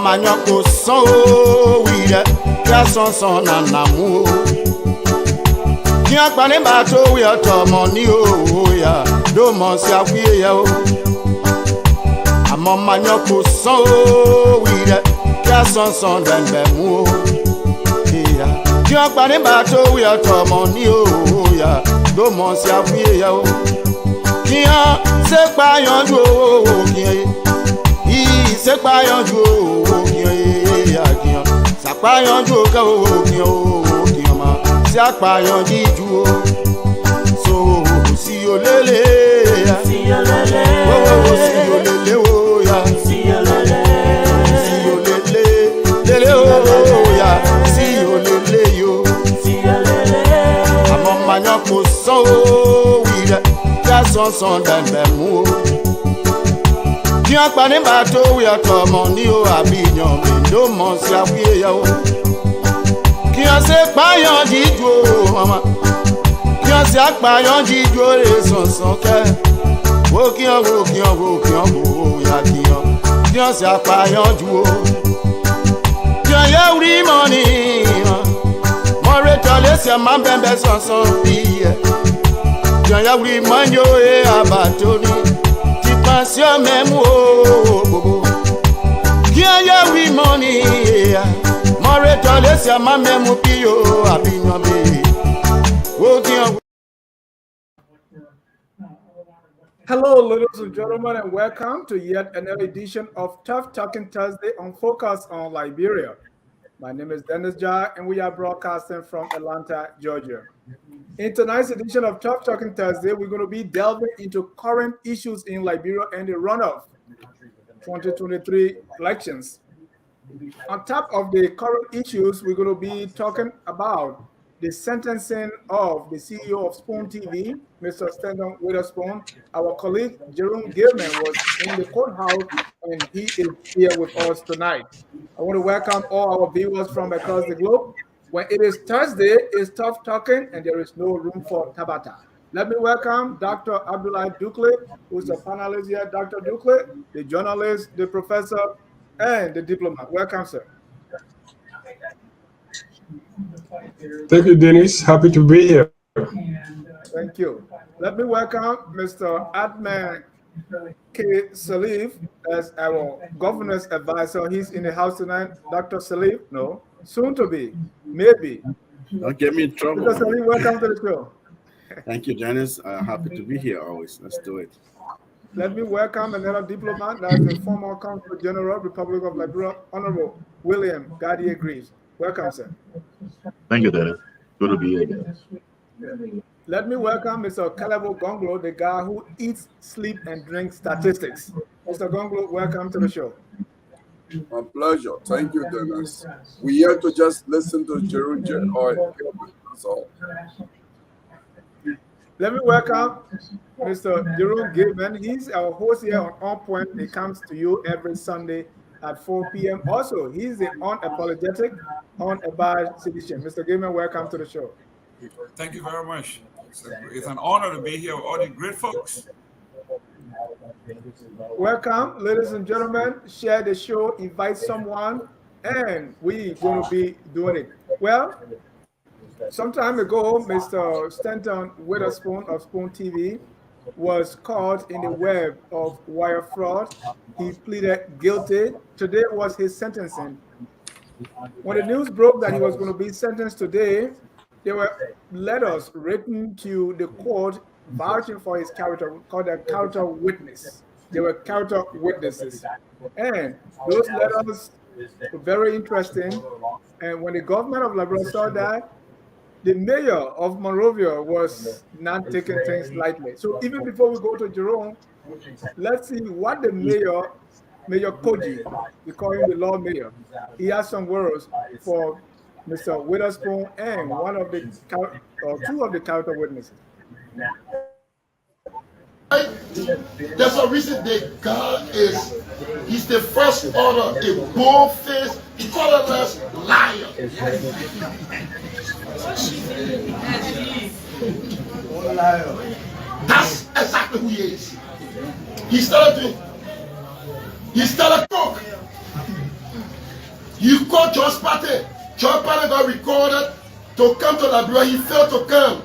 Manyoko son oui ya son anamu ki agbani ba to wi otomo ni o ya do mo si afiye ya o amo manyoko son oui ya son dembe mu o ya ki agbani ba to wi otomo ni o ya do mo si afiye ya o ki an se pa yanju o ki se pa yanju o Sapayanju ka o kiyan ma si apayanju ju o so si olele ya si olele o ya si olele lele o ya si olele yo si olele amo manyo ko so wi ya son dembe mu Ki akpa ni ba to wi otomo ni o abiyan mi do mo si afiye ya o Ki o se payan jiju o mama Ki o se apayan jiju o re son ke wo ki o ya ki o se apayan ju o Ki o ye uri money mo re to le se ma bembe son biye Ki o ye uri money o e abatoni Passion même oh Qui a eu money Mon retourné sur ma même pio abignon Hello, ladies and gentlemen, and welcome to yet another edition of Tough Talking Thursday on Focus on Liberia. My name is Dennis Jai, and we are broadcasting from Atlanta, Georgia. In tonight's edition of Tough Talking Thursday, we're going to be delving into current issues in Liberia and the runoff 2023 elections. On top of the current issues, we're going to be talking about the sentencing of the CEO of Spoon TV, Mr. Stanton Witherspoon. Our colleague Jerome Gilman was in the courthouse, and he is here with us tonight. I want to welcome all our viewers from across the globe. When it is Thursday, it's Tough Talking, and there is no room for Tabata. Let me welcome Dr. Abdullah Dukle, who's a panelist here. Dr. Dukle, the journalist, the professor, and the diplomat. Welcome, sir. Thank you, Dennis. Happy to be here. Thank you. Let me welcome Mr. Adman K. Salif as our governor's advisor. He's in the house tonight. Dr. Salif, no, soon to be, maybe. Don't get me in trouble. Mr. Salif, welcome to the show. Thank you, Dennis. Happy to be here always. Let's do it. Let me welcome another diplomat, that's the former Consul General, Republic of Liberia, Honorable William Gadier Greaves. Welcome, sir. Thank you, Dennis. Good to be here again. Yeah. Let me welcome Mr. Calebo Gonglo, the guy who eats, sleep, and drinks statistics. Mr. Gonglo, welcome to the show. My pleasure. Thank you, Dennis. We here to just listen to Jerusalem or that's all. Let me welcome Mr. Jerome Gilman. He's our host here on Point. He comes to you every Sunday at 4 p.m. Also, he's the unapologetic, unabashed citizen. Mr. Gilman, welcome to the show. Thank you very much. It's an honor to be here with all the great folks. Welcome, ladies and gentlemen. Share the show, invite someone, and we're going to be doing it. Well, some time ago, Mr. Stanton Witherspoon of Spoon TV was caught in the web of wire fraud. He pleaded guilty. Today was his sentencing. When the news broke that he was going to be sentenced today, there were letters written to the court vouching for his character, called a character witness. They were character witnesses. And those letters were very interesting. And when the government of Liberia saw that, the mayor of Monrovia was not taking things lightly. So even before we go to Jerome, let's see what the mayor Mayor Koji, we call him the Law Mayor. He has some words for Mr. Witherspoon and one of the or two of the character witnesses. There's a reason that God he's the first order, a bold-faced, colorless liar. That's exactly who he is. He's not a cook. You called George Patton. George Patton got recorded to come to Liberia. He failed to come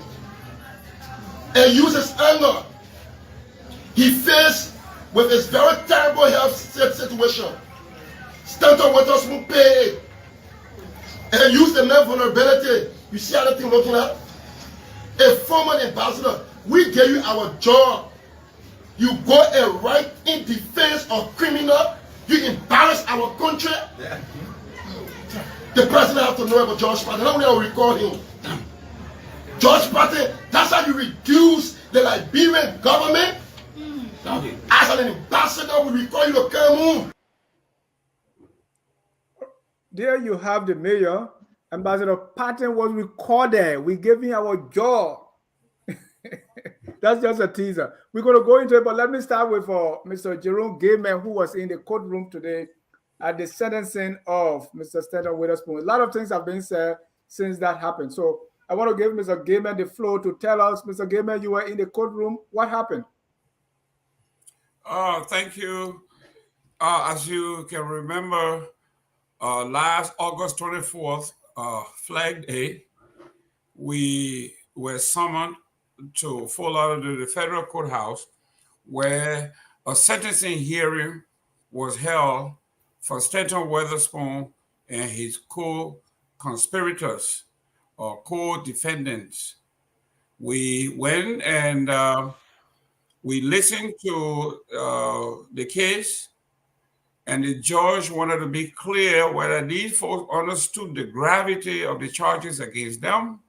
and use his anger. He faced with his very terrible health situation. Stanton Witherspoon paid and used the man vulnerability. You see how that thing looking at? A former ambassador, we gave you our job. You go and write in defense of criminal. You embarrass our country. Yeah. The president have to know about George Patton. How many will record him? George Patton, that's how you reduce the Liberian government. As an ambassador, we require you to come home. There you have the mayor. Ambassador Patton was recorded. We gave him our job. That's just a teaser. We're going to go into it, but let me start with Mr. Jerome Gayman, who was in the courtroom today at the sentencing of Mr. Stanton Witherspoon. A lot of things have been said since that happened. So I want to give Mr. Gayman the floor to tell us, Mr. Gayman, you were in the courtroom. What happened? Thank you. As you can remember, last August 24th, Flag Day, we were summoned to Fort Lauderdale, the federal courthouse, where a sentencing hearing was held for Stanton Witherspoon and his co-conspirators or co-defendants. We went and we listened to the case, and the judge wanted to be clear whether these folks understood the gravity of the charges against them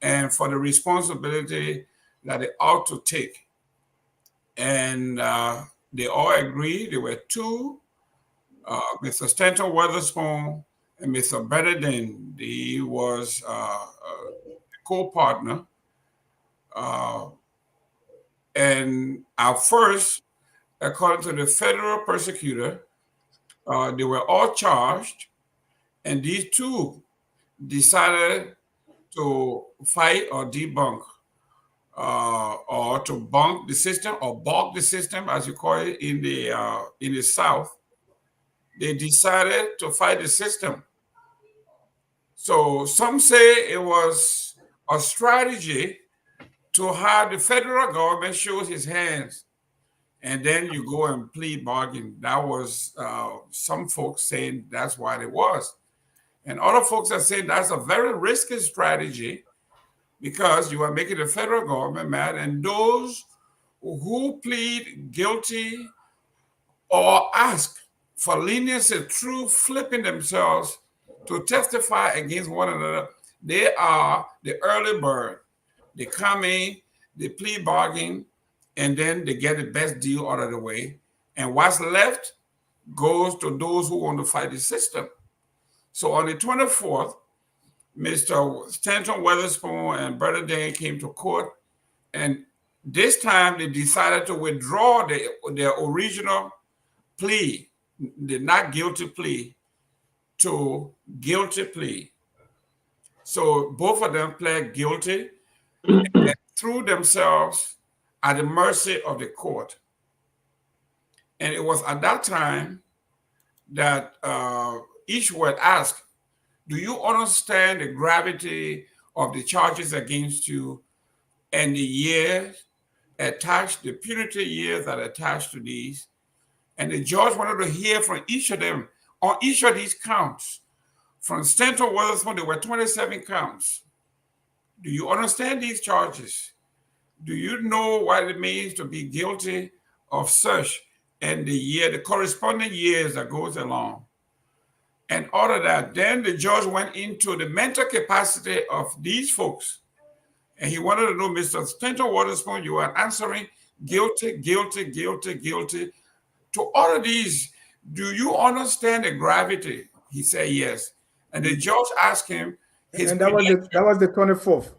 and for the responsibility that they ought to take. And they all agreed. There were two, Mr. Stanton Witherspoon and Mr. Benedict. He was a co-partner. And at first, according to the federal prosecutor, they were all charged, and these two decided to fight or debunk or to bunk the system or balk the system, as you call it in the South. They decided to fight the system. So some say it was a strategy to have the federal government shows his hands, and then you go and plead bargain. That was some folks saying that's what it was. And other folks are saying that's a very risky strategy because you are making the federal government mad, and those who plead guilty or ask for leniency through flipping themselves to testify against one another, they are the early bird. They come in, they plead bargain, and then they get the best deal out of the way. And what's left goes to those who want to fight the system. So on the 24th, Mr. Stanton Witherspoon and Brother Dan came to court, and this time they decided to withdraw their original plea, the not guilty plea, to guilty plea. So both of them pled guilty and threw themselves at the mercy of the court. And it was at that time that each were asked, do you understand the gravity of the charges against you and the years attached, the punitive years that are attached to these? And the judge wanted to hear from each of them on each of these counts. From Stanton Witherspoon, there were 27 counts. Do you understand these charges? Do you know what it means to be guilty of such and the corresponding years that goes along? And all of that, then the judge went into the mental capacity of these folks. And he wanted to know, Mr. Stanton Witherspoon, you are answering guilty, guilty, guilty, guilty to all of these do you understand the gravity? He said, yes. And the judge asked him his And that was the 24th.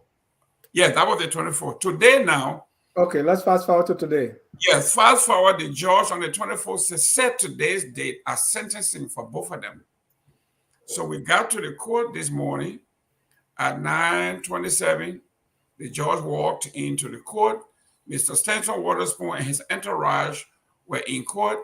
Yes, that was the 24th. Today now. Okay, let's fast forward to today. Yes, fast forward, the judge on the 24th set today's date as sentencing for both of them. So we got to the court this morning at 9:27. The judge walked into the court. Mr. Stanton Waterspoon and his entourage were in court.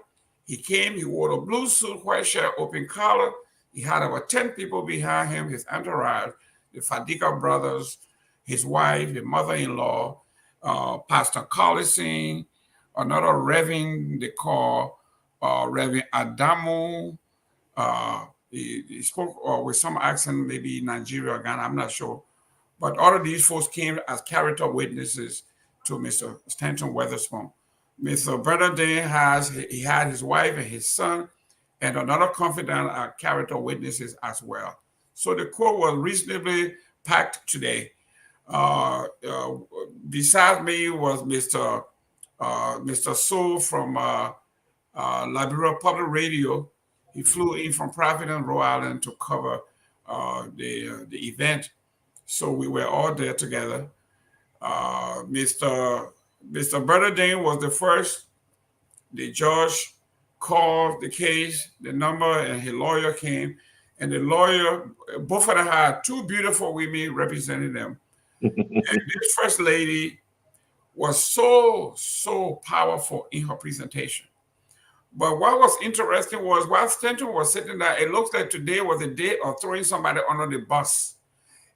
He came, he wore a blue suit, white shirt, open collar. He had about 10 people behind him, his entourage, the Fadika brothers, his wife, the mother-in-law, Pastor Collison, another Reverend they call Reverend Adamu. He spoke with some accent, maybe Nigeria or Ghana, I'm not sure. But all of these folks came as character witnesses to Mr. Stanton Witherspoon. Mr. Bernardine had his wife and his son and another confidant character witnesses as well. So the court was reasonably packed today. Beside me was Mr. Soul from Liberia Public Radio. He flew in from Providence, Rhode Island to cover the event. So we were all there together. Mr. Bernardine was the first. The judge called the case, the number, and his lawyer came. And the lawyer, both of them had two beautiful women representing them. And this first lady was so powerful in her presentation. But what was interesting was while Stanton was sitting there, it looks like today was the day of throwing somebody under the bus.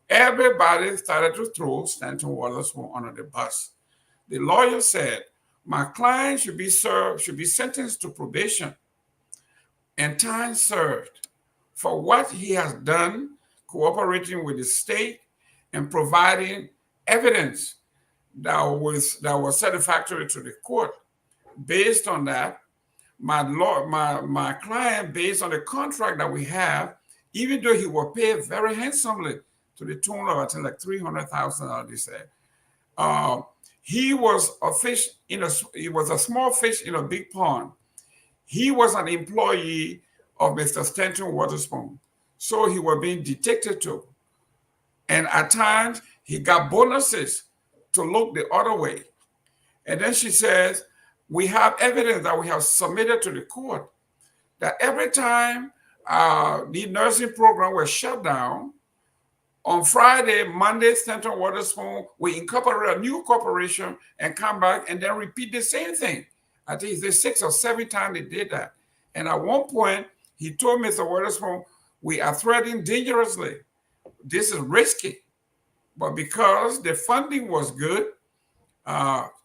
Everybody started to throw Stanton Witherspoon under the bus. The lawyer said, my client should be sentenced to probation and time served for what he has done, cooperating with the state and providing evidence that was satisfactory to the court. Based on that, my client, based on the contract that we have, even though he was paid very handsomely to the tune of I think like $300,000, they said, he was a fish he was a small fish in a big pond. He was an employee of Mr. Stanton Witherspoon, so he was being dictated to. And at times, he got bonuses to look the other way. And then she says, we have evidence that we have submitted to the court that every time the nursing program was shut down, on Friday, Monday, Stanton Witherspoon, we incorporate a new corporation and come back and then repeat the same thing. I think it's the 6th or 7th time they did that. And at one point, he told Mr. Witherspoon, we are threatening dangerously. This is risky. But because the funding was good,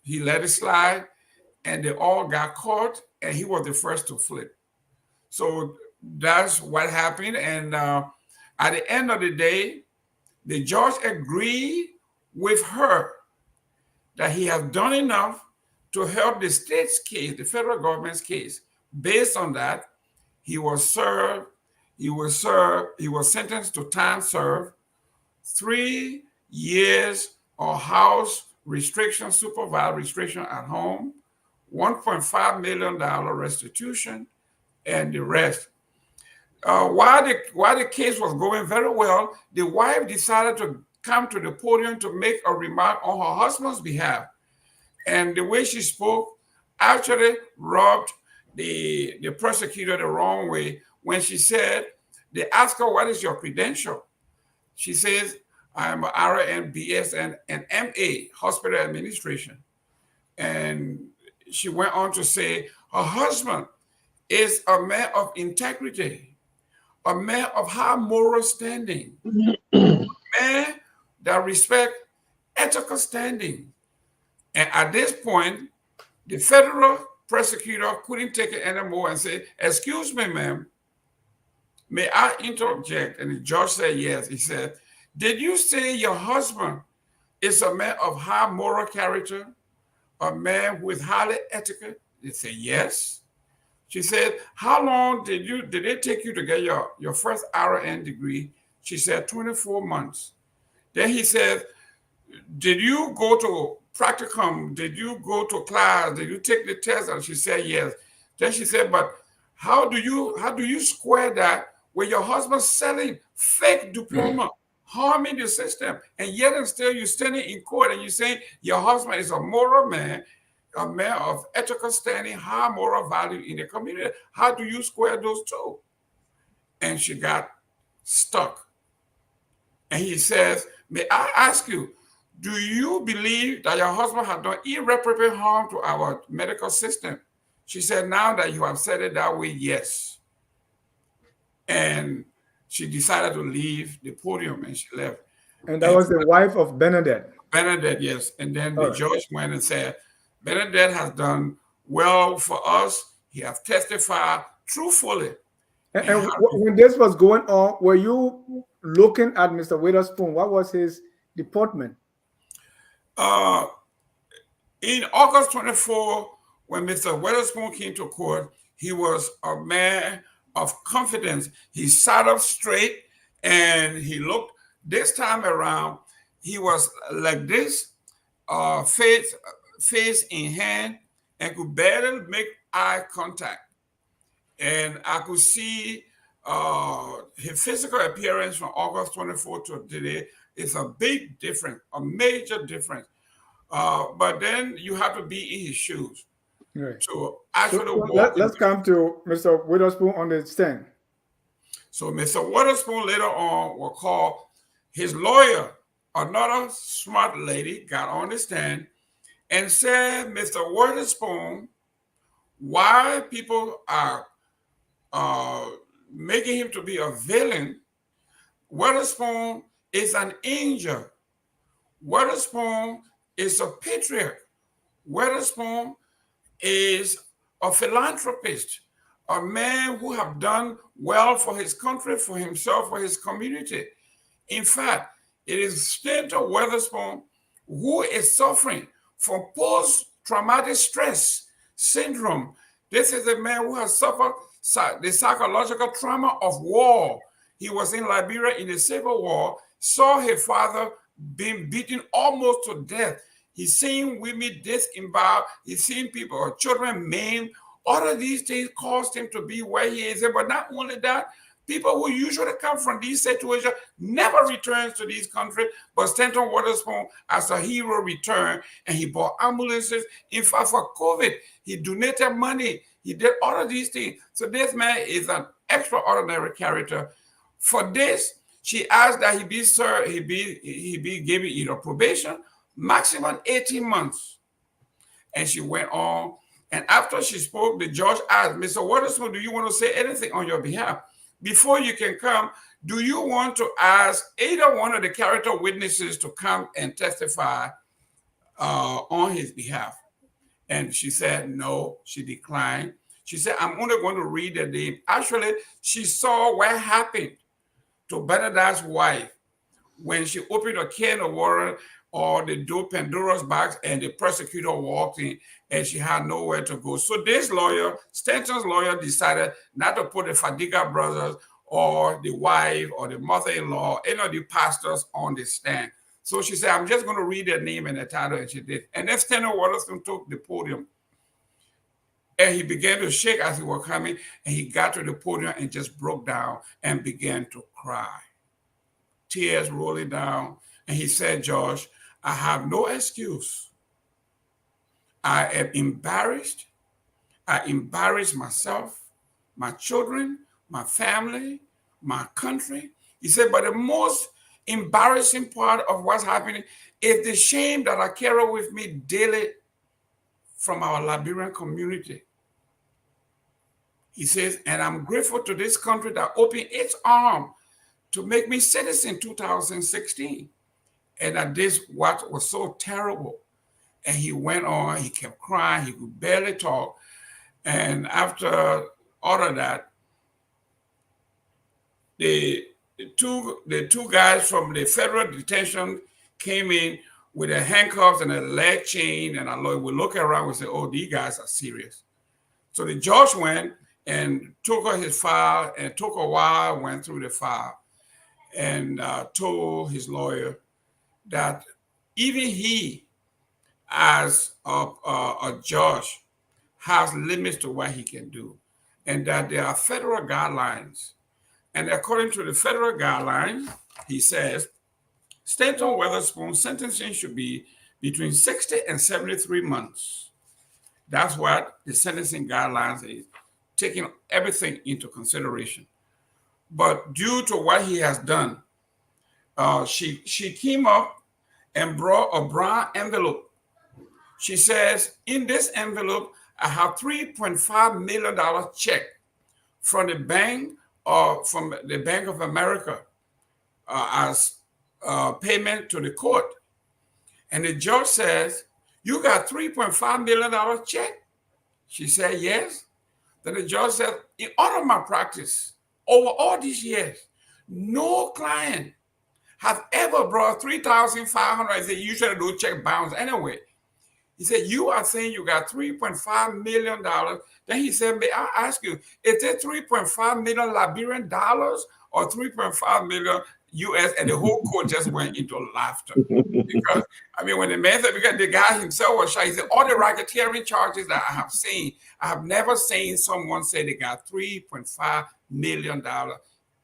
he let it slide and they all got caught and he was the first to flip. So that's what happened. And at the end of the day, the judge agreed with her that he has done enough to help the state's case, the federal government's case. Based on that, he was sentenced to time served, 3 years of house restriction, supervised restriction at home, $1.5 million restitution, and the rest. While the case was going very well, the wife decided to come to the podium to make a remark on her husband's behalf. And the way she spoke actually rubbed the prosecutor the wrong way when she said, they asked her, what is your credential? She says, I am an RN, BS, and MA, hospital administration. And she went on to say, her husband is a man of integrity, a man of high moral standing, a man that respects ethical standing. And at this point, the federal prosecutor couldn't take it anymore and say, excuse me, ma'am, may I interject? And the judge said yes. He said, did you say your husband is a man of high moral character, a man with highly ethical? They said yes. She said, how long did it take you to get your first RN degree? She said 24 months. Then he said, did you go to practicum? Did you go to class? Did you take the test? And she said yes. Then she said, but How do you square that with your husband selling fake diploma, harming the system, and yet and still you're standing in court and you're saying your husband is a moral man, a man of ethical standing, high moral value in the community? How do you square those two? And she got stuck. And he says, may I ask you, do you believe that your husband has done irreparable harm to our medical system? She said, now that you have said it that way, yes. And she decided to leave the podium and she left. And that was the wife of Bernadette. Bernadette, yes. And then the judge went and said, Bernadette has done well for us. He has testified truthfully. And when this was going on, were you looking at Mr. Witherspoon? What was his deportment? In August 24, when Mr. Witherspoon came to court, he was a man of confidence. He sat up straight and he looked. This time around, he was like this, face in hand, and could barely make eye contact. And I could see his physical appearance from August 24 to today is a big difference, a major difference. But then you have to be in his shoes. Right. So actually, let's come to Mr. Witherspoon on the stand. So Mr. Witherspoon later on will call his lawyer, another smart lady, got on the stand and said, Mr. Witherspoon, why people are making him to be a villain, Witherspoon is an angel. Witherspoon is a patriot. Witherspoon is a philanthropist, a man who have done well for his country, for himself, for his community. In fact, it is Senator Witherspoon who is suffering from post-traumatic stress syndrome. This is a man who has suffered the psychological trauma of war. He was in Liberia in the Civil War, saw his father being beaten almost to death. He's seen women disemboweled. He's seen people, children maimed. All of these things caused him to be where he is. But not only that, people who usually come from these situations never returns to these countries. But Stanton Witherspoon, as a hero, returned, and he bought ambulances. In fact, for COVID, he donated money. He did all of these things. So this man is an extraordinary character. For this, she asked that he be given either probation, maximum 18 months. And she went on. And after she spoke, the judge asked, Mr. Witherspoon, do you want to say anything on your behalf? Before you can come, do you want to ask either one of the character witnesses to come and testify on his behalf? And she said no, she declined. She said, I'm only going to read the name. Actually, she saw what happened to Bernadette's wife when she opened a can of water or the door Pandora's box and the prosecutor walked in and she had nowhere to go. So this lawyer, Stanton's lawyer, decided not to put the Fadiga brothers or the wife or the mother-in-law, any of the pastors on the stand. So she said, I'm just going to read their name and the title, and she did. And then Stanton Witherspoon took the podium. And he began to shake as he was coming, and he got to the podium and just broke down and began to cry. Tears rolling down. And he said, Josh, I have no excuse. I am embarrassed. I embarrass myself, my children, my family, my country. He said, but the most embarrassing part of what's happening is the shame that I carry with me daily from our Liberian community. He says, and I'm grateful to this country that opened its arm to make me citizen in 2016. And that this what was so terrible. And he went on, he kept crying, he could barely talk. And after all of that, the two guys from the federal detention came in with their handcuffs and a leg chain, and we look around and say, oh, these guys are serious. So the judge went and took out his file and took a while, went through the file and told his lawyer that even he, as a judge, has limits to what he can do. and that there are federal guidelines. And according to the federal guidelines, he says, Stanton Weatherspoon's sentencing should be between 60 and 73 months. That's what the sentencing guidelines is, taking everything into consideration. But due to what he has done, she came up and brought a brown envelope. She says, in this envelope, I have $3.5 million check from the bank from the Bank of America as payment to the court. And the judge says, you got $3.5 million check? She said, yes. Then the judge said, in all of my practice, over all these years, no client has ever brought $3,500. I said, usually those check bounce anyway. He said, you are saying you got $3.5 million. Then he said, may I ask you, is it $3.5 million Liberian dollars or $3.5 million US? And the whole court just went into laughter. Because, I mean, when the man said, because the guy himself was shy, he said, all the racketeering charges that I have seen, I have never seen someone say they got $3.5 million.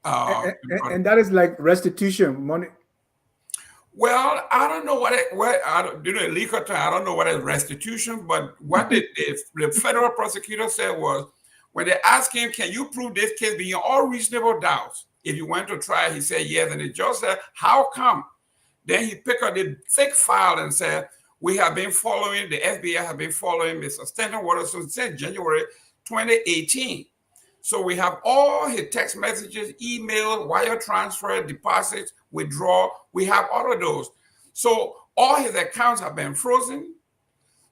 And that is like restitution money. Well, I don't know I don't do the legal term. I don't know what is restitution, but what the federal prosecutor said was, when they asked him, can you prove this case beyond all reasonable doubts? If you went to trial, he said yes. And the judge said, how come? Then he picked up the thick file and said, we have been following, the FBI have been following Mr. Stanton Watterson since January 2018. So we have all his text messages, email, wire transfer, deposits, withdrawal. We have all of those. So all his accounts have been frozen.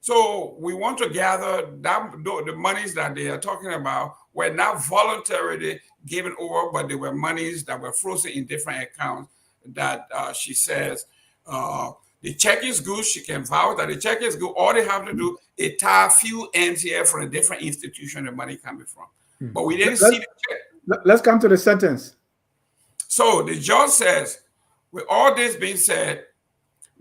So we want to gather the monies that they are talking about were not voluntarily given over, but they were monies that were frozen in different accounts that she says the check is good. She can vouch that the check is good. All they have to do is tie a few ends here from a different institution the money coming from. But we didn't see the check. Let's come to the sentence. So the judge says, with all this being said,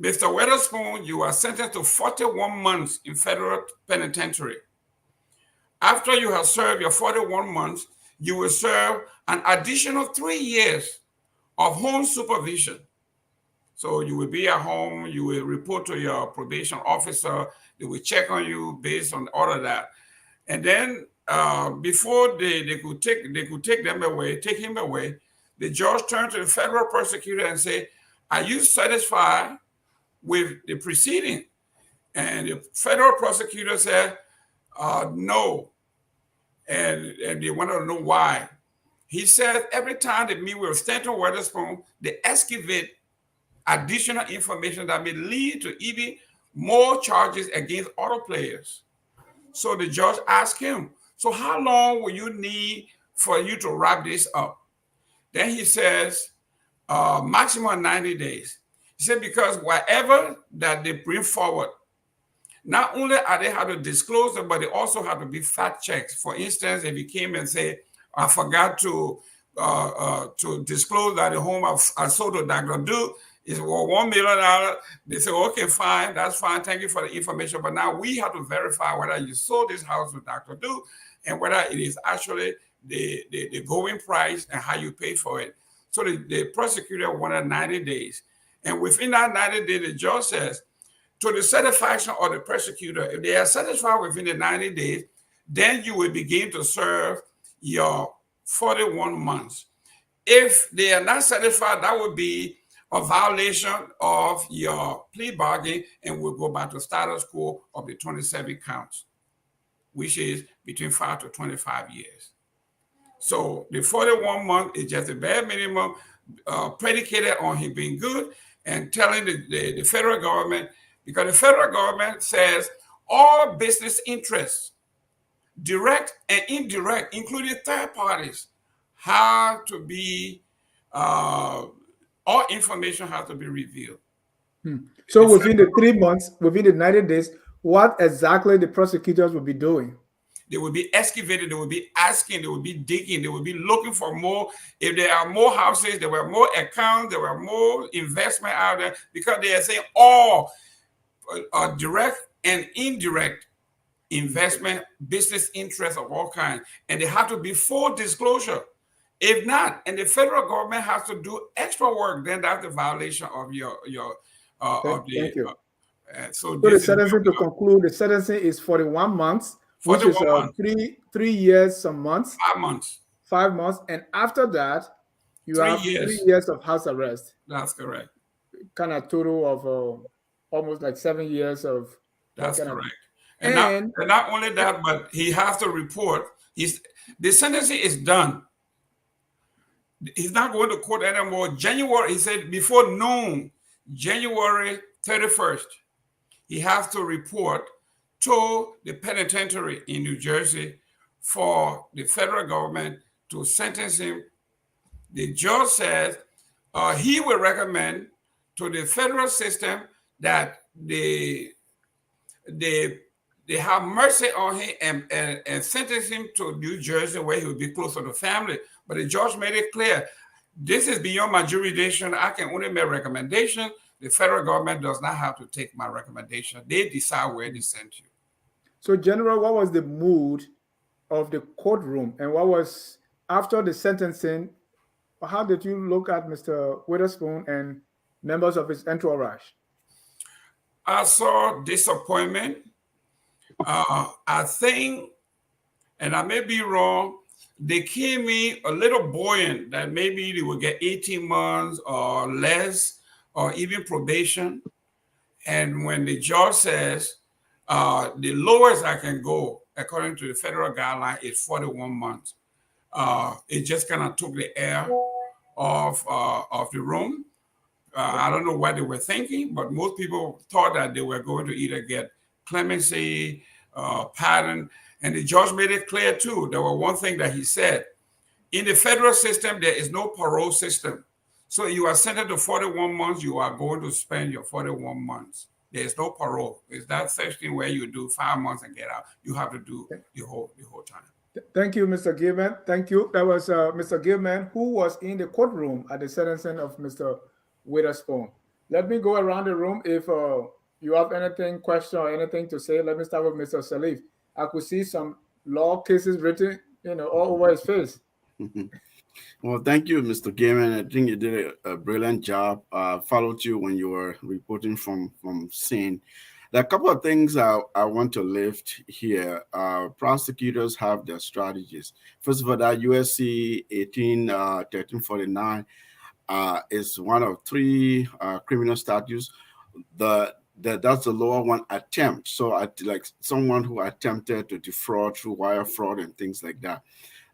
Mr. Weatherspoon, you are sentenced to 41 months in federal penitentiary. After you have served your 41 months, you will serve an additional 3 years of home supervision. So you will be at home, you will report to your probation officer, they will check on you based on all of that. And then before they could take him away, the judge turned to the federal prosecutor and said, are you satisfied with the proceeding? And the federal prosecutor said, no. And they wanted to know why. He said every time they meet with Stanton Weatherspoon, they excavate additional information that may lead to even more charges against other players. So the judge asked him, so how long will you need for you to wrap this up? Then he says, maximum 90 days. He said, because whatever that they bring forward, not only are they have to disclose it, but they also have to be fact checks. For instance, if you came and say, I forgot to disclose that the home I sold to Dr. Duke is worth $1 million. They say, okay, fine, that's fine. Thank you for the information. But now we have to verify whether you sold this house to Dr. Duke and whether it is actually the going price and how you pay for it. So the prosecutor wanted 90 days. And within that 90 days, the judge says, to the satisfaction of the prosecutor, if they are satisfied within the 90 days, then you will begin to serve your 41 months. If they are not satisfied, that would be a violation of your plea bargain and we'll go back to status quo of the 27 counts, which is between 5 to 25 years. So the 41 months is just a bare minimum predicated on him being good and telling the federal government, because the federal government says all business interests, direct and indirect, including third parties, have to be, all information has to be revealed. So within the 3 months, within the 90 days, what exactly the prosecutors will be doing? They will be excavating, they will be asking, they will be digging, they will be looking for more. If there are more houses, there were more accounts, there were more investment out there, because they are saying all direct and indirect investment, business interests of all kinds, and they have to be full disclosure. If not, and the federal government has to do extra work, then that's a violation of your of the. Thank you. So the this is sentencing, to conclude, the sentencing is 41 months, which 41 is months. 3 years, some months. 5 months. 5 months. And after that, you 3 have years. 3 years of house arrest. That's correct. Kind of total of almost like 7 years of. That's correct. And not only that, but he has to report. The sentencing is done. He's not going to court anymore. January, he said, before noon, January 31st, he has to report to the penitentiary in New Jersey for the federal government to sentence him. The judge says he will recommend to the federal system that they have mercy on him and sentence him to New Jersey, where he will be close to the family. But the judge made it clear, this is beyond my jurisdiction. I can only make recommendations. The federal government does not have to take my recommendation. They decide where they send you. So, General, what was the mood of the courtroom? And what was, after the sentencing, how did you look at Mr. Witherspoon and members of his entourage? I saw disappointment. I think, and I may be wrong, they came in a little buoyant that maybe they will get 18 months or less, or even probation. And when the judge says the lowest I can go, according to the federal guideline, is 41 months, it just kind of took the air off the room. I don't know what they were thinking, but most people thought that they were going to either get clemency, pardon. And the judge made it clear too. There was one thing that he said: in the federal system, there is no parole system. So you are sentenced to 41 months, you are going to spend your 41 months. There is no parole. It's that such thing where you do 5 months and get out. You have to do the whole time. Thank you, Mr. Gilman. Thank you. That was Mr. Gilman, who was in the courtroom at the sentencing of Mr. Witherspoon. Let me go around the room. If you have anything, question or anything to say, let me start with Mr. Salif. I could see some law cases written, all over his face. Well, thank you, Mr. Gaiman. I think you did a brilliant job. Followed you when you were reporting from scene. There are a couple of things I want to lift here. Prosecutors have their strategies. First of all, that USC 1349 is one of 3 criminal statutes. That's the lower one, attempt. So like someone who attempted to defraud through wire fraud and things like that.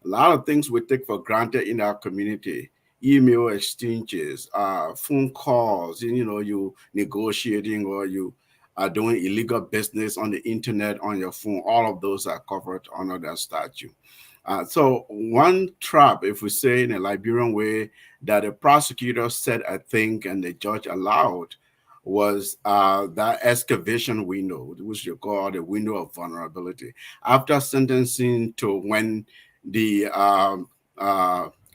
A lot of things we take for granted in our community: email exchanges, phone calls, you negotiating, or you are doing illegal business on the internet on your phone. All of those are covered under that statute. So one trap, if we say in a Liberian way, that the prosecutor said, I think, and the judge allowed, was that excavation window, which you call the window of vulnerability. After sentencing to when the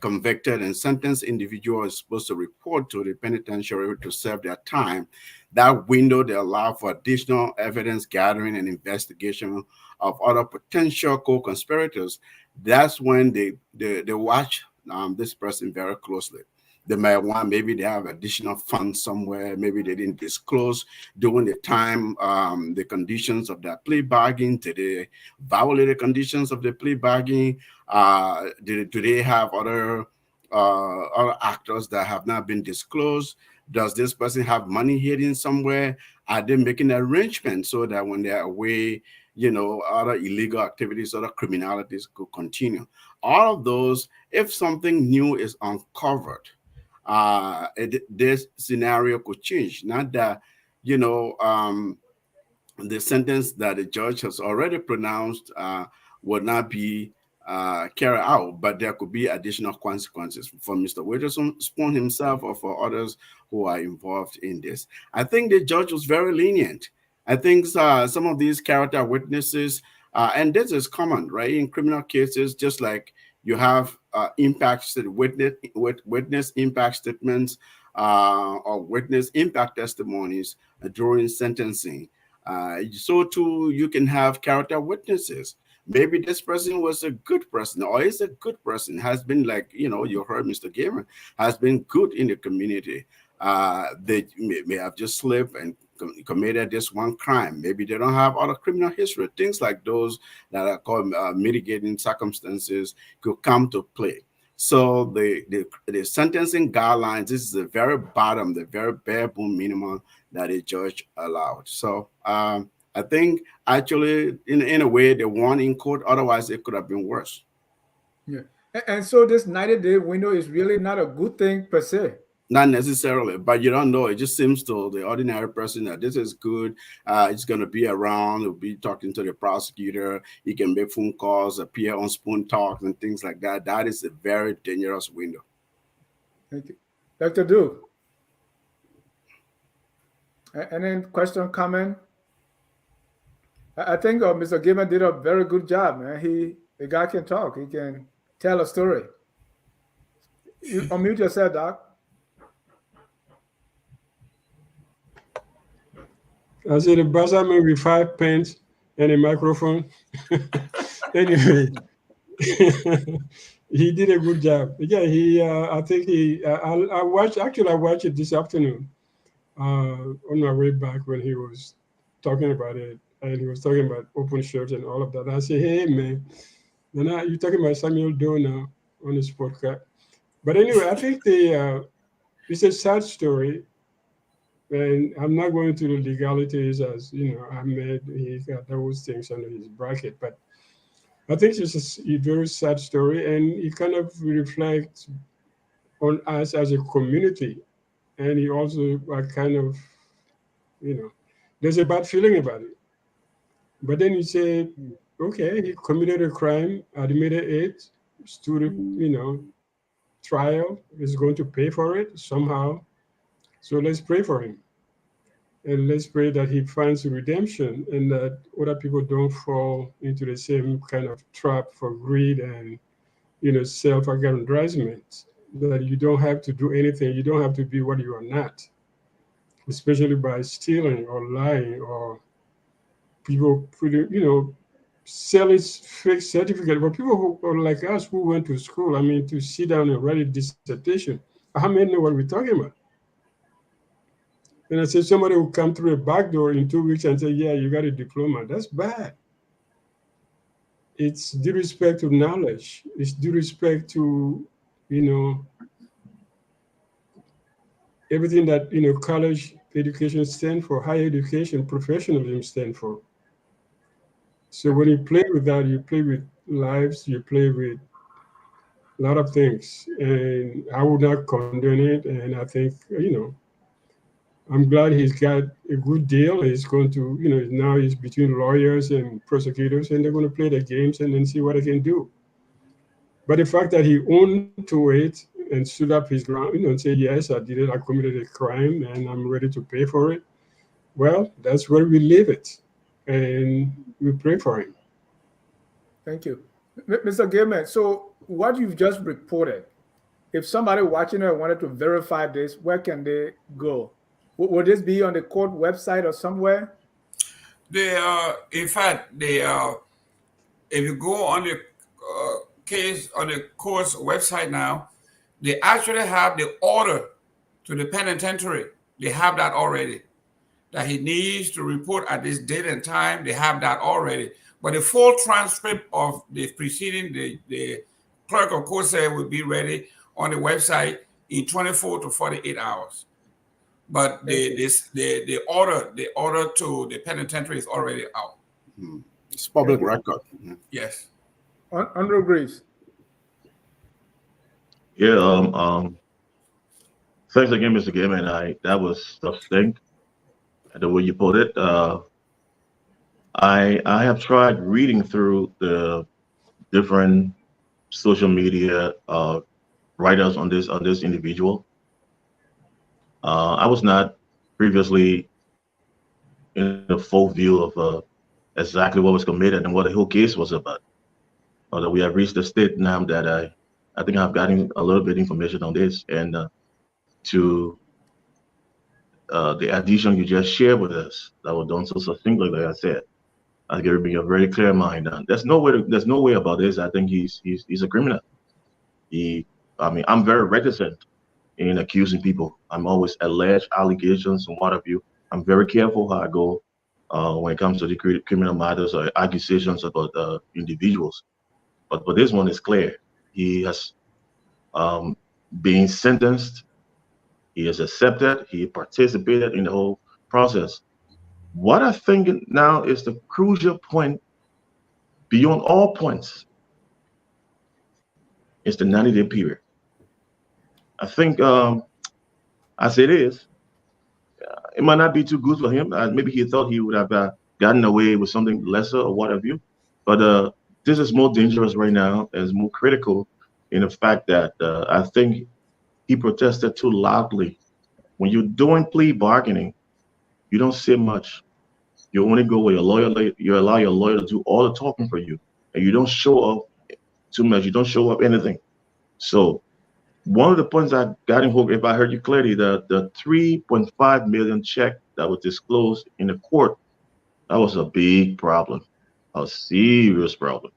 convicted and sentenced individual is supposed to report to the penitentiary to serve their time, that window, they allow for additional evidence gathering and investigation of other potential co-conspirators. That's when they watch this person very closely. They might want, maybe they have additional funds somewhere. Maybe they didn't disclose during the time the conditions of that plea bargain. Did they violate the conditions of the plea bargain? Do they have other actors that have not been disclosed? Does this person have money hidden somewhere? Are they making arrangements so that when they're away, other illegal activities, other criminalities could continue? All of those, if something new is uncovered, this scenario could change. Not that, the sentence that the judge has already pronounced would not be carried out, but there could be additional consequences for Mr. Witherspoon himself or for others who are involved in this. I think the judge was very lenient. I think some of these character witnesses, and this is common, right, in criminal cases, just like you have witness impact statements or witness impact testimonies during sentencing. So too, you can have character witnesses. Maybe this person was a good person or is a good person, has been like, you heard Mr. Gamer, has been good in the community. They may have just slipped and committed this one crime. Maybe they don't have other criminal history. Things like those that are called mitigating circumstances could come to play. So the sentencing guidelines, this is the very bottom, the very bare bone minimum that a judge allowed. So I think actually, in a way, they won in court. Otherwise, it could have been worse. Yeah. And so this 90-day window is really not a good thing per se. Not necessarily, but you don't know. It just seems to the ordinary person that this is good. It's going to be around. He'll be talking to the prosecutor. He can make phone calls, appear on Spoon Talk and things like that. That is a very dangerous window. Thank you. Dr. Du. And then question, comment? I think Mr. Gaiman did a very good job, man. The guy can talk. He can tell a story. You unmute yourself, Doc. I said the buzzer man with 5 pens and a microphone. Anyway, he did a good job. Yeah, I think I watched it this afternoon on my way back when he was talking about it, and he was talking about open shirts and all of that. I said, hey man, now you're talking about Samuel Doe now on this podcast. But anyway, I think it's a sad story. And I'm not going to the legalities, as Ahmed, he got those things under his bracket. But I think it's a very sad story, and it kind of reflects on us as a community. And he also kind of, there's a bad feeling about it. But then you say, okay, he committed a crime, admitted it, stood, trial, is going to pay for it somehow. So let's pray for him. And let's pray that he finds redemption and that other people don't fall into the same kind of trap for greed and, self-aggrandizement, that you don't have to do anything. You don't have to be what you are not, especially by stealing or lying or people selling fake certificate. But people who are like us who went to school, to sit down and write a dissertation, how many know what we're talking about? And I said, somebody will come through a back door in 2 weeks and say, yeah, you got a diploma. That's bad. It's disrespect to knowledge. It's disrespect to, everything that, college education stands for, higher education, professionalism stand for. So when you play with that, you play with lives, you play with a lot of things. And I would not condone it. And I think, I'm glad he's got a good deal. He's going to, now he's between lawyers and prosecutors, and they're going to play the games and then see what they can do. But the fact that he owned to it and stood up his ground, and said, yes, I did it. I committed a crime and I'm ready to pay for it. Well, that's where we leave it. And we pray for him. Thank you. Mr. Gaiman, so what you've just reported, if somebody watching it wanted to verify this, where can they go? Would this be on the court website or somewhere? In fact, if you go on the case on the court's website now, they actually have the order to the penitentiary. They have that already. That he needs to report at this date and time. They have that already. But the full transcript of the proceeding, the clerk of court said will be ready on the website in 24 to 48 hours. But the order to the penitentiary is already out. It's public record. Yes. Andrew Greaves. Yeah. Thanks again, Mr. Gaiman. That was succinct, the way you put it. I have tried reading through the different social media writers on this individual. I was not previously in the full view of exactly what was committed and what the whole case was about. Although we have reached the state now that I think I've gotten a little bit of information on this, and to the addition you just shared with us that was done so succinctly, like I said, I give me a very clear mind on. There's no way about this. I think he's a criminal. I'm very reticent in accusing people. I'm always alleged allegations and what have you. I'm very careful how I go when it comes to the criminal matters or accusations about individuals. But this one is clear. He has been sentenced. He has accepted. He participated in the whole process. What I think now is the crucial point beyond all points is the 90-day period. I think, as it is, it might not be too good for him. Maybe he thought he would have gotten away with something lesser or what have you. But this is more dangerous right now and is more critical in the fact that I think he protested too loudly. When you're doing plea bargaining, you don't say much. You only go with your lawyer. You allow your lawyer to do all the talking for you, and you don't show up too much. You don't show up anything. So one of the points I got in hook, if I heard you clearly, the 3.5 million check that was disclosed in the court, that was a big problem, a serious problem.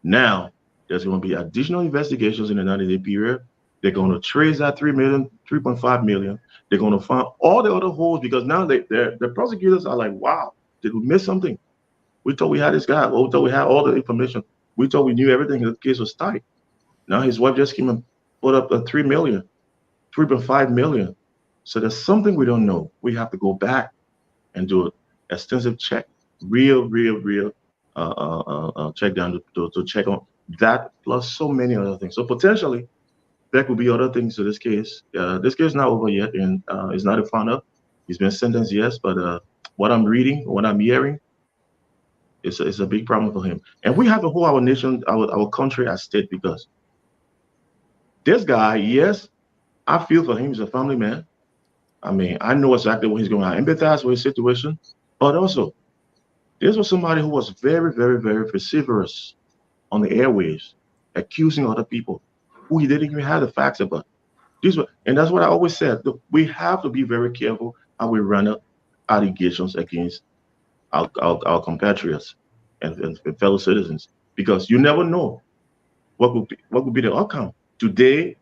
Now there's going to be additional investigations in the 90-day period. They're going to trace that 3.5 million. They're going to find all the other holes because now the prosecutors are like, wow, did we miss something? We thought we had this guy. We thought we had all the information. We thought we knew everything. The case was tight. Now his wife just came and put up a 3.5 million. So there's something we don't know. We have to go back and do an extensive check, real check down to check on that plus so many other things. So potentially there could be other things to this case. This case is not over yet, and it's not a final. He's been sentenced, yes, but what I'm reading, what I'm hearing, it's a big problem for him. And we have to hold our nation, our country at stake because this guy, yes, I feel for him. He's a family man. I mean, I know exactly what he's going on. I empathize with his situation, but also this was somebody who was very vociferous on the airwaves, accusing other people who he didn't even have the facts about. And that's what I always said. Look, we have to be very careful how we run up allegations against our compatriots and fellow citizens, because you never know what would be the outcome. Today,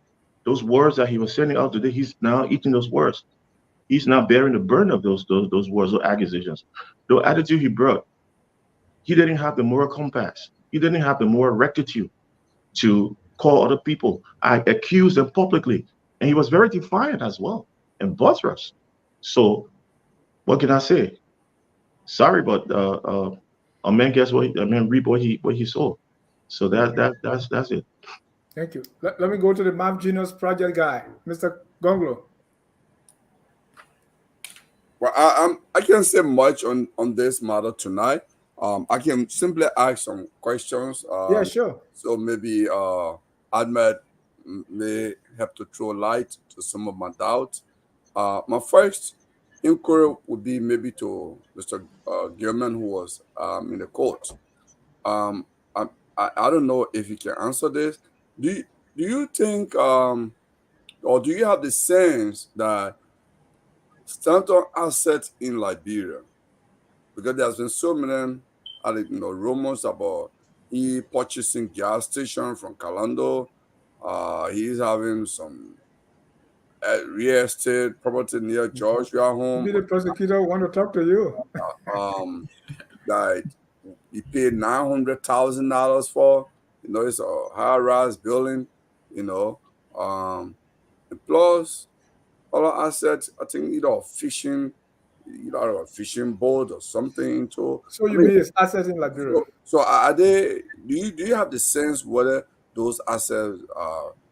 those words that he was sending out today, he's now eating those words. He's now bearing the burden of those words or accusations. The attitude he brought, he didn't have the moral compass. He didn't have the moral rectitude to call other people. I accused them publicly. And he was very defiant as well and boisterous. So what can I say? Sorry, but a man reap what he sowed. So that's it. Thank you. Let me go to the Map Genius project guy, Mr. Gonglo. Well, I can't say much on this matter tonight. I can simply ask some questions. Yeah, sure. So maybe Ahmed may have to throw light to some of my doubts. My first inquiry would be maybe to Mr. Gilman, who was in the court. I don't know if you can answer this. Do you think, or do you have the sense that Stanton assets in Liberia, because there's been so many rumors about he purchasing gas station from Kalando, he's having some real estate property near Georgia home. Maybe the prosecutor want to talk to you. That he paid $900,000 for. It's a high-rise building. And plus other assets. I think either a fishing boat or something. So you mean his assets in Liberia? So are they? Do you have the sense whether those assets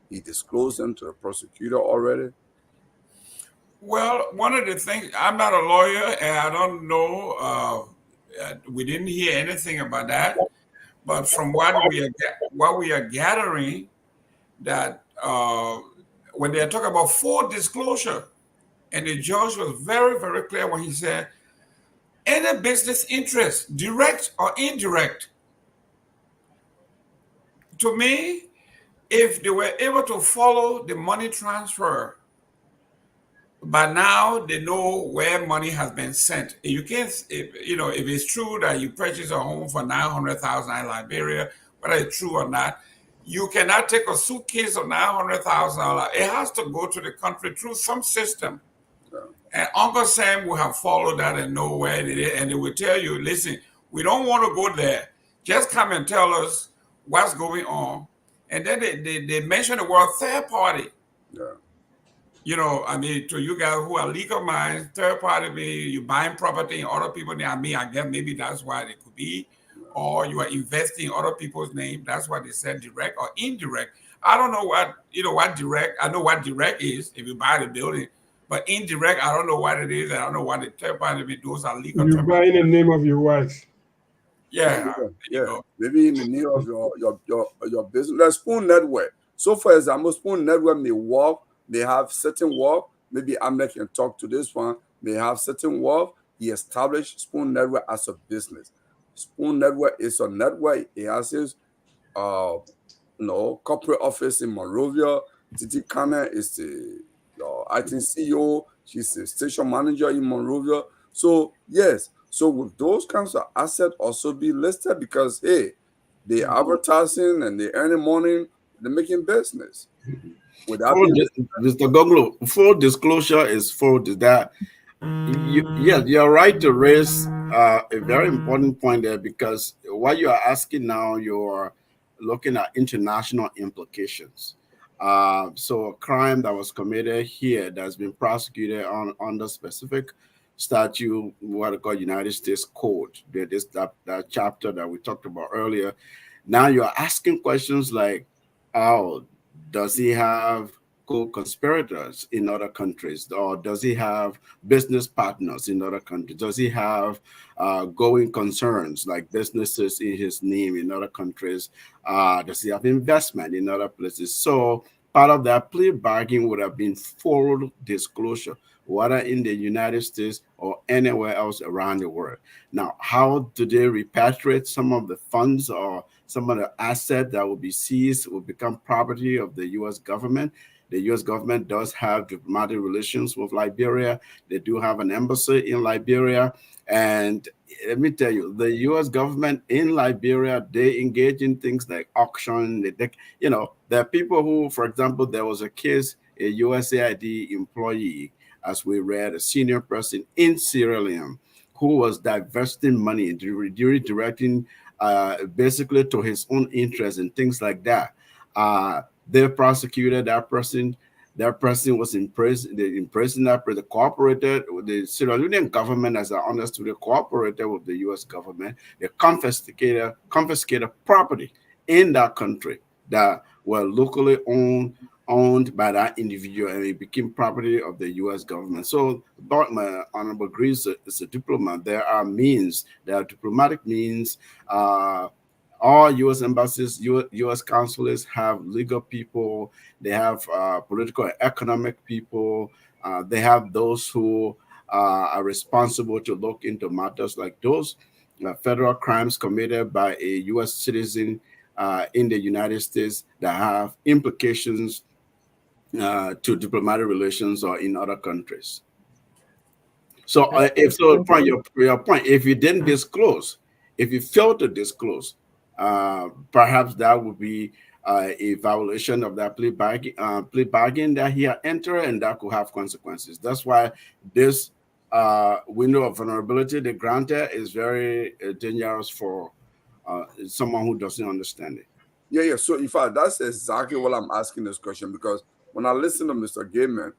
he disclosed them to the prosecutor already? Well, one of the things, I'm not a lawyer and I don't know. We didn't hear anything about that, but from what we are gathering, that when they talk about full disclosure, and the judge was very clear when he said, any business interest, direct or indirect. To me, if they were able to follow the money transfer But now they know where money has been sent. You can't, if it's true that you purchase a home for 900,000 in Liberia, whether it's true or not, you cannot take a suitcase of $900,000. It has to go to the country through some system. And Uncle Sam will have followed that and know where it is, and they will tell you, listen, we don't want to go there. Just come and tell us what's going on. And then they mention the word third party. Yeah. I mean, to you guys who are legal minds, third party mean you buying property in other people's name. I mean, I guess maybe that's why it could be. Or you are investing in other people's name. That's why they said direct or indirect. I don't know what direct. I know what direct is if you buy the building. But indirect, I don't know what it is. I don't know what the third party mean. Those are legal You terms. buy in the name of your wife. Yeah. Maybe in the name of your business. Like Spoon Network. So for example, Spoon Network may work, may have certain work. Maybe Ahmed can talk to this one, may have certain work. He established Spoon Network as a business. Spoon Network is a network. It has his corporate office in Monrovia. Titi Kana is the I think CEO. She's the station manager in Monrovia. So yes, so with those kinds of assets also be listed because hey, they advertising and they earning money, they're making business. Without Mr. Goglo, full disclosure is full to that. Yes, you're right to raise a very important point there because what you are asking now, you're looking at international implications. So a crime that was committed here that's been prosecuted on the specific statute, what I call United States Code, that chapter that we talked about earlier. Now you're asking questions like, oh, does he have co-conspirators in other countries, or does he have business partners in other countries? Does he have going concerns like businesses in his name in other countries? Does he have investment in other places? So part of that plea bargain would have been full disclosure, whether in the United States or anywhere else around the world. Now, how do they repatriate some of the funds or some of the assets that will be seized will become property of the U.S. government? The U.S. government does have diplomatic relations with Liberia. They do have an embassy in Liberia. And let me tell you, the U.S. government in Liberia, they engage in things like auction. There are people who, for example, there was a case, a USAID employee, as we read, a senior person in Sierra Leone, who was divesting money, redirecting basically to his own interests and things like that. They prosecuted that person. That person was in prison. They imprisoned that person. They cooperated with the Sierra Leonean government, as I understood, they cooperated with the U.S. government. They confiscated property in that country that were locally owned by that individual, and it became property of the U.S. government. So, my honorable agrees is a diplomat. There are diplomatic means. All U.S. embassies, U.S. consulates have legal people. They have political and economic people. They have those who are responsible to look into matters like those federal crimes committed by a U.S. citizen in the United States that have implications to diplomatic relations or in other countries. So, from your point, if you didn't disclose, if you failed to disclose, perhaps that would be a violation of that plea bargain that he had entered, and that could have consequences. That's why this window of vulnerability they granted is very dangerous for someone who doesn't understand it. Yeah. So in fact, that's exactly what I'm asking this question, because when I listen to Mr. Gaiman,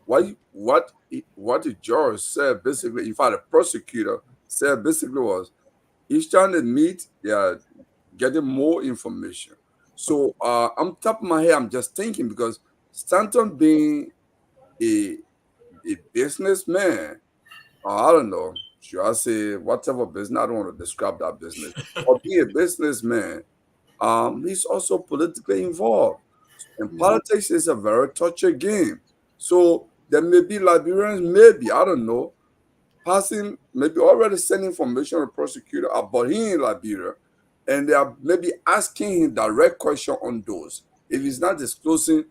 what the judge said basically, in fact, the prosecutor said basically was each time they meet, they are getting more information. So on top of my head, I'm just thinking, because Stanton being a businessman, I don't know, should I say whatever business? I don't want to describe that business. Or being a businessman, he's also politically involved. And politics is a very touchy game. So there may be Liberians, maybe, I don't know, passing, maybe already sending information to the prosecutor about him in Liberia, and they are maybe asking him direct question on those. If he's not disclosing,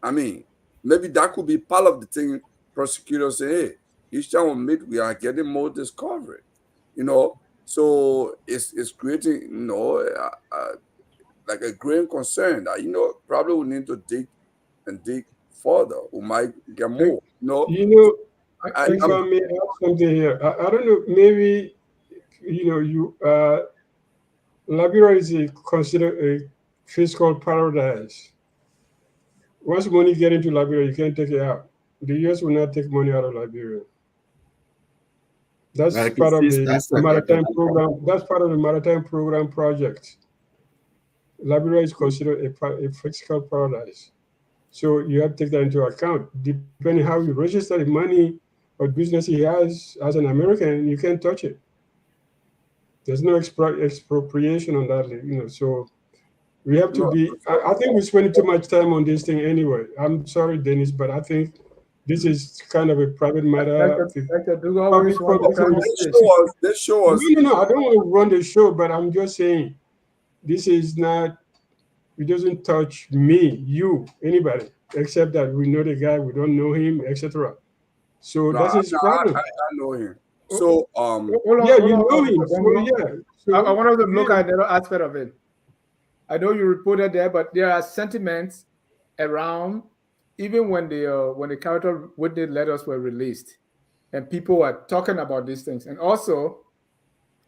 I mean, maybe that could be part of the thing prosecutors say, hey, each time we meet, we are getting more discovery, you know. So it's creating, you know, like a growing concern that, you know, probably we need to dig and dig further. We might get more, you know. You know, if I'm I may add something here, I don't know, maybe, you know, Liberia is considered a fiscal paradise. Once money get into Liberia, you can't take it out. The US will not take money out of Liberia. That's Like part of it's the asset. maritime program. That's part of the maritime program project. Liberia is considered a fiscal paradise. So you have to take that into account. Depending how you register the money or business he has as an American, you can't touch it. There's no expropriation on that, you know. So we have to no, be. I think we're spending too much time on this thing anyway. I'm sorry, Dennis, but I think this is kind of a private matter. Dr. Duga Public, always want to come with they this. show us. They show us. no. I don't want to run the show, but I'm just saying this is not. It doesn't touch me, you, anybody, except that we know the guy, we don't know him, etc. So No, that's his problem. I know him. So Yeah, you hold know on, him. Mr. So Bongo. yeah. So, I want us to look yeah. at the aspect of it. I know you reported there, but there are sentiments around even when the character witness letters were released, and people were talking about these things, and also,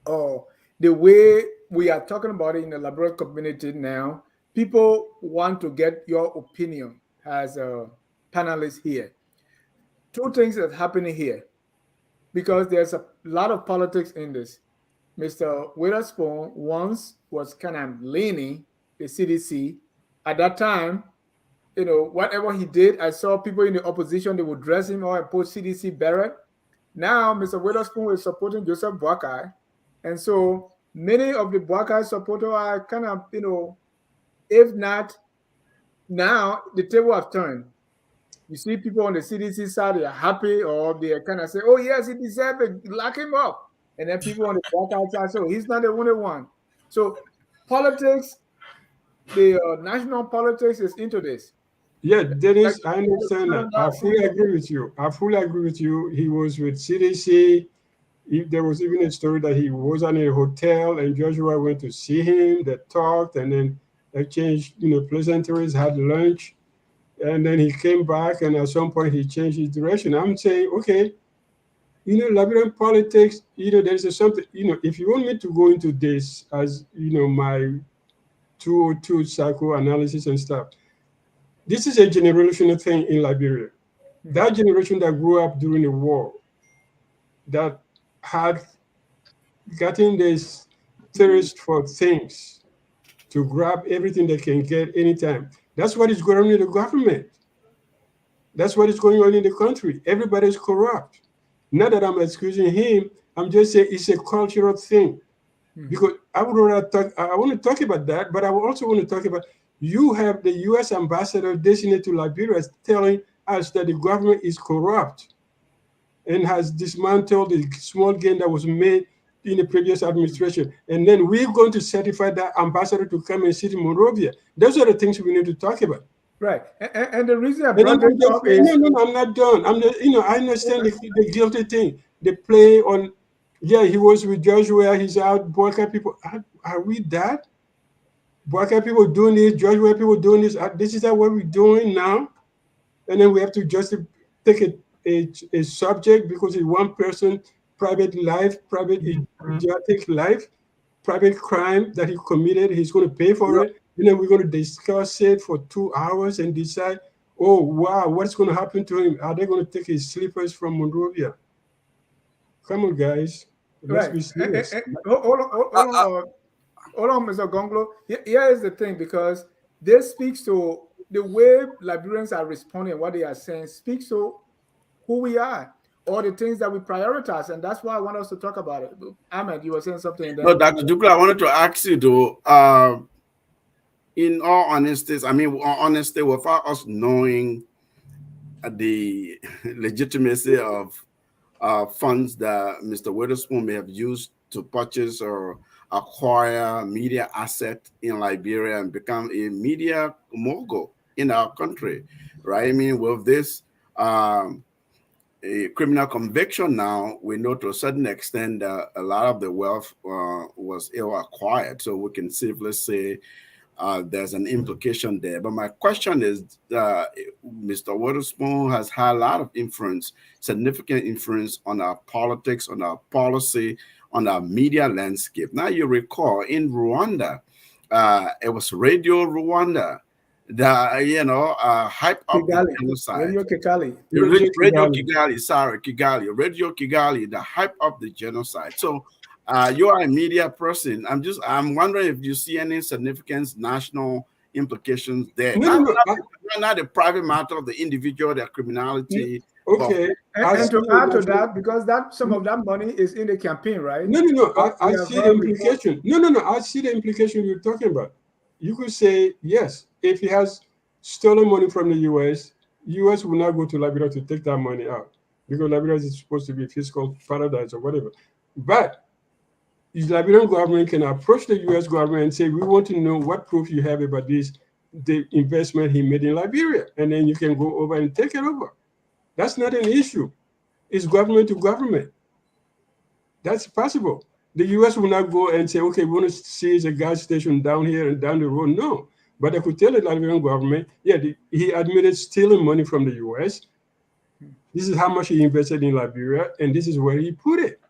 the way we are talking about it in the Liberian community now, people want to get your opinion as a panelist here. Two things that happening here, because there's a lot of politics in this. Mr. Witherspoon once was kind of leaning the CDC. At that time, you know, whatever he did, I saw people in the opposition, they would dress him or put CDC beret. Now, Mr. Witherspoon is supporting Joseph Boakai. And so many of the Boakai supporters are kind of, you know, if not, now the table have turned. You see people on the CDC side, they are happy, or they kind of say, oh, yes, he deserves it, lock him up. And then people on the Boakai side say, oh, he's not the only one. So politics, the national politics is into this. Yeah, Like, Dennis, I understand that. I fully agree with you. I fully agree with you. He was with CDC. There was even a story that he was in a hotel and Joshua went to see him. They talked and then exchanged, you know, pleasantries, had lunch, and then he came back. And at some point, he changed his direction. I'm saying, okay, you know, Liberian politics. You know, there's something. You know, if you want me to go into this as you know my 202 psychoanalysis and stuff, this is a generational thing in Liberia. That generation that grew up during the war, that had gotten this thirst for things to grab everything they can get anytime. That's what is going on in the government. That's what is going on in the country. Everybody's corrupt. Not that I'm excusing him. I'm just saying it's a cultural thing. Because I would rather talk. I want to talk about that, but I would also want to talk about. You have the U.S. ambassador designated to Liberia telling us that the government is corrupt and has dismantled the small gain that was made in the previous administration. And then we're going to certify that ambassador to come and sit in Monrovia. Those are the things we need to talk about. Right. And the reason I brought this up is... No, I'm not done. I understand the guilty thing. The play on, yeah, he was with Joshua, he's out, Boyka people. Are we that? Boyka people doing this, Joshua people doing this. This is what we're doing now. And then we have to just take a subject because it's one person, private life, private idiotic life, private crime that he committed. He's going to pay for it. And then we're going to discuss it for 2 hours and decide, oh, wow, what's going to happen to him? Are they going to take his slippers from Monrovia? Come on, guys. Let's be serious. Hold on, Mr. Gonglo. Here is the thing, because this speaks to the way Liberians are responding, what they are saying, speaks to who we are, or the things that we prioritize. And that's why I want us to talk about it. Ahmed, you were saying something. No, Dr. Dukla, I wanted to ask you though, in all honesty, without us knowing the legitimacy of funds that Mr. Witherspoon may have used to purchase or acquire media asset in Liberia and become a media mogul in our country, right? I mean, with this a criminal conviction now, we know to a certain extent that a lot of the wealth was ill acquired. So we can safely say there's an implication there. But my question is, Mr. Witherspoon has had a lot of influence, significant influence on our politics, on our policy, on our media landscape. Now you recall in Rwanda, it was Radio Rwanda that hype up the genocide. Radio Kigali. Radio Kigali, sorry, Kigali, Radio Kigali, the hype up the genocide. So you are a media person. I'm wondering if you see any significant national implications there. Not the private matter of the individual, their criminality. Okay. And to add to that, because some of that money is in the campaign, right? No. I see the implication. No. I see the implication you're talking about. You could say, yes, if he has stolen money from the U.S. will not go to Liberia to take that money out because Liberia is supposed to be a fiscal paradise or whatever. But the Liberian government can approach the U.S. government and say, we want to know what proof you have about the investment he made in Liberia. And then you can go over and take it over. That's not an issue. It's government to government. That's possible. The U.S. will not go and say, okay, we want to seize a gas station down here and down the road. No. But they could tell the Liberian government, he admitted stealing money from the U.S. This is how much he invested in Liberia, and this is where he put it.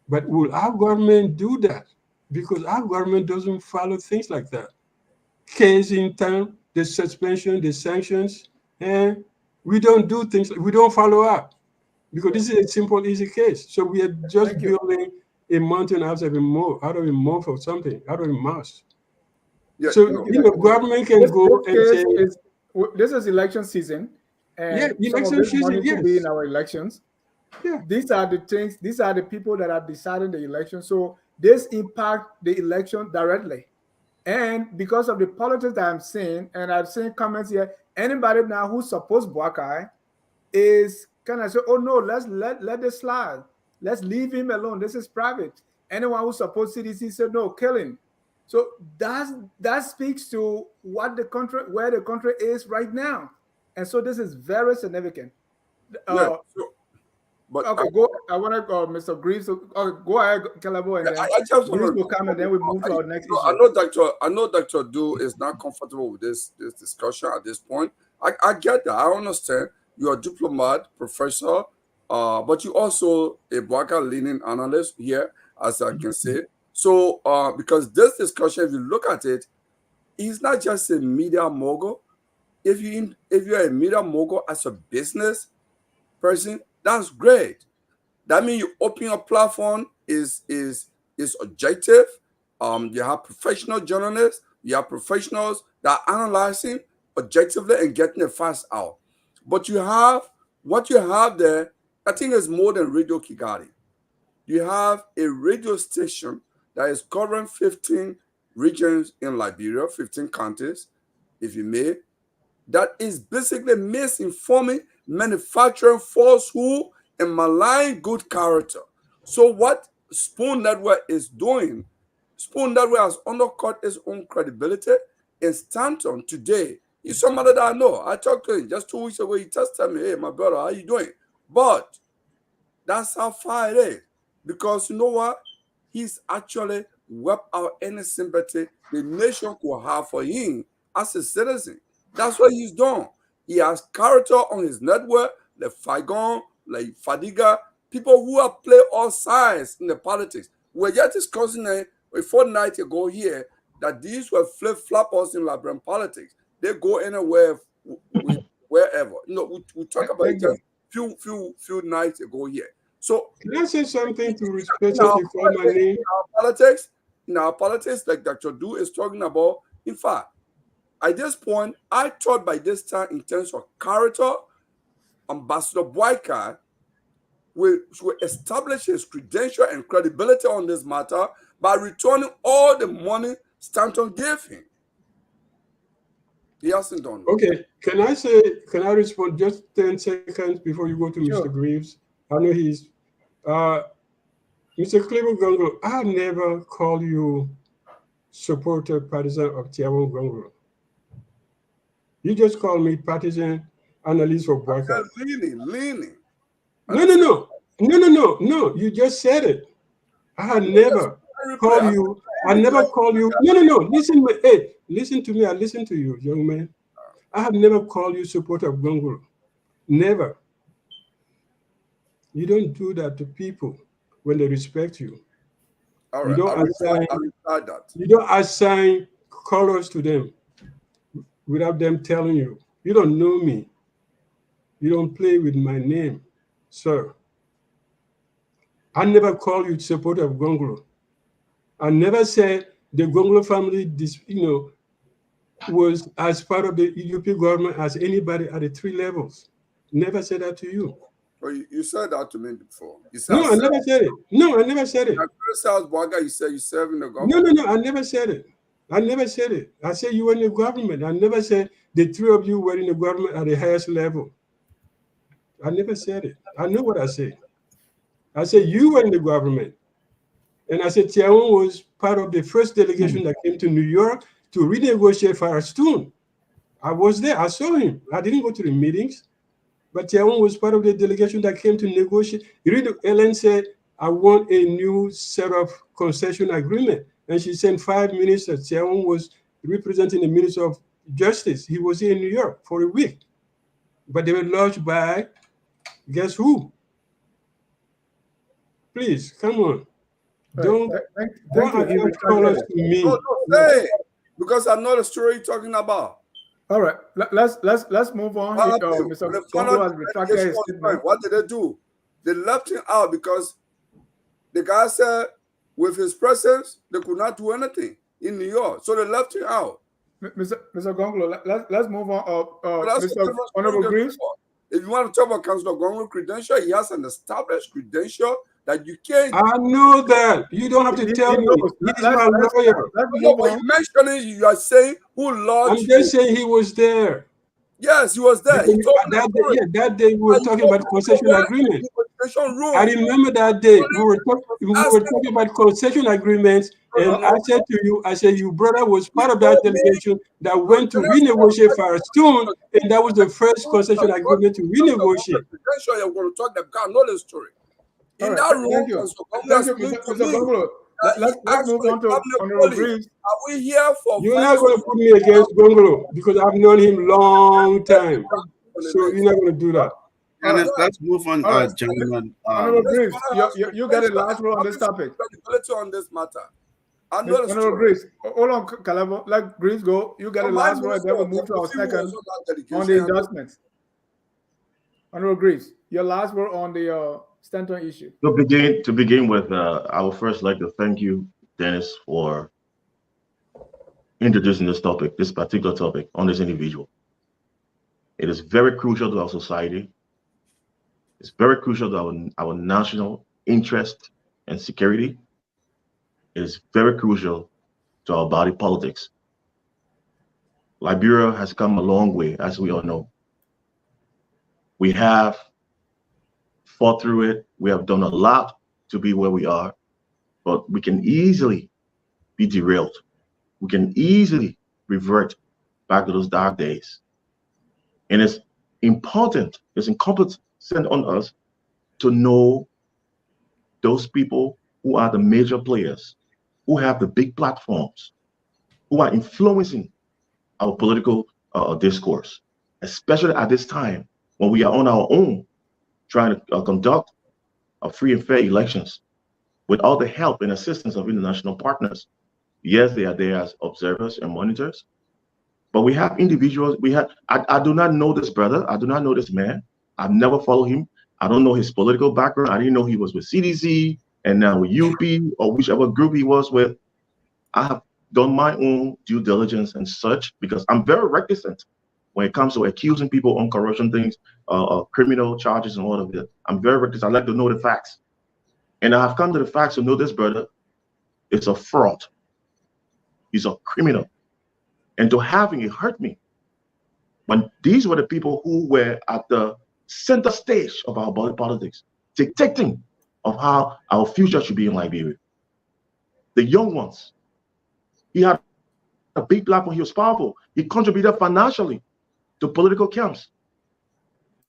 But will our government do that? Because our government doesn't follow things like that. Case in time, the suspension, the sanctions, and we don't do things, we don't follow up. Because this is a simple, easy case. So we are just building a mountain out of a moat or something, out of a mouse. Yeah, so, government can go and say... This is election season. And election season, yes. Be in our elections. Yeah. These are the things, these are the people that are deciding the election. So this impact the election directly. And because of the politics that I'm seeing, and I've seen comments here, anybody now who supports Boakai is kind of say, oh no, let's let this slide. Let's leave him alone. This is private. Anyone who supports CDC said no, kill him. So that speaks to where the country is right now. And so this is very significant. But okay, go. I want to go, Mr. Greaves. Go ahead, Calabo, and then Greaves will come, and then we move to our next issue. I know Dr. Du is not comfortable with this discussion at this point. I get that. I understand. You're a diplomat, professor, but you also a Boakai leaning analyst here, as I can say. So, because this discussion, if you look at it, he's not just a media mogul. If you're a media mogul as a business person, that's great. That means you open your platform is objective. You have professional journalists, you have professionals that are analyzing objectively and getting the facts out. But what you have there, I think is more than Radio Kigali. You have a radio station that is covering 15 regions in Liberia, 15 counties, if you may, that is basically misinforming, manufacturing falsehood, and malign good character. So what Spoon Network is doing, Spoon Network has undercut its own credibility. In Stanton today, he's somebody that I know. I talked to him just 2 weeks ago. He texted me, hey, my brother, how you doing? But that's how far it is. Because you know what? He's actually wept out any sympathy the nation could have for him as a citizen. That's what he's done. He has character on his network, like Fagon, like Fadiga, people who have played all sides in the politics. We're just discussing a fortnight ago here that these were flip-floppers in Liberian politics. They go anywhere, wherever. We talk about it just few nights ago here. So can I say something to respect you for my name? In our politics, like Dr. Du is talking about, in fact, at this point, I thought by this time, in terms of character, Ambassador Boakai will establish his credential and credibility on this matter by returning all the money Stanton gave him. He hasn't done that. Okay, can I respond just 10 seconds before you go to Mr. Greaves? I know he's Mr. Cleveland Gongo, I never call you supporter, partisan of Tiawan Gongo. You just call me partisan analyst for Boakai. Leaning. No. You just said it. I had never called you. I never called you. No. Listen to me. I listen to you, young man. I have never called you supporter of Gongolo. Never. You don't do that to people when they respect you. All right. You don't assign colors to them without them telling you. You don't know me. You don't play with my name, sir. I never call you supporter of Gongolo. I never said the Gongolo family, was as part of the UP government as anybody at the 3 levels. Never said that to you. Well, you said that to me before. You said, No, I never said it. No, I never said it. You said you serve in the government. No, I never said it. I said you were in the government. I never said the 3 of you were in the government at the highest level. I never said it. I know what I said. I said you were in the government. And I said Tiawan was part of the first delegation that came to New York to renegotiate Firestone. I was there. I saw him. I didn't go to the meetings. But Tiawan was part of the delegation that came to negotiate. Ellen said, I want a new set of concession agreement. And she sent 5 ministers. Tiawan was representing the Minister of Justice. He was here in New York for a week. But they were lodged by, guess who? Please, come on. Don't attach colors to me. No, say, because I know the story you're talking about. All right, let's move on. Mr. Congo has retracted his statement. What did they do? They left him out because the guy said with his presence they could not do anything in New York, so they left him out. Mr. Gongolo, let's move on. Mr. Honorable Greaves. If you want to talk about Councilor Gongolo credential, he has an established credential that you can't. I know that. You don't have to tell me. He's my lawyer. No, but you mentioned it, you are saying who lodged. I'm just saying he was there. Yes, he was there. That day we were talking about concession agreement. I remember that day we were talking about concession agreements, and I said to you, your brother was part of that delegation that went to renegotiate Firestone, and that was the first concession agreement to renegotiate. You're going to talk about know the story. In that room, thank you, Mr. Gongolo. Let's move on to Honorable Greaves. Are we here for? You're not going to put me against Gongolo because I've known him long time. So you're not going to do that. And let's move on, gentlemen. Honorable Greaves, you get a last word on this topic. On this matter. Honorable Greaves, hold on, Calabo. Let Greaves go. You get a last word, then we'll move to our second on the endorsements. Honorable Greaves, your last word on the Stanton issue. To begin with, I would first like to thank you, Dennis, for introducing this topic, this particular topic on this individual. It is very crucial to our society. It's very crucial to our national interest and security. It is very crucial to our body politics. Liberia has come a long way, as we all know. We have fought through it. We have done a lot to be where we are, but we can easily be derailed. We can easily revert back to those dark days. And it's important, it's incumbent on us to know those people who are the major players, who have the big platforms, who are influencing our political discourse, especially at this time when we are on our own trying to conduct free and fair elections with all the help and assistance of international partners. Yes, they are there as observers and monitors, but we have individuals. I do not know this brother. I do not know this man. I've never followed him. I don't know his political background. I didn't know he was with CDC and now with UP or whichever group he was with. I have done my own due diligence and such because I'm very reticent when it comes to accusing people on corruption things, criminal charges and all of that. I'm very reticent. I like to know the facts. And I have come to the facts to know this brother is a fraud. He's a criminal. And to having it hurt me when these were the people who were at the center stage of our body politics, dictating of how our future should be in Liberia. The young ones. He had a big platform. He was powerful. He contributed financially to political camps.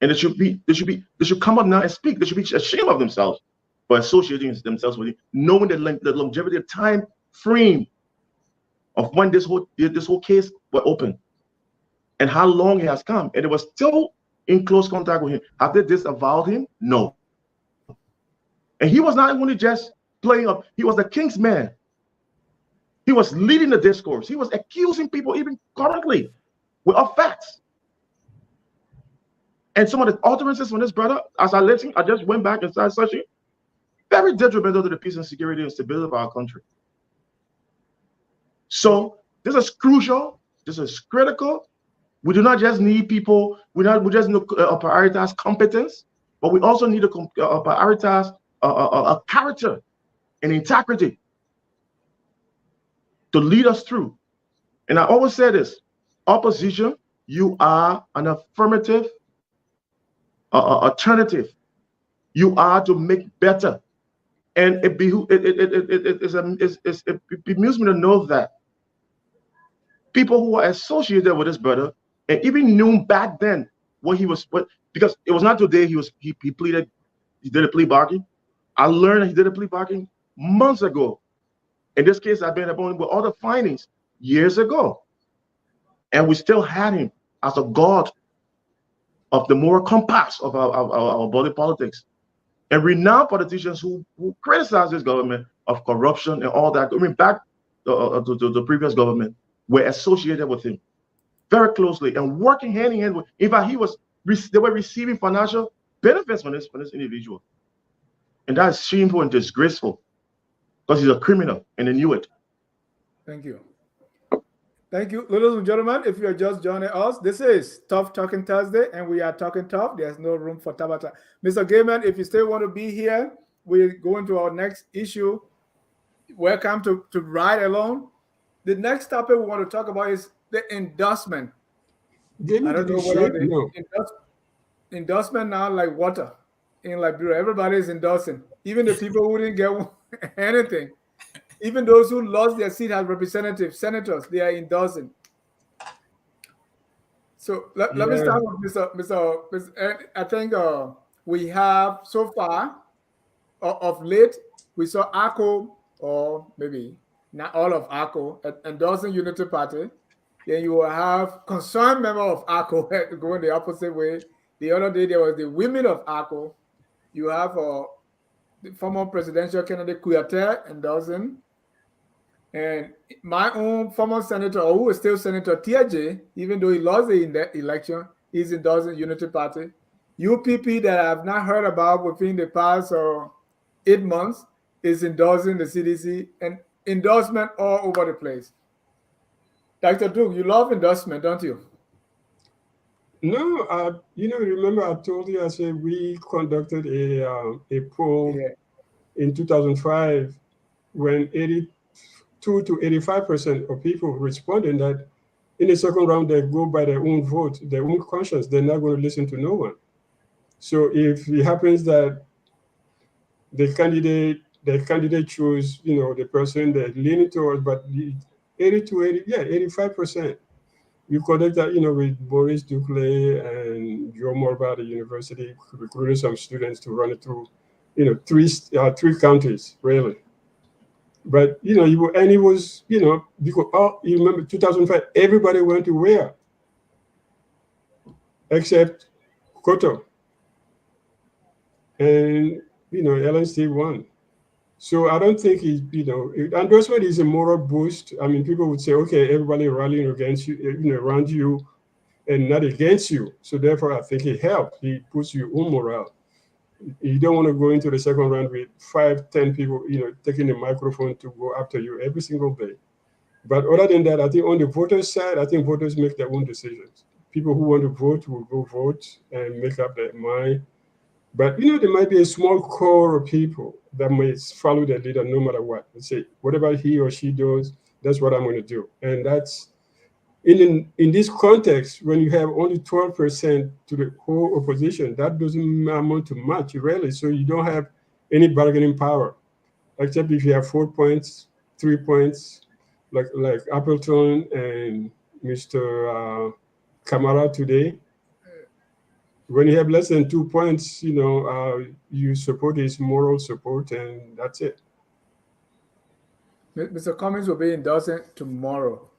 And they should come up now and speak. They should be ashamed of themselves for associating themselves with him, knowing the longevity of time frame of when this whole case was open and how long it has come. And it was still in close contact with him. Have they disavowed him? No. And he was not only just playing up, he was the king's man. He was leading the discourse. He was accusing people even currently of facts. And some of the utterances from this brother, as I listened, I just went back and started searching, very detrimental to the peace and security and stability of our country. So this is crucial. This is critical. We do not just need people. We just need to prioritize competence, but we also need to prioritize a character and integrity to lead us through. And I always say this: opposition, you are an affirmative alternative. You are to make better, and it behooves me to know that people who are associated with this brother and even knew back then what he was, because it was not today he pleaded, he did a plea bargain. I learned he did a plea bargain months ago. In this case, I've been upon with all the findings years ago, and we still had him as a god of the moral compass of our body politics. And renowned politicians who criticize this government of corruption and all that, going back to the previous government, were associated with him very closely and working hand in hand with. In fact, they were receiving financial benefits from this individual, and that is shameful and disgraceful because he's a criminal and they knew it. Thank you. Thank you, ladies and gentlemen. If you are just joining us, this is Tough Talking Thursday, and we are talking tough. There's no room for tabata. Mr. Gaiman, if you still want to be here, we're going to our next issue. Welcome to Ride Along. The next topic we want to talk about is the endorsement. Gaiman, I don't know whether the endorsement now like water in Liberia. Everybody is endorsing, even the people who didn't get anything. Even those who lost their seat as representatives, senators, they are endorsing. So let me start with Mr. I think we have so far, of late, we saw ACO, or maybe not all of ACO, endorsing Unity Party. Then you will have concerned member of ACO going the opposite way. The other day, there was the women of ACO. You have the former presidential candidate Kuyate endorsing. And my own former senator, or who is still Senator TJ, even though he lost the election, is endorsing Unity Party. UPP that I have not heard about within the past 8 months is endorsing the CDC, and endorsement all over the place. Dr. Duke, you love endorsement, don't you? No, remember I told you, I said we conducted a poll in 2005 when 82 to 85% of people responded that in the second round they go by their own vote, their own conscience. They're not going to listen to no one. So if it happens that the candidate choose, the person they're leaning towards, but 85%. We conducted that, with Boris Duclay and Joe Morba at the university, recruiting some students to run it through, three counties, really. But, it was, because, you remember 2005, everybody went to where? Except Koto. And, Ellen Steve won. So I don't think endorsement is a moral boost. I mean, people would say, okay, everybody rallying against you, around you and not against you. So therefore, I think it helps. It puts your own morale. You don't want to go into the second round with 5, 10 people, taking the microphone to go after you every single day. But other than that, I think on the voters' side, I think voters make their own decisions. People who want to vote will go vote and make up their mind. But, there might be a small core of people that might follow their leader no matter what. And say, whatever he or she does, that's what I'm going to do. And that's, in this context, when you have only 12% to the whole opposition, that doesn't amount to much, really. So you don't have any bargaining power, except if you have 4 points, 3 points, like Appleton and Mr. Kamara today. when you have less than 2 points, you support his moral support, and that's it. Mr. Cummings will be endorsing tomorrow.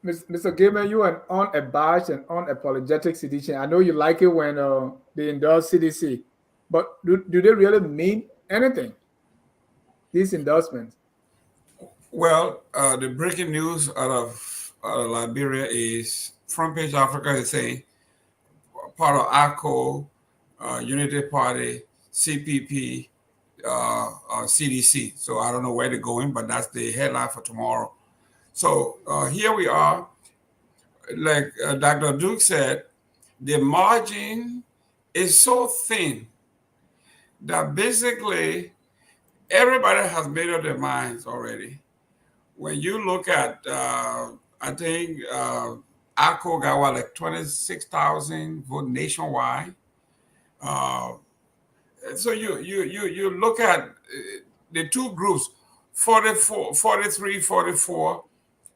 Mr. Gamer, you are unabashed and unapologetic citizen. I know you like it when they endorse CDC, but do they really mean anything? These endorsements. Well, the breaking news out of Liberia is Front Page Africa is saying part of ACO, Unity Party, CPP, CDC. So I don't know where they're going, but that's the headline for tomorrow. So here we are. Like Dr. Duke said, the margin is so thin that basically everybody has made up their minds already. When you look at, I think ACO got what, like 26,000 vote nationwide. So you look at the two groups, 44, 43, 44.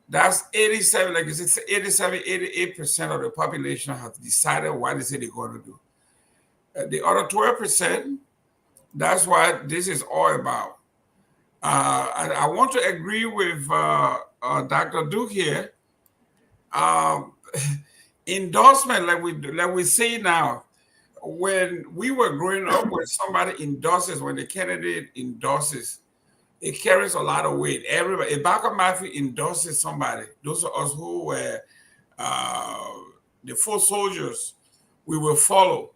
That's 87, like you said, 87, 88% of the population has decided what they say they're going to do. The other 12%, that's what this is all about. I want to agree with Dr. Duke here. Endorsement, like we say now, when we were growing up, when somebody endorses, when the candidate endorses, it carries a lot of weight. Everybody, if Baka Mafia endorses somebody, those of us who were the foot soldiers, we will follow.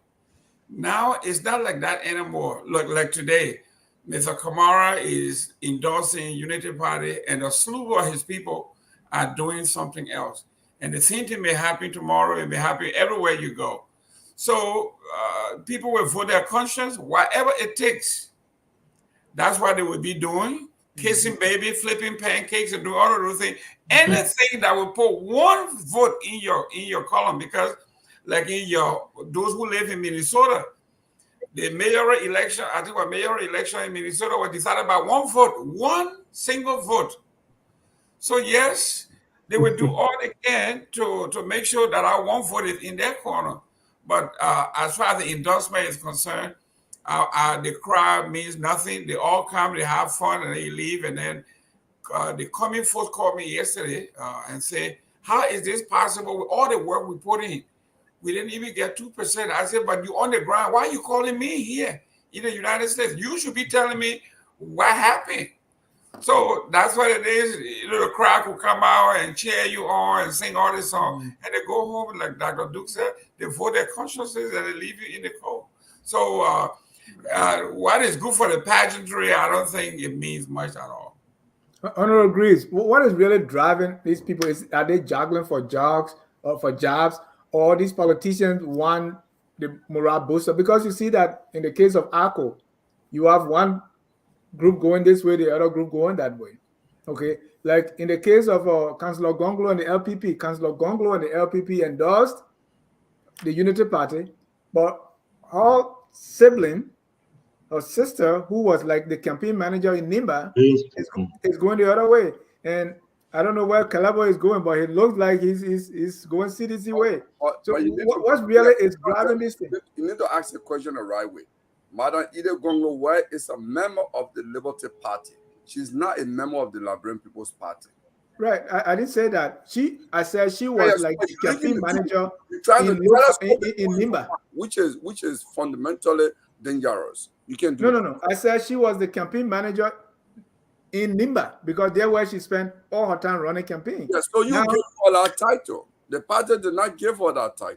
Now it's not like that anymore. Look, like today, Mr. Kamara is endorsing Unity Party, and a slew of his people are doing something else. And the same thing may happen tomorrow. It may happen everywhere you go. So people will vote their conscience, whatever it takes. That's what they would be doing. Kissing baby, flipping pancakes, and doing all of those things. Anything that will put one vote in your column, because like those who live in Minnesota, the mayoral election, I think a mayoral election in Minnesota was decided by one vote, one single vote. So yes, they will do all they can to make sure that our one vote is in their corner. But as far as the endorsement is concerned, the crowd means nothing. They all come, they have fun, and they leave. And then the coming folks called me yesterday and say, how is this possible with all the work we put in? We didn't even get 2%. I said, but you on the ground. Why are you calling me here in the United States? You should be telling me what happened. So that's what it is. The crowd will come out and cheer you on and sing all this song. And they go home, like Dr. Duke said, they vote their consciences and they leave you in the cold. So what is good for the pageantry, I don't think it means much at all. Honor agrees. What is really driving these people? Are they juggling for jobs, or these politicians want the morale booster? Because you see that in the case of ACO, you have one group going this way, the other group going that way. Okay, like in the case of Councillor Gonglo and the LPP, Councillor Gonglo and the LPP endorsed the Unity Party, but her sibling or sister, who was like the campaign manager in Nimba, is going the other way. And I don't know where Calabo is going, but it looks like he's going CDC way. So what really is driving this thing? You need to ask the question the right way. Madam Ida Gonglo White is a member of the Liberty Party. She's not a member of the Liberian People's Party. Right. I didn't say that. I said she was like the campaign manager in Nimba. Which is fundamentally dangerous. You can do No. I said she was the campaign manager in Nimba, because there where she spent all her time running campaign. Yes, so you gave her that title. The party did not give her that title.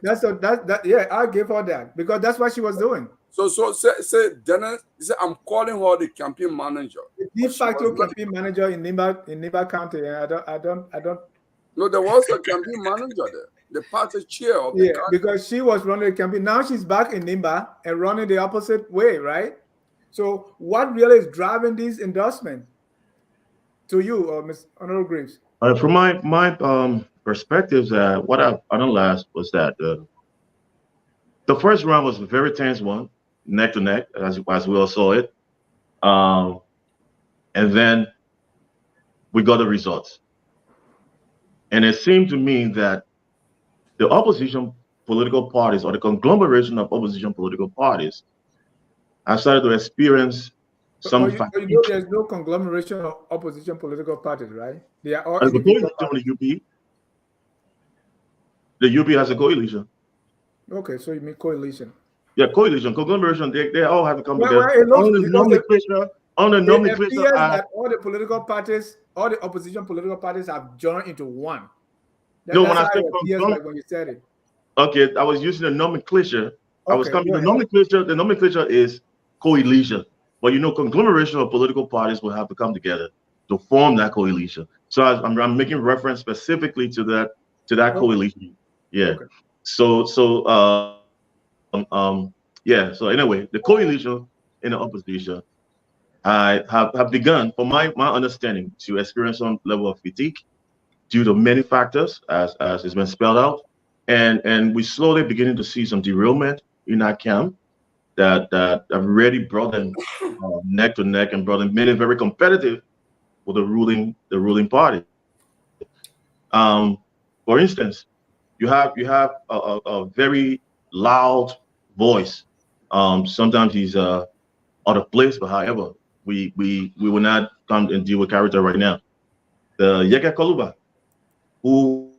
Yeah, I gave her that because that's what she was doing. So say Dennis, say I'm calling her the campaign manager. The de facto campaign manager in Nimba County. I don't. No, there was a campaign manager there. The party chair of the country. Because she was running the campaign. Now she's back in Nimba and running the opposite way, right? So what really is driving these endorsements to you, Ms. Honorable Graves? From my perspectives, what I analyzed was that the first round was a very tense one, neck to neck, as we all saw it. And then we got the results. And it seemed to me that the opposition political parties or the conglomeration of opposition political parties, I started to experience some You know, there's no conglomeration of opposition political parties, right? They are all as a individual coalition on parties. the UP. The UP has a coalition. Okay, so you mean coalition? Yeah, coalition, conglomeration. They all have to come Well, together it looks on the because nomenclature. On the it nomenclature, appears that all the political parties, all the opposition political parties, have joined into one. no, when That's I how say it appears like when you said it. okay, I was using the nomenclature. I was Okay, coming. go The ahead. nomenclature. The nomenclature is coalition, but conglomeration of political parties will have to come together to form that coalition. So I'm making reference specifically to that Okay. coalition. Yeah. Okay. Yeah. So anyway, the coalition in the opposition, I have begun, from my understanding, to experience some level of fatigue due to many factors, as has been spelled out, and we slowly beginning to see some derailment in our camp that have really brought them neck to neck and brought them made it very competitive with the ruling party. For instance, you have a very loud voice. Sometimes he's out of place, but however, we will not come and deal with character right now. The Yeke Koluba, who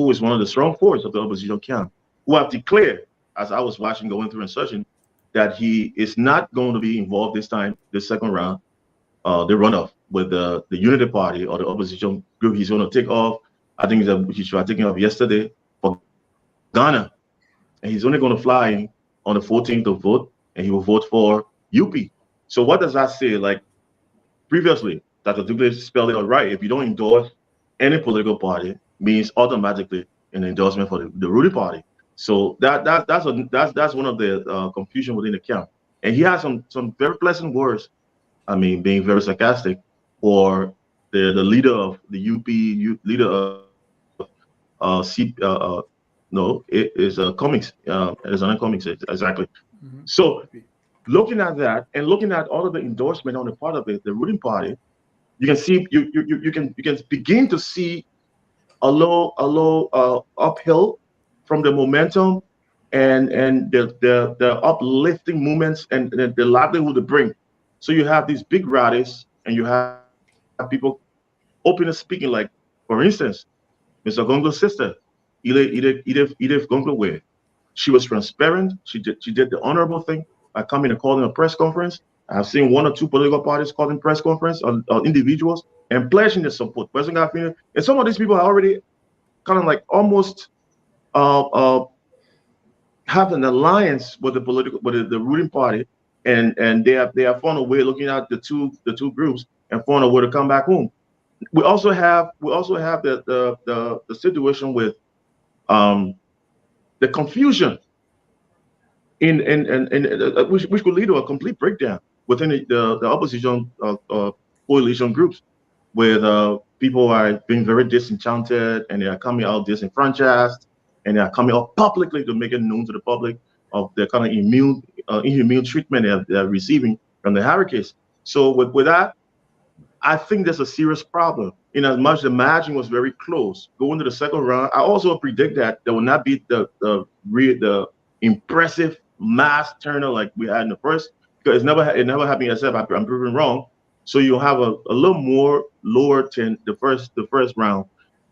is one of the strong force of the opposition camp, who have declared, as I was watching, going through and searching, that he is not going to be involved this time, this second round, the runoff with the Unity Party or the opposition group. He's going to take off. I think that he started taking off yesterday for Ghana, and he's only going to fly on the 14th to vote, and he will vote for UP. So what does that say? Like previously, Dr. Douglas spelled it out right. If you don't endorse any political party, means automatically an endorsement for the ruling party. So that's one of the confusion within the camp. And he has some very pleasant words. I mean, being very sarcastic for the leader of the leader of no, it is comics. It is an comics exactly. Mhm. So looking at that and looking at all of the endorsement on the part of it, the ruling party, you can see you can begin to see a little uphill from the momentum and the uplifting movements and the livelihood to bring. So you have these big rallies and you have people openly speaking, like for instance, Mr. Gongo's sister, Edith Gongo, she was transparent. She did the honorable thing by coming and calling a press conference. I've seen one or two political parties calling press conference on individuals and pledging their support. President Garfield, and some of these people are already kind of like almost uh, uh, have an alliance with the ruling party, and they have found a way looking at the two groups and found a way to come back home. We also have the situation with um, the confusion which could lead to a complete breakdown within the opposition coalition groups, where people are being very disenchanted and they are coming out disenfranchised and they are coming out publicly to make it known to the public of the kind of inhumane treatment they're receiving from the hierarchies. So with that, I think there's a serious problem. In as much the margin was very close going to the second round, I also predict that there will not be the impressive mass turnout like we had in the first, because it never happened except I'm proven wrong. So you'll have a little more lower than the first round,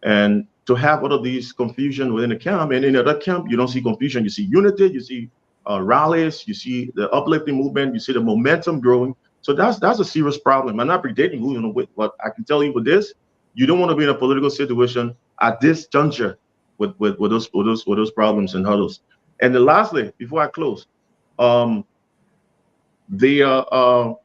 and to have all of these confusion within the camp, and in other camp you don't see confusion, you see unity, you see rallies, you see the uplifting movement, you see the momentum growing. So that's a serious problem. I'm not predicting who win, but I can tell you with this, you don't want to be in a political situation at this juncture with those problems and hurdles. And then lastly, before I close, um, the Tewon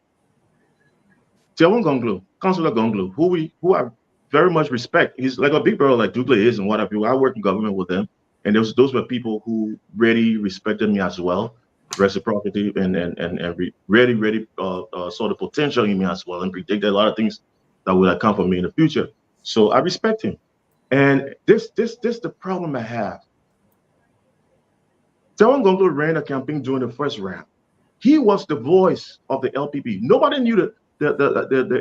Gonglo, Councillor Gonglo, who I very much respect. He's like a big brother like Douglas is and what have you. I work in government with them, and those were people who really respected me as well, reciprocity and really saw the potential in me as well and predicted a lot of things that would come for me in the future. So I respect him. And this the problem I have. Tewon Gonglo ran a campaign during the first round. He was the voice of the LPP. Nobody knew the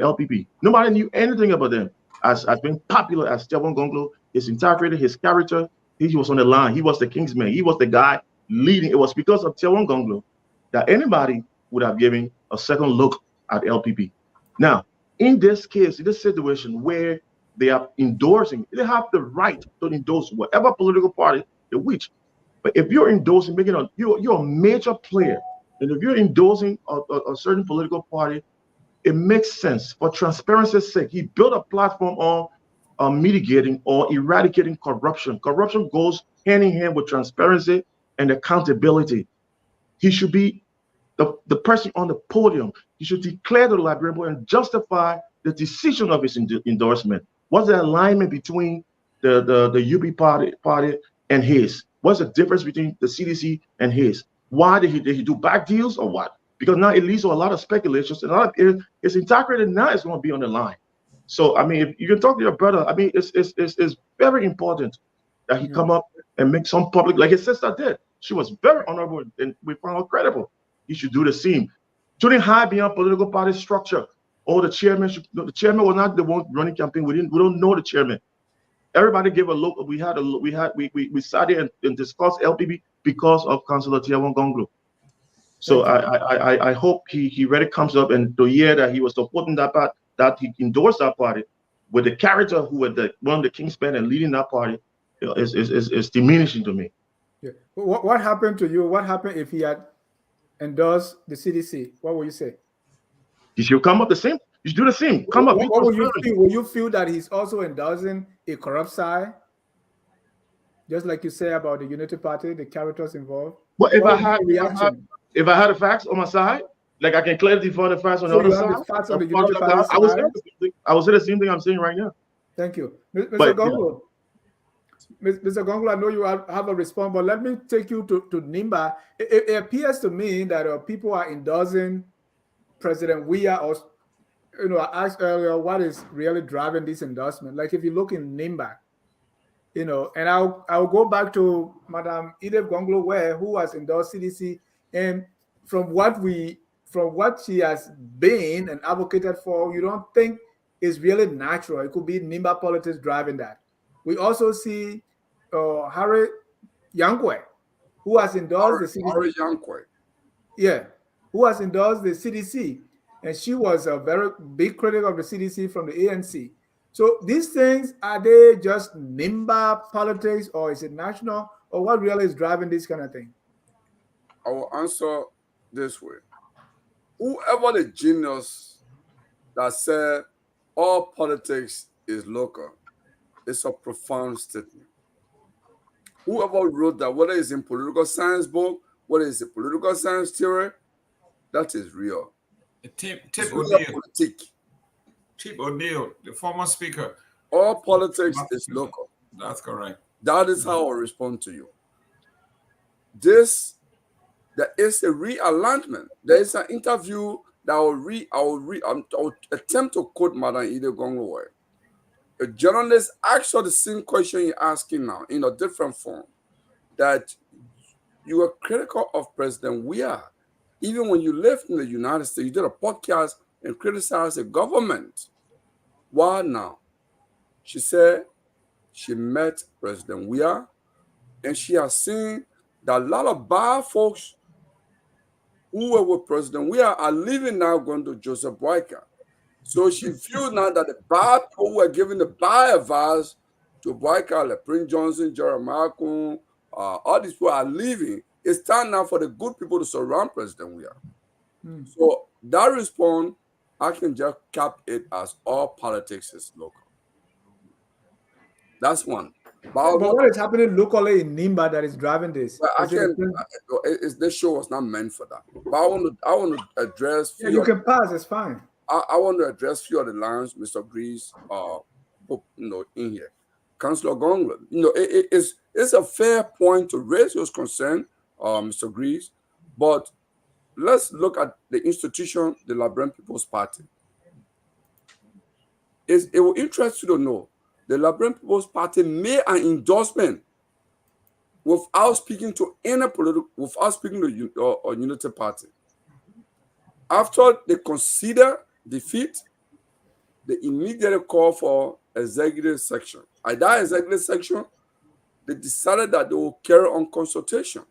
LPP. Nobody knew anything about them as being popular as Tewon Gonglo, his integrity, his character, He was on the line. He was the Kingsman. He was the guy leading. It was because of Tiawan Gonglo that anybody would have given a second look at LPP. Now, in this case, in this situation where they are endorsing, they have the right to endorse whatever political party they wish. But if you're endorsing, you're a major player, and if you're endorsing a certain political party, it makes sense for transparency's sake. He built a platform on mitigating or eradicating corruption. Corruption goes hand in hand with transparency and accountability. He should be the person on the podium. He should declare to the Liberian board and justify the decision of his endorsement. What's the alignment between the UB party and his? What's the difference between the CDC and his? Why did he do back deals or what? Because now it leads to a lot of speculations, and a lot of his integrity now is going to be on the line. So I mean, if you can talk to your brother, I mean, it's very important that he come up and make some public, like his sister did. She was very honorable, and we found her credible. He should do the same. Shouldn't hide beyond political party structure. Or the chairman the chairman was not the one running campaign. We don't know the chairman. Everybody gave a look. We sat there and discussed LPP because of Councillor Tiawan Gonglo. So I hope he really comes up, and the year that he was supporting that part, that he endorsed that party with the character who was one of the Kingsmen and leading that party, is diminishing to me. Yeah. What happened to you? What happened if he had endorsed the CDC? What would you say? You should come up the same. You should do the same. Come up. What would you feel? Will you feel that he's also endorsing a corrupt side? Just like you say about the Unity Party, the characters involved. Well, if I had the facts on my side, like I can clearly find the facts on the other side. Facts on the Unity Party I would say the same thing I'm saying right now. Thank you, Mr. Gonglo. Mr. Gonglo, I know you have a response, but let me take you to Nimba. It appears to me that people are endorsing President Weah, or I asked earlier what is really driving this endorsement. Like if you look in Nimba, and I'll go back to Madam Edith Gonglo, who has endorsed CDC, and from what she has been and advocated for, you don't think is really natural. It could be Nimba politics driving that. We also see Harry Yankwe, who has endorsed the CDC. Harry Yankwe. Yeah, who has endorsed the CDC. And she was a very big critic of the CDC from the ANC. So these things, are they just Nimba politics, or is it national, or what really is driving this kind of thing? I will answer this way. Whoever the genius that said all politics is local, it's a profound statement. Whoever wrote that, whether it's in political science book, whether it's a political science theory, that is real. Tip O'Neill, the former speaker. All politics is local. That's correct. That is how I respond to you. There is a realignment. There is an interview that I will attempt to quote Madam Edith Gonglo. A journalist asked her the same question you're asking now in a different form, that you were critical of President Weah. Even when you lived in the United States, you did a podcast and criticized the government. Why now? She said she met President Weah, and she has seen that a lot of bad folks who were with President Weah are leaving now, going to Joseph Boyka. So she feels now that the bad people who are giving the bad advice to Boyka, like Prince Johnson, Jeremiah Kun, all these people are leaving. It's time now for the good people to surround President Weah. So that response, I can just cap it as all politics is local. That's one. But what is happening locally in Nimba that is driving this? This show was not meant for that. But I want to address. Yeah, you can pass. It's fine. I want to address few of the lines Mr. Grease in here. Councillor Gonglo, it's a fair point to raise your concern, Mr. Grease, but let's look at the institution, the Liberian People's Party. It will interest you to know the Liberian People's Party made an endorsement without speaking to any without speaking to a Unity Party. After they consider defeat, they immediately call for executive section. At that executive section, they decided that they will carry on consultation.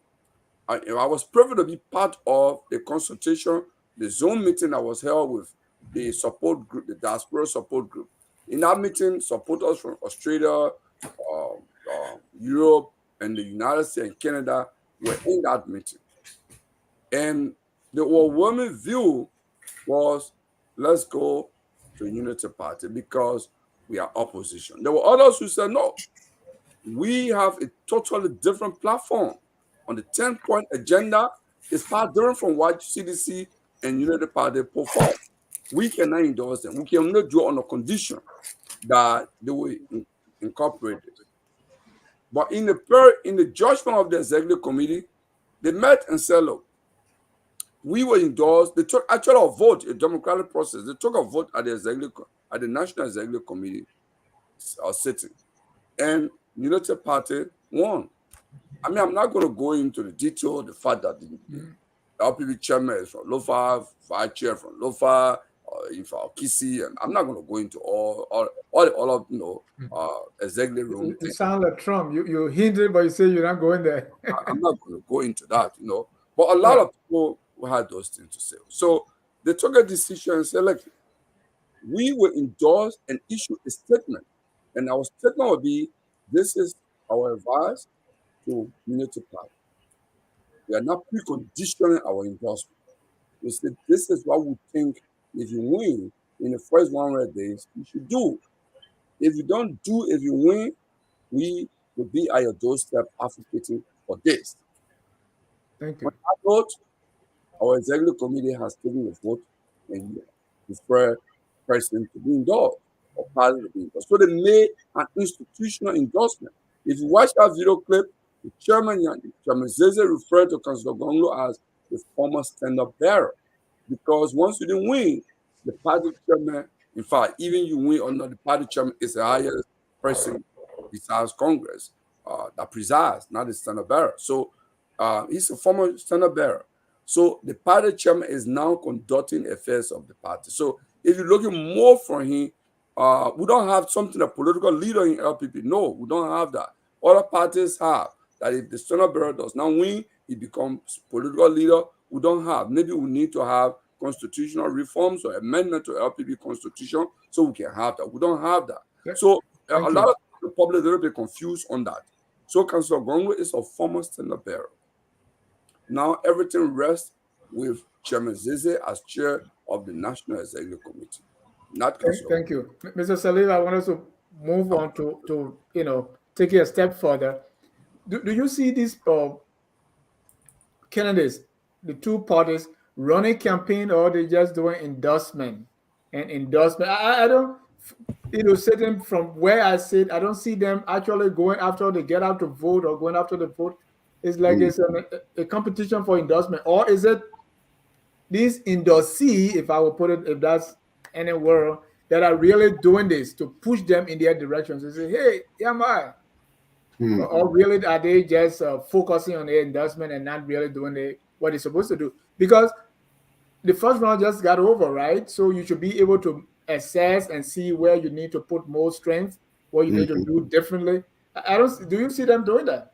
I was privileged to be part of the consultation, the Zoom meeting that was held with the support group, the diaspora support group. In that meeting, supporters from Australia, Europe, and the United States and Canada were in that meeting. And the overwhelming view was, let's go to Unity Party because we are opposition. There were others who said, no, we have a totally different platform. On the 10-point agenda is far different from what CDC and Unity Party put forward. We cannot endorse them. We can only do it on a condition that they will incorporate this. But in the judgment of the executive committee, they met and said, look, we were endorsed. They took actually a vote, a democratic process. They took a vote at the National Executive Committee sitting. And Unity Party won. I mean, I'm not going to go into the detail of the fact that the LPP chairman is from Lofa, vice chair from Lofa, Kisi, and I'm not going to go into all of executive room. You sound like Trump. You hinted, but you say you're not going there. I'm not going to go into that, But a lot of people had those things to say. So they took a decision and said, look, we will endorse and issue a statement. And our statement will be, this is our advice to Unity Party. We are not preconditioning our endorsement. We said, this is what we think if you win in the first 100 days, you should do. If you don't do, if you win, we will be at your doorstep advocating for this. Thank you. When I vote, our executive committee has taken the vote and prefer person to be endorsed or party to be endorsed. So they made an institutional endorsement. If you watch that video clip, the chairman Zeze referred to Councillor Gonglo as the former stand-up bearer. Because once you didn't win, the party chairman, in fact, even you win or not, the party chairman is the highest person besides Congress that presides, not the stand-up bearer. So he's a former stand-up bearer. So the party chairman is now conducting affairs of the party. So if you're looking more from him, we don't have something, a political leader in LPP. No, we don't have that. Other parties have that. If the stand-up bearer does not win, he becomes political leader. We don't have. Maybe we need to have constitutional reforms or amendment to LPP constitution so we can have that. We don't have that. So a lot of the public are a little bit confused on that. So Councillor Gongwe is a former stand-up bearer. Now everything rests with Chairman Zeze as chair of the National Executive Committee. Not Thank you. Mr. Salil, I want us to move on to take it a step further. Do you see these candidates, the two parties, running campaign, or they just doing endorsement and endorsement? I don't, sitting from where I sit, I don't see them actually going after they get out to vote or going after the vote. It's like it's a competition for endorsement, or is it these endorsee, if I will put it, if that's any word, that are really doing this to push them in their directions and say, hey, am I? Or really are they just focusing on the endorsement and not really doing what they're supposed to do? Because the first round just got over, right? So you should be able to assess and see where you need to put more strength, what you need to do differently. Do you see them doing that?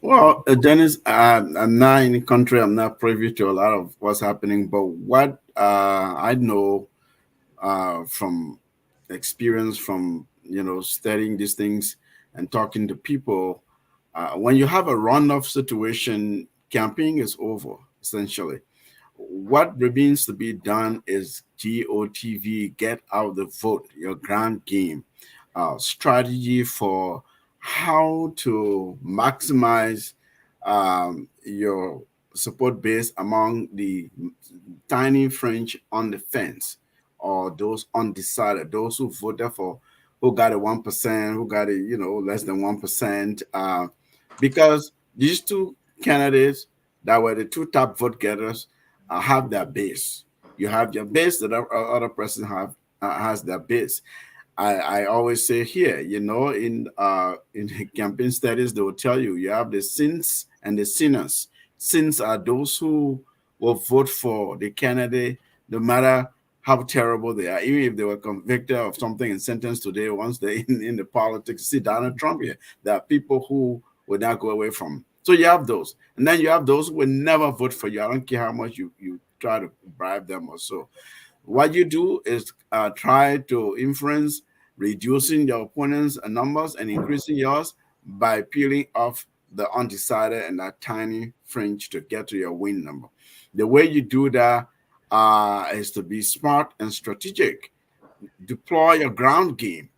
Well, Dennis, I'm not in the country. I'm not privy to a lot of what's happening. But what I know from experience, from studying these things and talking to people, when you have a runoff situation, campaign is over essentially. What remains to be done is GOTV, get out the vote, your grand game, strategy for how to maximize your support base among the tiny fringe on the fence, or those undecided, those who voted for, who got a 1%, who got a less than 1%, because these two candidates that were the two top vote getters have their base. You have your base, the other person has their base. I always say here, in campaign studies, they will tell you have the sins and the sinners. Sins are those who will vote for the candidate, no matter how terrible they are, even if they were convicted of something and sentenced today. Once they're in the politics, see Donald Trump here. There are people who will not go away from. So you have those. And then you have those who will never vote for you. I don't care how much you try to bribe them or so. What you do is try to influence reducing your opponent's numbers and increasing yours by peeling off the undecided and that tiny fringe to get to your win number. The way you do that is to be smart and strategic. Deploy your ground game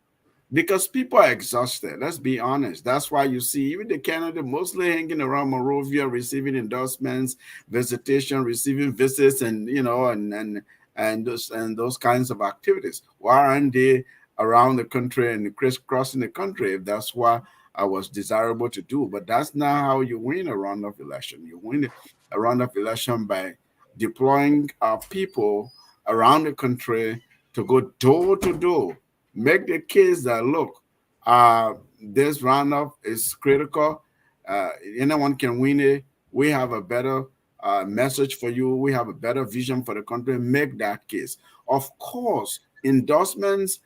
because people are exhausted. Let's be honest. That's why you see even the candidate mostly hanging around Monrovia, receiving endorsements, visitation, receiving visits, and those kinds of activities. Why aren't they around the country and crisscrossing the country if that's what I was desirable to do? But that's not how you win a runoff election. You win a runoff election by deploying people around the country to go door to door, make the case that look, this runoff is critical. Anyone can win it. We have a better message for you. We have a better vision for the country. Make that case. Of course, endorsements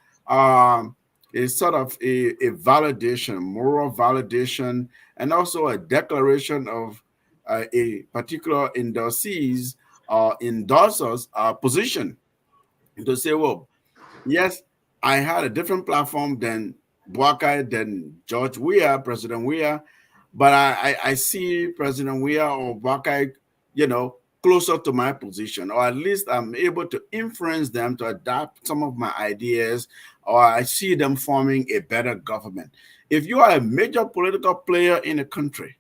is sort of a validation, moral validation, and also a declaration of a particular endorsee's endorsers' position to say, well, yes, I had a different platform than Boakai, than George Weah, President Weah, but I see President Weah or Boakai, closer to my position, or at least I'm able to influence them to adapt some of my ideas, or I see them forming a better government. If you are a major political player in a country,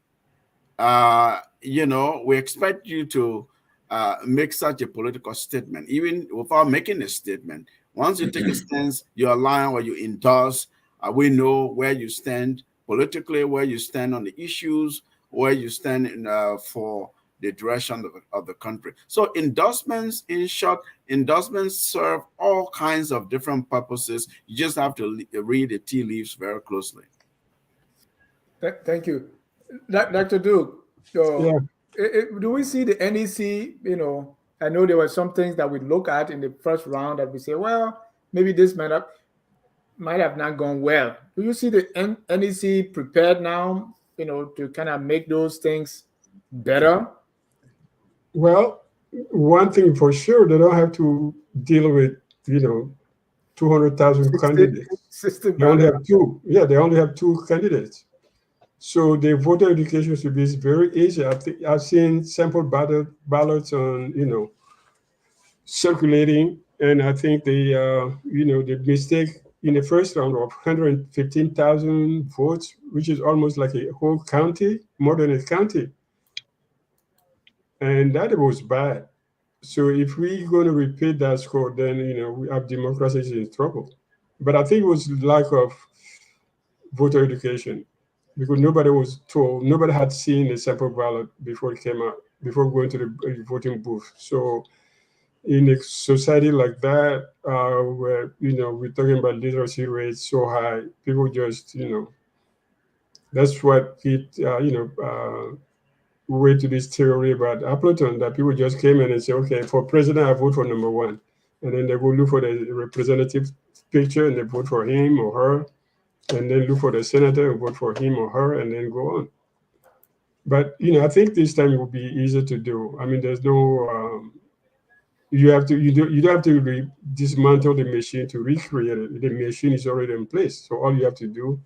we expect you to make such a political statement, even without making a statement. Once you take a stance, you align or you endorse, we know where you stand politically, where you stand on the issues, where you stand for the direction of the country. So endorsements, in short, endorsements serve all kinds of different purposes. You just have to read the tea leaves very closely. Thank you. Dr. Duke, so do we see the NEC, I know there were some things that we look at in the first round that we say, well, maybe this might have not gone well. Do you see the NEC prepared now, to kind of make those things better? Well, one thing for sure, they don't have to deal with, 200,000 candidates. They only have two. Yeah, they only have two candidates. So the voter education should be very easy. I think I've seen sample ballots on, circulating, and I think the mistake in the first round of 115,000 votes, which is almost like a whole county, more than a county, and that was bad. So if we're going to repeat that score, then we have democracy is in trouble. But I think it was lack of voter education, because nobody had seen a sample ballot before it came out, before going to the voting booth. So in a society like that, where we're talking about literacy rates so high, people just that's what it way to this theory about Appleton, that people just came in and say, okay, for president I vote for number one, and then they go look for the representative picture and they vote for him or her, and then look for the senator and vote for him or her, and then go on. But I think this time it will be easier to do. I mean, there's no you don't have to dismantle the machine to recreate it. The machine is already in place, so all you have to do,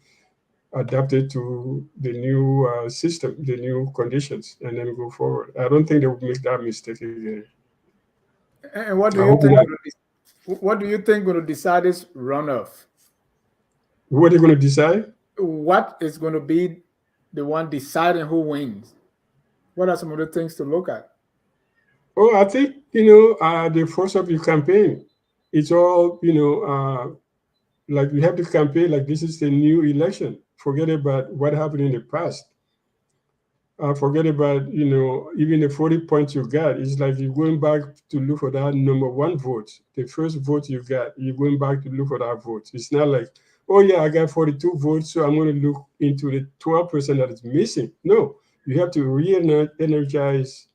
adapt it to the new system, the new conditions, and then go forward. I don't think they would make that mistake again. And what do you think? What do you think going to decide this runoff? What are they going to decide? What is going to be the one deciding who wins? What are some of the things to look at? Oh, I think the force of your campaign. It's all like you have to campaign like this is the new election. Forget about what happened in the past. Forget about even the 40 points you got. It's like you're going back to look for that number one vote. The first vote you got, you're going back to look for that vote. It's not like, oh yeah, I got 42 votes, so I'm going to look into the 12% that is missing. No, you have to re-energize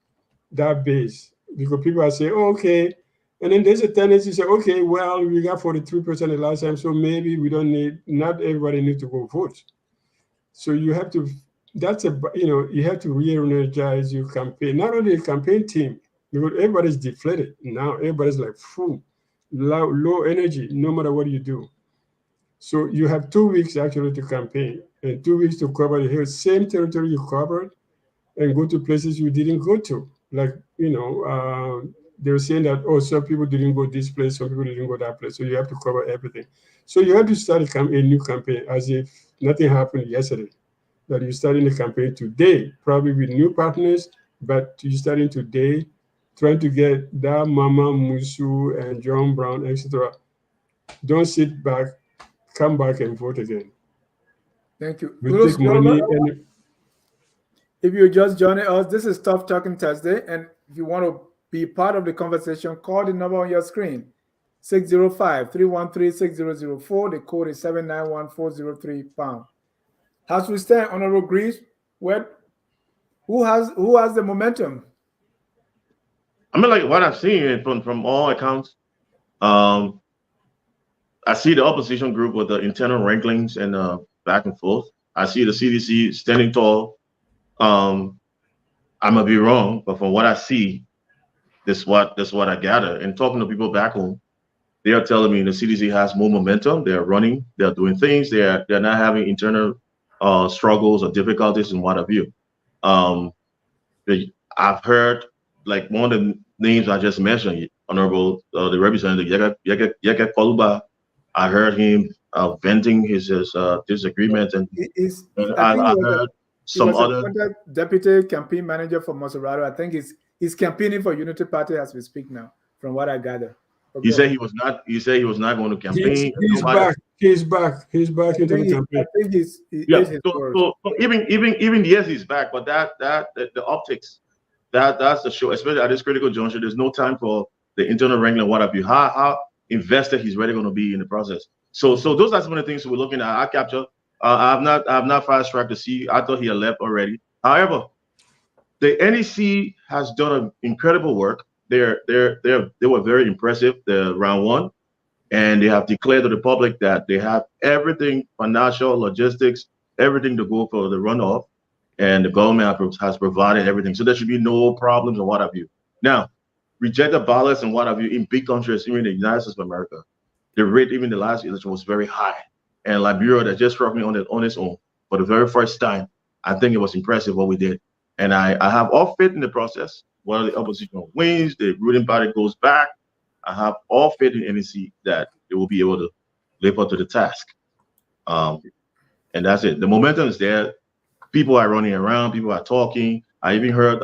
that base, because people are saying, oh, okay. And then there's a tendency to say, okay, well, we got 43% the last time, so maybe we don't not everybody needs to go vote. So you have to that's you have to re-energize your campaign. Not only a campaign team, because everybody's deflated now. Everybody's like full, low energy, no matter what you do. So you have 2 weeks actually to campaign and 2 weeks to cover the same territory you covered, and go to places you didn't go to. Like, they were saying that, oh, some people didn't go this place, some people didn't go that place. So you have to cover everything. So you have to start a new campaign as if nothing happened yesterday. That you're starting the campaign today, probably with new partners, but you're starting today, trying to get that Mama Musu and John Brown, etc. Don't sit back, come back and vote again. Thank you. We take money and if you're just joining us, this is Tough Talking Thursday. And if you want to be part of the conversation, call the number on your screen, 605-313-6004. The code is 791-403#. As we stand, Honorable Greaves, who has the momentum? I mean, like what I'm seeing from all accounts, I see the opposition group with the internal ranklings and back and forth. I see the CDC standing tall. I might be wrong, but from what I see, this is what I gather. And talking to people back home, they are telling me the CDC has more momentum. They're running, they're doing things. They're not having internal struggles or difficulties and what have you. I've heard, like, one of the names I just mentioned, Honorable the Representative Yeke Koluba. I heard him venting his disagreement, and I heard some other deputy campaign manager for Maserado. I think he's campaigning for Unity Party as we speak now, from what I gather. He said he was not. He said he was not going to campaign. He's back. He's back into the campaign. I think he's so even yes, he's back. But the optics, that's the show. Especially at this critical juncture, there's no time for the internal wrangling. What have you? How invested he's really going to be in the process. So those are some of the things we're looking at. I capture. I have not fast tracked to see. I thought he had left already. However, the NEC has done incredible work. They were very impressive. The round one, and they have declared to the public that they have everything, financial, logistics, everything to go for the runoff, and the government has provided everything. So there should be no problems or what have you. Now, rejected ballots and what have you in big countries, even the United States of America, the rate even the last election was very high. And Liberia, that just struck me on its own for the very first time. I think it was impressive what we did. And I have all faith in the process. Whether the opposition wins, the ruling party goes back, I have all faith in NEC that they will be able to live up to the task. And that's it. The momentum is there. People are running around. People are talking. I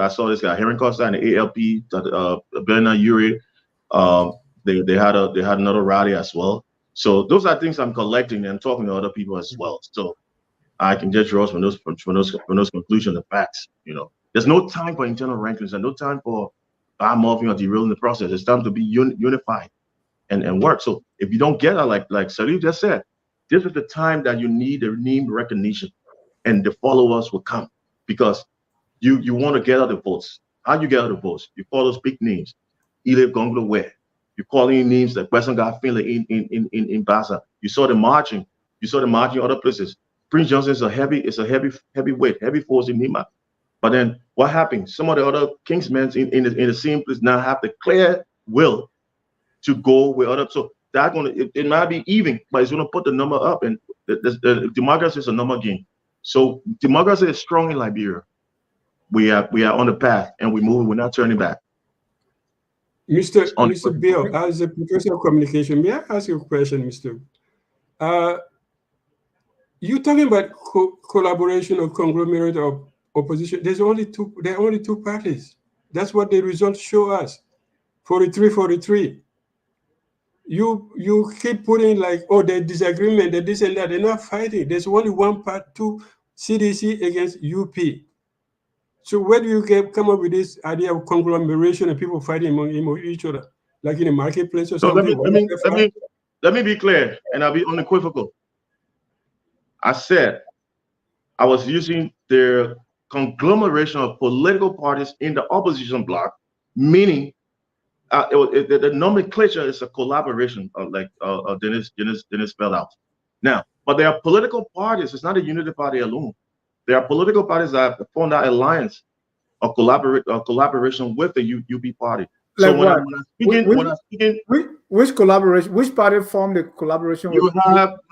saw this guy, Heron Costa, and the ALP, Bernard Uri. They had another rally as well. So those are things I'm collecting and talking to other people as well. So I can just draw from those conclusions and facts. There's no time for internal rankings and no time for morphing or derailing the process. It's time to be unified and work. So if you don't get it, like Salif just said, this is the time that you need the name recognition, and the followers will come, because you want to get out the votes. How you get out the votes? You call those big names. Ile Gonglo Ware. You call in names like Person God Finley in Bassa. You saw the marching. You saw the marching in other places. Prince Johnson is a heavyweight, heavy force in Nima. But then what happened? Some of the other Kingsmen in the same place now have the clear will to go with other. So that's it might be even, but it's gonna put the number up. And the democracy is a number game. So democracy is strong in Liberia. We are on the path, and we're moving. We're not turning back. Mr. Bill, as a professor of communication, may I ask you a question, Mr. You're talking about collaboration or conglomerate of opposition. There are only two parties. That's what the results show us. 43-43. You keep putting like, oh, the disagreement, the this and that. They're not fighting. There's only one part, two, CDC against UP. So where do you come up with this idea of conglomeration and people fighting among each other, like in a marketplace or something? Let me be clear, and I'll be unequivocal. I said I was using the conglomeration of political parties in the opposition bloc, meaning the nomenclature is a collaboration, like Dennis spelled out. Now, but there are political parties. It's not a unity party alone. There are political parties that have formed that alliance or collaboration with the UP party. Like so when what? I'm speaking, which collaboration? Which party formed the collaboration you with?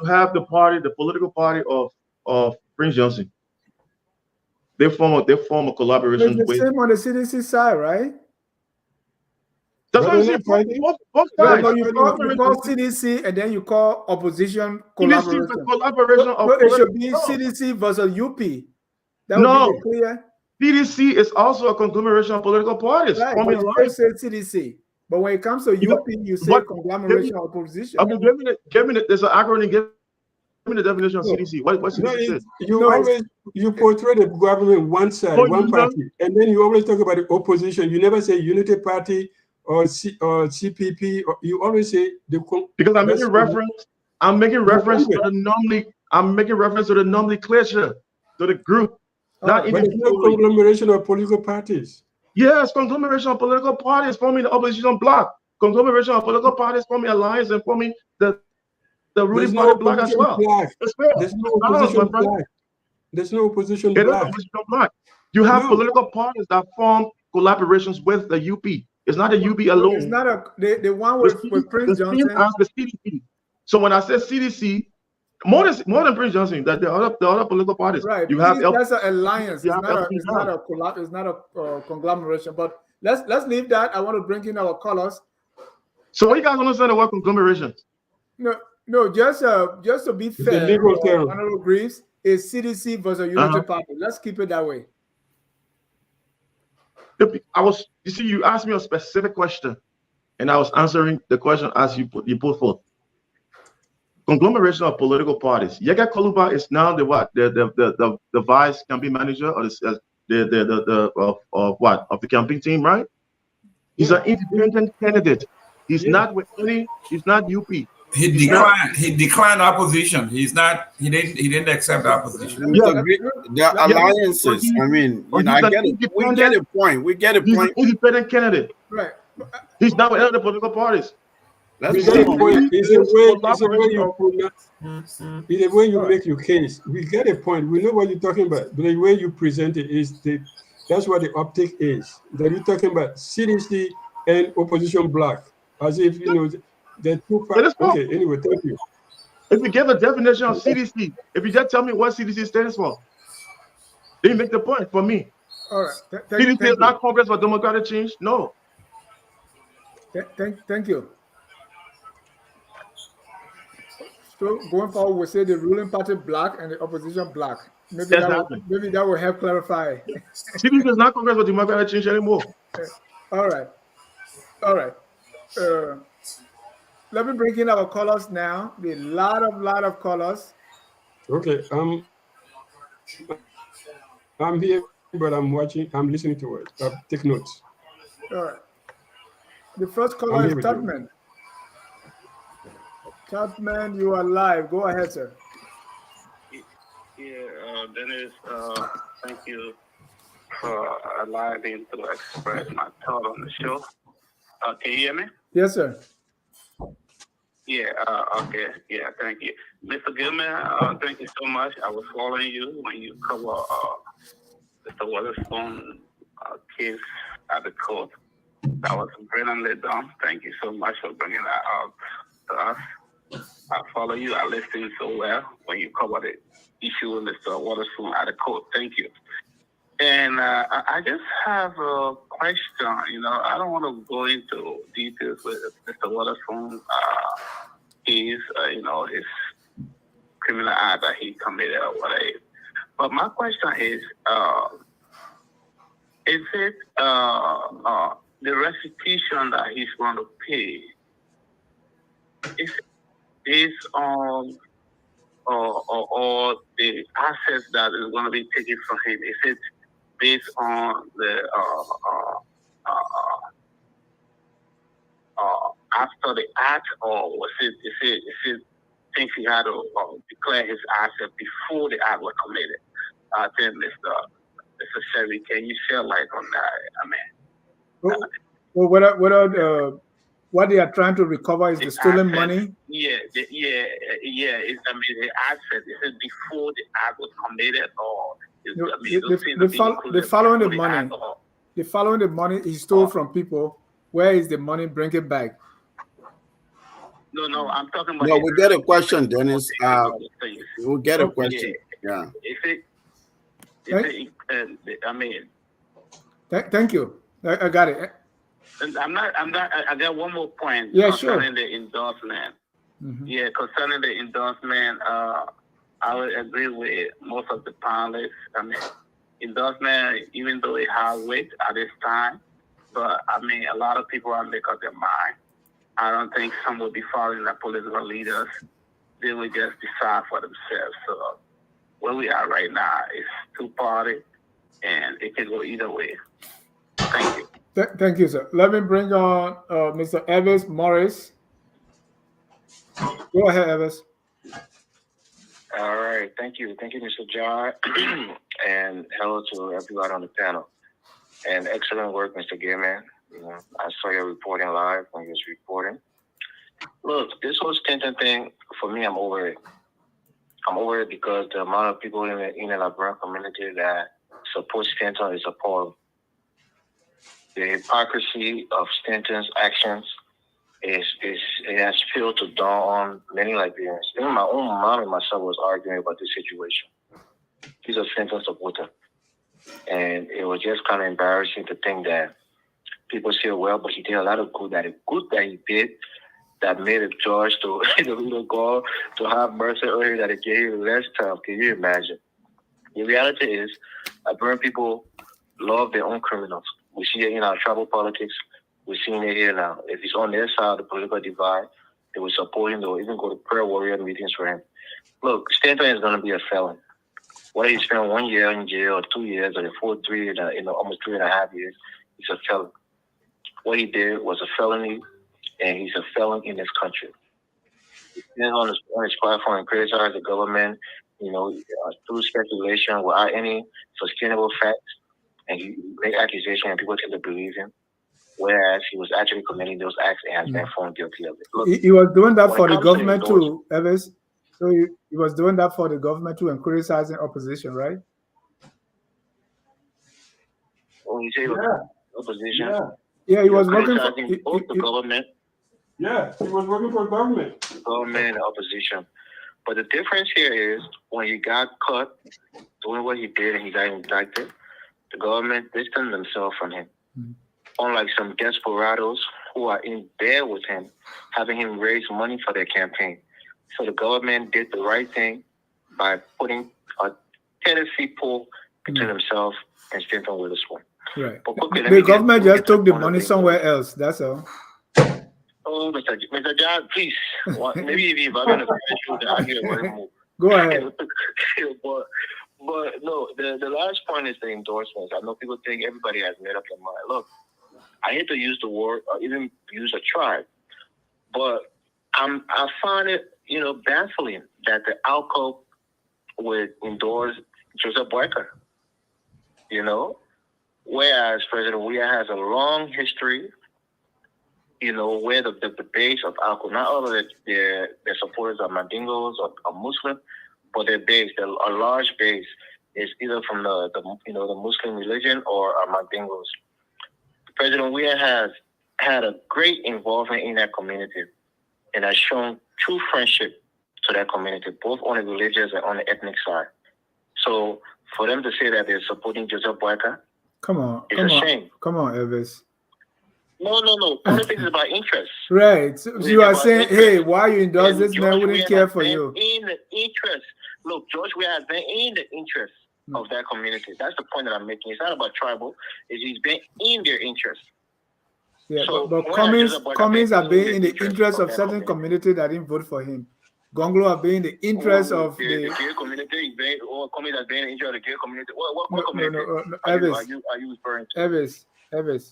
have the political party of Prince Johnson. They form a collaboration It's the with. same on the CDC side, right? That's what I'm saying. Both sides. No, you call CDC and then you call opposition collaboration. CDC is a collaboration of it should be CDC versus UP. That would be clear. CDC is also a conglomeration of political parties. Right, but you say CDC. But when it comes to UP, you say conglomeration of opposition. Okay, give me there's an acronym. Give me the definition of CDC. What CDC is? You portray the government one side, one party, and then you always talk about the opposition. You never say Unity Party or CPP. Or you always say because I'm making reference. I'm making reference to the nomenclature, to the group. But it's no conglomeration of political parties. Yes, conglomeration of political parties forming the opposition bloc. Conglomeration of political parties forming alliance and forming the ruling party bloc as well. There's no opposition bloc. There's no opposition bloc. You have political parties that form collaborations with the UP. It's not the UP alone. It's not the one with Prince Johnson. The CDC. So when I say CDC, more than Prince Johnson, that the other political parties. Right. You have that's an alliance. It's not a conglomeration. But let's leave that. I want to bring in our callers. So what you guys understand the word conglomeration? No, just to be fair, Honorable Greaves, is CDC versus Unity Party. Let's keep it that way. You asked me a specific question, and I was answering the question as you put forth. Conglomeration of political parties. Yega Koluba is now the vice campaign manager or of the campaign team, right? He's an independent candidate. He's not with any. He's not UP. He declined opposition. He didn't accept opposition. The alliances. I mean, we get a point. We get a point. He's an independent candidate. Right. He's not with other political parties. It's the way you make your case. We get a point. We know what you're talking about. But the way you present it that's what the optic is. That you're talking about CDC and opposition bloc, as if the two parties. Okay, anyway, thank you. If you give a definition of CDC, if you just tell me what CDC stands for, then you make the point for me. All right. CDC is not Congress for Democratic Change. No. Thank you. So going forward, we'll say the ruling party bloc and the opposition bloc. Maybe that will help clarify. CDC is not Congress for Democratic Change anymore. All right. Let me bring in our callers now. A lot of callers. Okay. I'm here, but I'm watching. I'm listening to it. Take notes. All right. The first caller is Tubman. Tubman, you are live. Go ahead, sir. Yeah, Dennis, thank you for allowing me to express my thought on the show. Can you hear me? Yes, sir. Yeah, okay. Yeah, thank you. Mr. Gilman, thank you so much. I was following you when you cover Mr. Weatherspoon case at the court. That was brilliantly done. Thank you so much for bringing that out to us. I follow you. I listened so well when you covered the issue with Mr. Weatherspoon at the court. Thank you. And I just have a question. I don't want to go into details with Mr. Weatherspoon case, his criminal act that he committed or whatever. But my question is it the restitution that he's going to pay is based on or the assets that is going to be taken from him? Is it based on the after the act, or was it things he had to declare his asset before the act was committed? Then Mr. Chevy, can you shed light on that? Well, what they are trying to recover is the stolen money. Yeah. The asset, is it before the act was committed, or They're following the money. They're following the money he stole from people. Where is the money? Bring it back. No, I'm talking about. No, we get a question, Dennis. We'll get a question. Yeah. I mean. Thank you. I got it. I'm not. I got one more point. Yeah, concerning the endorsement. Mm-hmm. Yeah, concerning the endorsement, I would agree with most of the panelists. I mean, endorsement, even though it has weight at this time, but I mean, a lot of people are making up their mind. I don't think some will be following the political leaders. They will just decide for themselves. So where we are right now is two-party, and it can go either way. Thank you. Thank you, sir. Let me bring on Mr. Evans Morris. Go ahead, Evans. All right. Thank you. Thank you, Mr. John. And hello to everybody on the panel. And excellent work, Mr. Gilman. You know, I saw your reporting live when you was reporting. Look, this whole Stanton thing, for me, I'm over it. I'm over it because the amount of people in the Liberian community that support Stanton is appalling. The hypocrisy of Stanton's actions it has failed to dawn on many Liberians. Even my own mom and myself was arguing about this situation. He's a Stanton supporter. And it was just kind of embarrassing to think that people say, well, but he did a lot of good. That he did that made a judge to go to have mercy on him, that it gave him less time. Can you imagine? The reality is, Liberian people love their own criminals. We see it in our tribal politics. We're seeing it here now. If he's on their side of the political divide, they will support him. They will even go to prayer warrior meetings for him. Look, Stanton is going to be a felon. Whether he spent 1 year in jail or 2 years or almost 3.5 years, he's a felon. What he did was a felony, and he's a felon in this country. He's on his platform and criticize the government, through speculation without any sustainable facts, and he make accusations and people tend to believe him, whereas he was actually committing those acts and has been found guilty of it. Look, he was doing that for the government too, Evans. So he was doing that for the government too and criticizing opposition, right? When you say opposition, he was working for the government. Yeah, he was working for government. Government and opposition. But the difference here is when he got caught doing what he did and he got indicted, the government distanced themselves from him. Mm-hmm. Unlike some desperados who are in there with him, having him raise money for their campaign. So the government did the right thing by putting a Tennessee pool between himself and Stanton Witherspoon. Right. The government just took the money somewhere else. That's all. Oh, Mr. John, please. Maybe if you're going to argue about it more. Go ahead. But no, the last point is the endorsements. I know people think everybody has made up their mind. Look, I hate to use the word or even use a tribe, but I find it, baffling that the ALCO would endorse Joseph Boyka. Whereas President Weah has a long history, where the base of ALCO, not all of their supporters are Mandingos or Muslim, but their base, a large base, is either from the Muslim religion or Mandingos. President Weah has had a great involvement in that community and has shown true friendship to that community, both on the religious and on the ethnic side. So for them to say that they're supporting Joseph Boyka, it's a shame. Come on, Elvis. No. Politics is about interest. Right. So you are saying, hey, why you endorse this man? We didn't care for you. In the interest. Look, George Weah has been in the interest of that community. That's the point that I'm making. It's not about tribal. He's been in their interest. Yeah, so but Cummings have been in the interest of certain community that didn't vote for him. Gonglo have been in the interest of the gay community. Cummings has been in the interest of the gay community. What community? No. Are you referring to? Evans.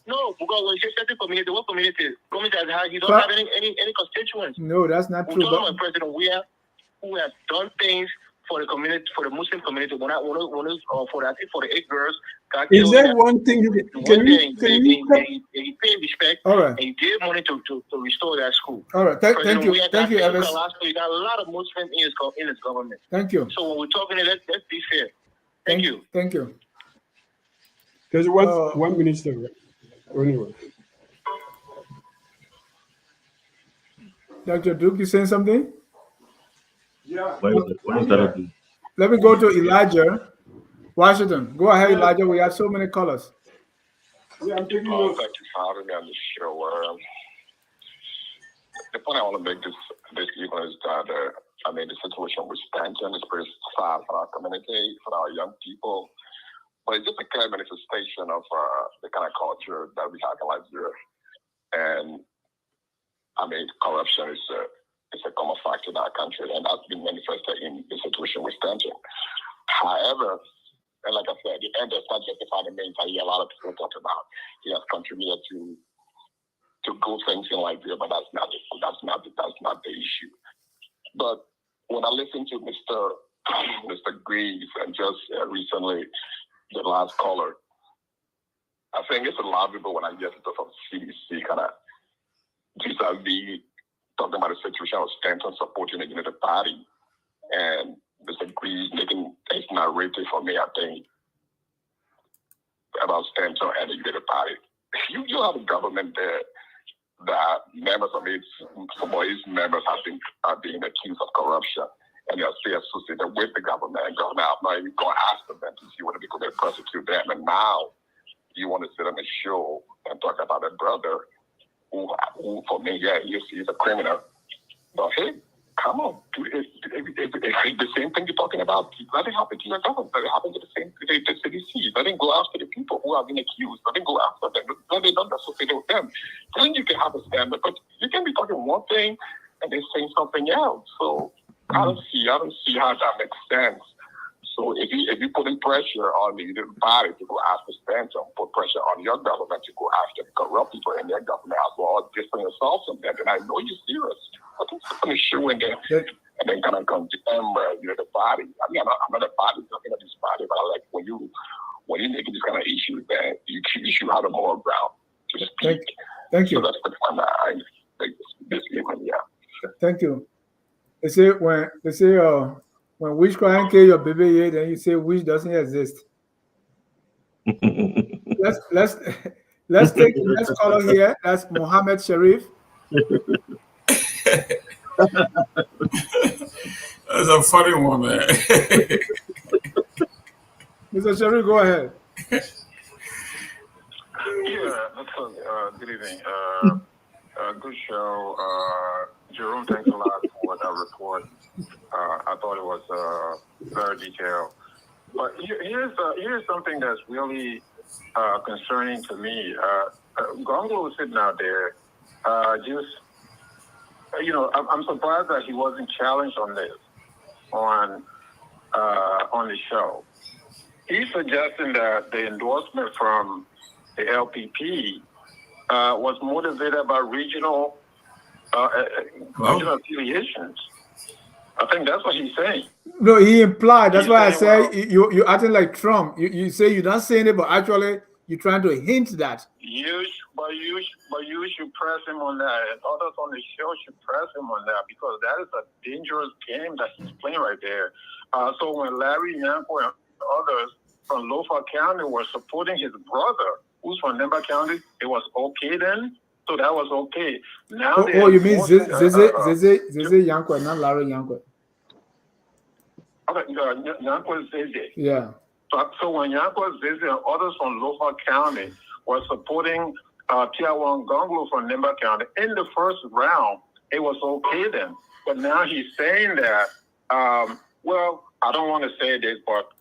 No, because when you say certain community, what community? Cummings you don't have any constituents. No, that's not true. We're talking about President Weah, who has done things for the community, for the Muslim community. For the 8 girls. Is there one thing you can he paid respect. All right. And he gave money to restore that school. All right. Thank you, Evans. Last week, got a lot of Muslims in his government. Thank you. So when we're talking, let's be fair. Thank you. Thank you. There's 1 minute still. Anyway. Dr. Duke, you saying something? Yeah. What is that? Let me go to Elijah Washington. Go ahead, Elijah. We have so many callers. Yeah, I'm taking Oh, notes. thank you for having me on the show. The point I want to make this evening is that the situation with Stanton is pretty sad for our community, for our young people. But it's just a clear manifestation of the kind of culture that we have in Liberia. And corruption is a common factor in our country, and that's been manifested in the situation with Stanton. However, and like I said, the end does not justify the means. I hear a lot of people talk about he has contributed to good things in Liberia, but that's not the issue. But when I listen to Mr. Greaves and just recently the last caller, I think it's a lot of people when I hear people from CDC kind of vis-a-vis talking about the situation of Stanton supporting the United Party, and Mr. Greaves making his narrative for me, I think, about Stanton and the United Party. You have a government there that members of some of its members are being accused of corruption, and they're still associated with the government. And government have not even gone after them to see whether they could prosecute them. And now you want to sit on a show and talk about a brother who for me, yeah, he's a criminal. But hey, come on, the same thing you're talking about. Let it happen to your government. Let it happen to the CDC. Let them go after the people who have been accused. Let them go after them. Let them not associate with them. Then you can have a standard. But you can be talking one thing and then saying something else. So I don't see how that makes sense. So if you putting pressure on the United Party to go after Stanton, put pressure on your government to go after corrupt people in their government as well, different assaults on them, then I know you're serious. I think it's going to show in there and then kind of condemn the party. I mean, I'm not a party talking about this party, but I like when you make this kind of issue, then you should have a moral ground to speak. Thank you. So that's the point I think this evening, yeah. Thank you. They say when witch crying kill your baby, then you say witch doesn't exist. let's take the next caller here. That's Mohammed Sharif. That's a funny one, man. Mr. Sharif, go ahead. Yeah, that's good evening. Good show. Jerome, thanks a lot for that report. I thought it was very detailed. But here's something that's really concerning to me. Gongo was sitting out there, I'm surprised that he wasn't challenged on this on the show. He's suggesting that the endorsement from the LPP was motivated by regional affiliations. I think that's what he's saying. No, he implied. That's why I say you're acting like Trump. You say you're not saying it, but actually you're trying to hint that. You should press him on that, and others on the show should press him on that, because that is a dangerous game that he's playing right there. So when Larry Yanko and others from Lofa County were supporting his brother, who's from Nemba County, it was okay then. So that was okay. Now you mean Zeze Yanko, not Larry Yanko? Okay, Yanko Zeze. Yeah. So when Yanko Zeze and others from Lofa County were supporting Tiawan Gonglo from Nemba County in the first round, it was okay then. But now he's saying that, well, I don't want to say this, but,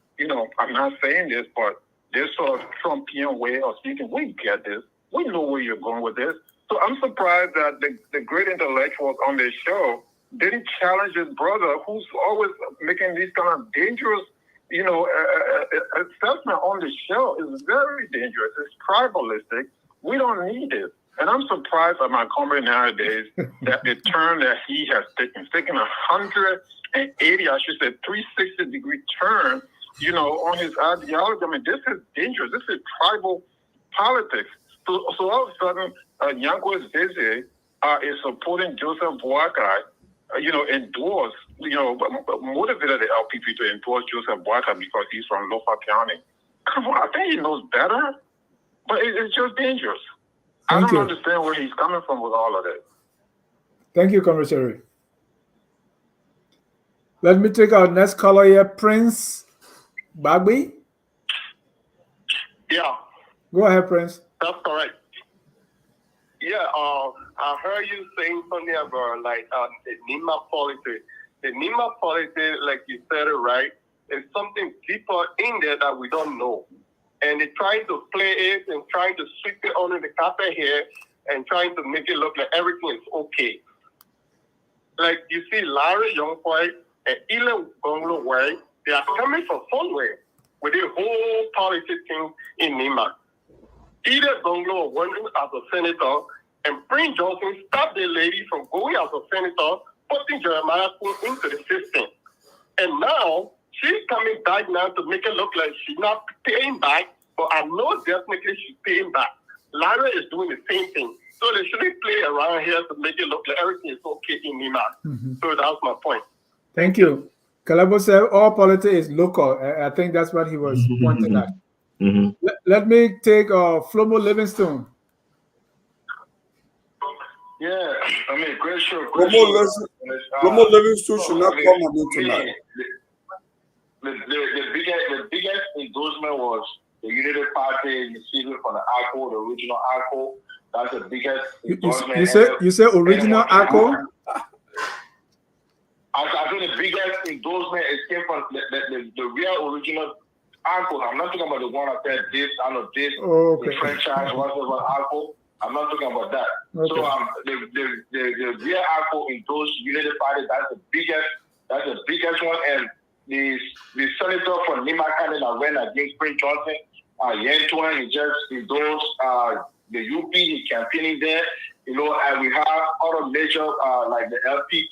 I'm not saying this, but this sort of Trumpian way of speaking, we get this. We know where you're going with this. So I'm surprised that the great intellectuals on this show didn't challenge his brother, who's always making these kind of dangerous, assessment on the show is very dangerous. It's tribalistic. We don't need it. And I'm surprised at Montgomery nowadays that the turn that he has taken 180, I should say, 360-degree turn, on his ideology. I mean, this is dangerous. This is tribal politics. So all of a sudden, Yanko Zeze is supporting Joseph Boakai, endorsed, motivated the LPP to endorse Joseph Boyka because he's from Norfolk County. Come on, I think he knows better, but it's just dangerous. I don't understand where he's coming from with all of this. Thank you, Commissioner. Let me take our next caller here, Prince Bagby. Yeah. Go ahead, Prince. That's correct. Yeah, I heard you saying something about the NEMA policy. The NEMA policy, like you said it right, is something deeper in there that we don't know. And they're trying to play it and trying to sweep it under the carpet here and trying to make it look like everything is okay. Like you see Larry Youngboy and Ela Gonglo Way, they are coming from somewhere with the whole policy thing in NEMA. Ela Gonglo went as a senator, and Prince Johnson stopped the lady from going as a senator, putting Jeremiah into the system. And now she's coming back now to make it look like she's not paying back, but I know definitely she's paying back. Larry is doing the same thing. So they shouldn't play around here to make it look like everything is okay in NEMA. So that's my point. Thank you. Calabo said all politics is local. I think that's what he was pointing at. Let me take Flomo Livingstone. Yeah, I mean, great show. Flomo Livingstone should not come on tonight. The biggest endorsement was the Unity Party receiving from the ARCO, the original ARCO. That's the biggest endorsement. You say original ARCO? I think the biggest endorsement came from the real original ARCO. I'm not talking about the one that said this, I know this, the franchise, whatever ARCO. I'm not talking about that. So the real ARCO endorsed Unity Party. That's the biggest one. And the senator from NEMA County that went against Prince Johnson, Yentuan, he just endorsed the UP, he campaigning there, and we have other major like the LPP,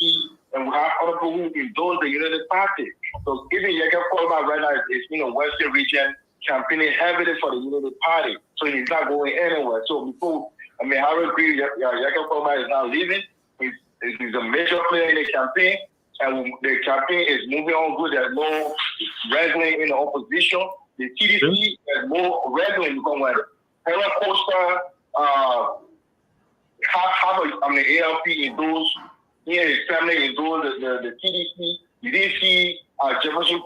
and we have other people who endorse the Unity Party. So even Yaka Paulman right now is in the Western region campaigning heavily for the Unity Party. So he's not going anywhere. So before, I agree, Yaka Paulman is not leaving. He's a major player in the campaign, and the campaign is moving on good. There's no wrestling in the opposition. The TDC has more wrestling because when Helen Costa ALP endorsed, he and his family endorsed the TDC. You didn't see Jefferson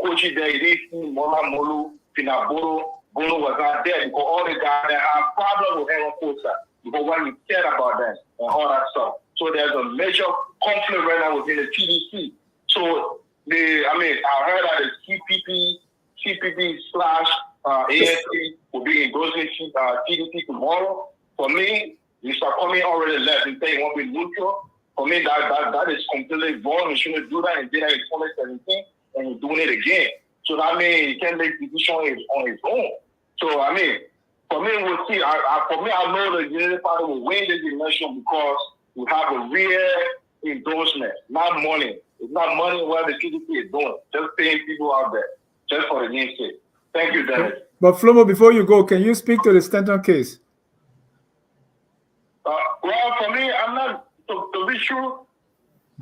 Kochi there. You didn't see Mola Molu, Pinaboro. Bolo was not there because all the guys that have problems with Helen Costa because when you care about them and all that stuff. So there's a major conflict right now within the TDC. So I heard that the CPP / ANC will be endorsing TDC tomorrow. For me, Mr. Comey already left and saying he won't be neutral. For me, that is completely wrong. He shouldn't do that and did that in 2017 and he's doing it again. So that means he can't make decisions on his own. So for me, we'll see. I know the Unity Party will win this election because we have a real endorsement, not money. It's not money what the TDC is doing. Just paying people out there, just for the name's sake. Thank you, Dennis. But Flomo, before you go, can you speak to the Stanton case? Well, for me, I'm not, to be sure,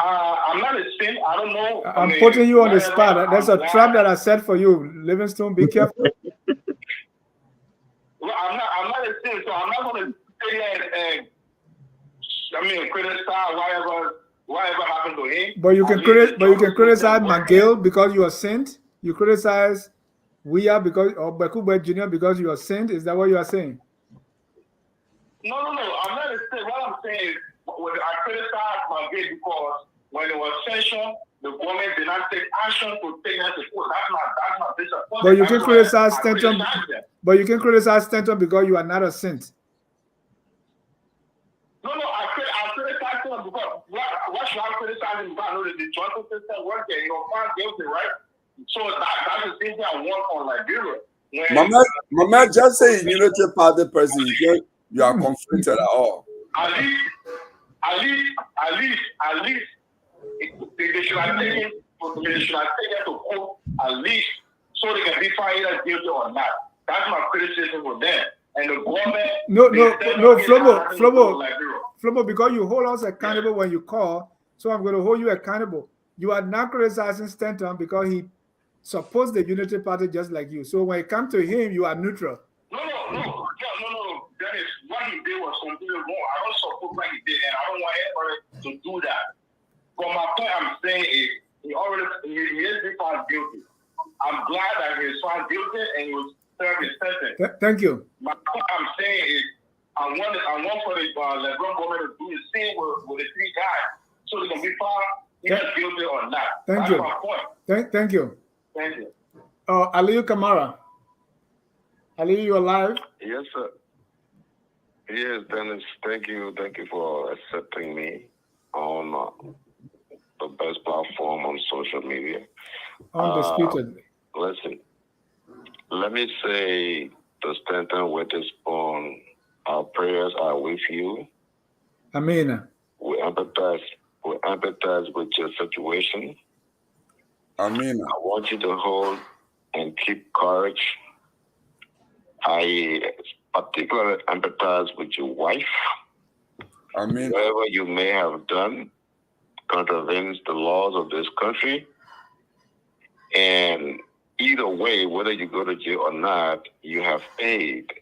I'm not a saint. I don't know. I'm putting you on the spot. There's a trap that I set for you. Livingstone, be careful. Well, I'm not a saint, so I'm not going to sit here and criticize whatever happened to him. But you can criticize McGill because you are saint. You criticize Weah or Bekube Jr. because you are saint. Is that what you are saying? No. I'm not a saint. What I'm saying is, I criticize McGill because when it was sanctioned, the government did not take action to take that to court. That's my disappointment. But you can criticize Stanton. But you can criticize Stanton because you are not a saint. No, I criticize him because what should I criticize him about? I know that the justice system works there. Found guilty, right? So that's the same thing I want on Liberia. My man just say Unity Party president, you are conflicted at all. At least they should have taken to court at least so they can be found either guilty or not. That's my criticism of them. And the government No, Flomo, because you hold us accountable when you call, So I'm going to hold you accountable. You are not criticizing Stanton because he supports the Unity Party just like you. So when it comes to him, you are neutral. No. Dennis, what he did was completely wrong. I don't support what he did, and I don't want anybody to do that. But my point I'm saying is, he is being found guilty. I'm glad that he was found guilty and he was served his sentence. Thank you. My point I'm saying is, I want for the LeBron government to do the same with the three guys, so they can be found either guilty or not. Thank That's you. my point. Thank you. Thank you. Aliyu Kamara. Aliyu, you alive? Yes, sir. Yes, Dennis. Thank you. Thank you for accepting me on the best platform on social media. Undisputed. Listen, let me say to Stanton with this on, our prayers are with you. Amen. We empathize with your situation. Amen. I want you to hold and keep courage. I particularly empathize with your wife. Amen. Whatever you may have done contravenes the laws of this country. And either way, whether you go to jail or not, you have paid.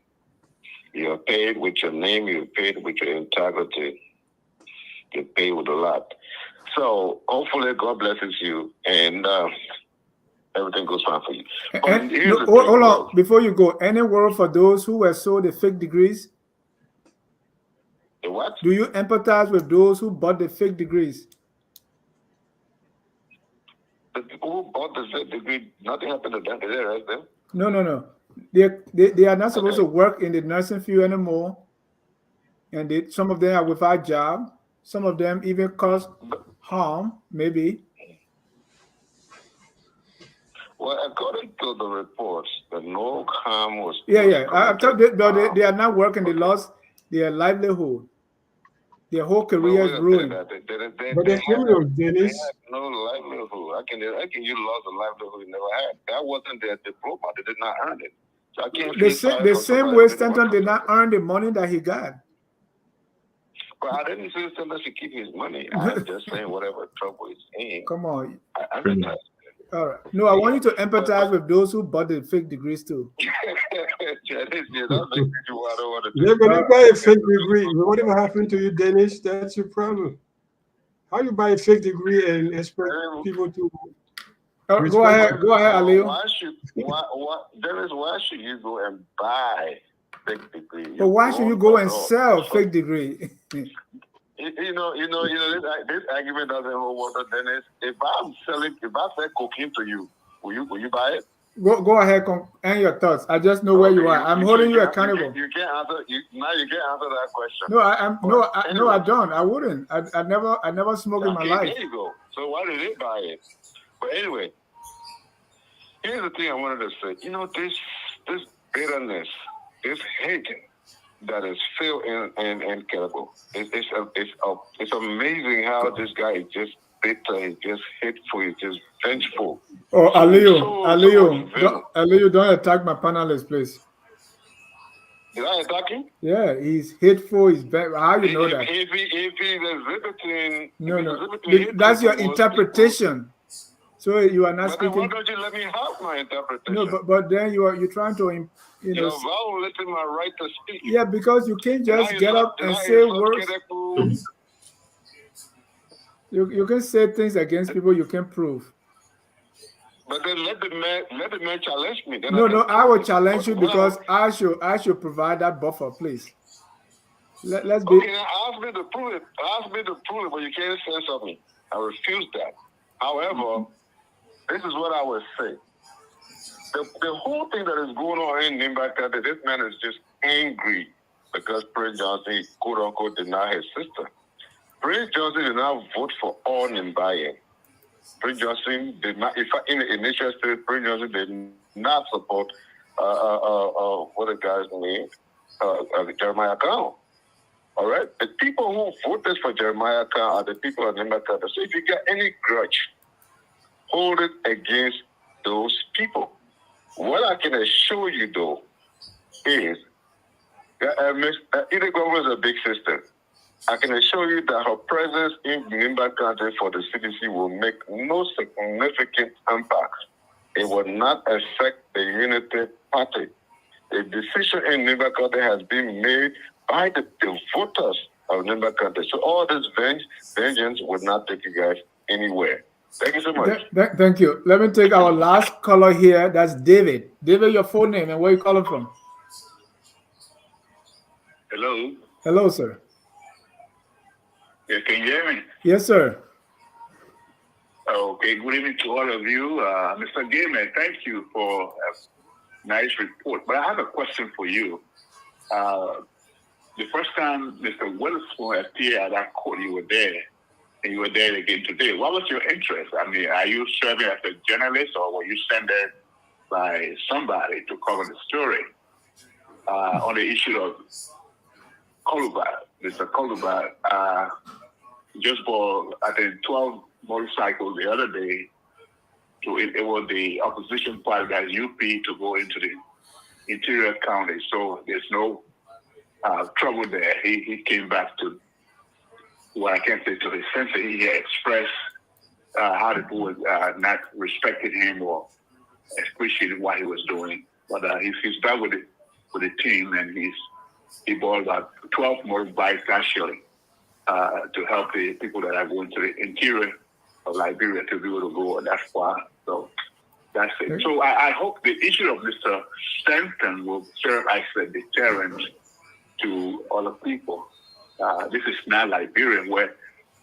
You have paid with your name, you have paid with your integrity. You paid with a lot. So hopefully God blesses you and everything goes fine for you. Hold on, before you go, any word for those who were sold the fake degrees? The what? Do you empathize with those who bought the fake degrees? The people who bought the fake degree, nothing happened to them. Did they arrest them? No. They are not supposed to work in the nursing field anymore. And some of them are without job. Some of them even cause harm, maybe. Well, according to the reports, that no harm was. I thought they are not working. They lost their livelihood. Their whole career is ruined. But they're criminals, Dennis. They had no livelihood. How can you lose a livelihood you never had? That wasn't their diploma. They did not earn it. So I can't the same way Stanton did not earn the money that he got. But I didn't say Stanton should keep his money. I'm just saying whatever trouble he's in. Come on. I empathize. All right. No, I want you to empathize with those who bought the fake degrees too. Yeah, but you buy a fake degree. Whatever happened to you, Dennis, that's your problem. How you buy a fake degree and expect people to? Go ahead, Aliyu. Dennis, why should you go and buy fake degree? But why should you go and sell fake degree? You know, this argument doesn't hold water, Dennis. If I sell cocaine to you, will you buy it? Go ahead and your thoughts. I just know where you are. I'm holding you accountable. You can't answer. You can't answer that question. No, I don't. I wouldn't. I never smoked in my life. There you go. So why did they buy it? But anyway, here's the thing I wanted to say. You know, this bitterness, this hate that is filled in Calabo. It's amazing how this guy is just bitter, he's just hateful, he's just vengeful. Oh, Aliyu, don't attack my panelists, please. Did I attack him? Yeah, he's hateful, he's bad. How you know that? If he's exhibiting... No. That's your interpretation. So you are not speaking... Why don't you let me have my interpretation? No, but then you're trying to... You're violating my right to speak. Yeah, because you can't just get up and say words. You can say things against people you can prove. But then let the man challenge me. Then No, I will challenge you because I should provide that buffer, please. Let's be. Okay, ask me to prove it. But you can't censor me. I refuse that. However, this is what I would say. The whole thing that is going on in Nimbaka, that this man is just angry because Prince Johnson, quote unquote, denied his sister. Prince Johnson did not vote for all Nimbaye. Prince Johnson did not, in the initial stage, Prince Johnson did not support what the guy's name, Jeremiah Khan. All right? The people who voted for Jeremiah Khan are the people of Nimbaka. So if you got any grudge, hold it against those people. What I can assure you, though, is that Ida Government is a big sister. I can assure you that her presence in Nimba County for the CDC will make no significant impact. It will not affect the Unity Party. The decision in Nimba County has been made by the voters of Nimba County. So all this vengeance would not take you guys anywhere. Thank you so much. Thank you. Let me take our last caller here. That's David. David, your full name and where you calling from? Hello. Hello, sir. Yeah, can you hear me? Yes, sir. Okay, good evening to all of you. Mr. Gayman, thank you for a nice report. But I have a question for you. The first time Mr. Witherspoon appeared at that court, you were there, and you were there again today. What was your interest? I mean, are you serving as a journalist, or were you sent there by somebody to cover the story on the issue of Koluba? Mr. Koluba just bought, I think, 12 motorcycles the other day. It was the opposition party, that's UP, to go into the interior county. So there's no trouble there. He came back to, well, I can't say to his senses. He expressed how the board not respected him or appreciated what he was doing. But he's back with the team, and he bought about 12 motorbikes actually to help the people that are going to the interior of Liberia to be able to go that far. So that's it. So I hope the issue of Mr. Stanton will serve as a deterrent to other people. This is not Liberia where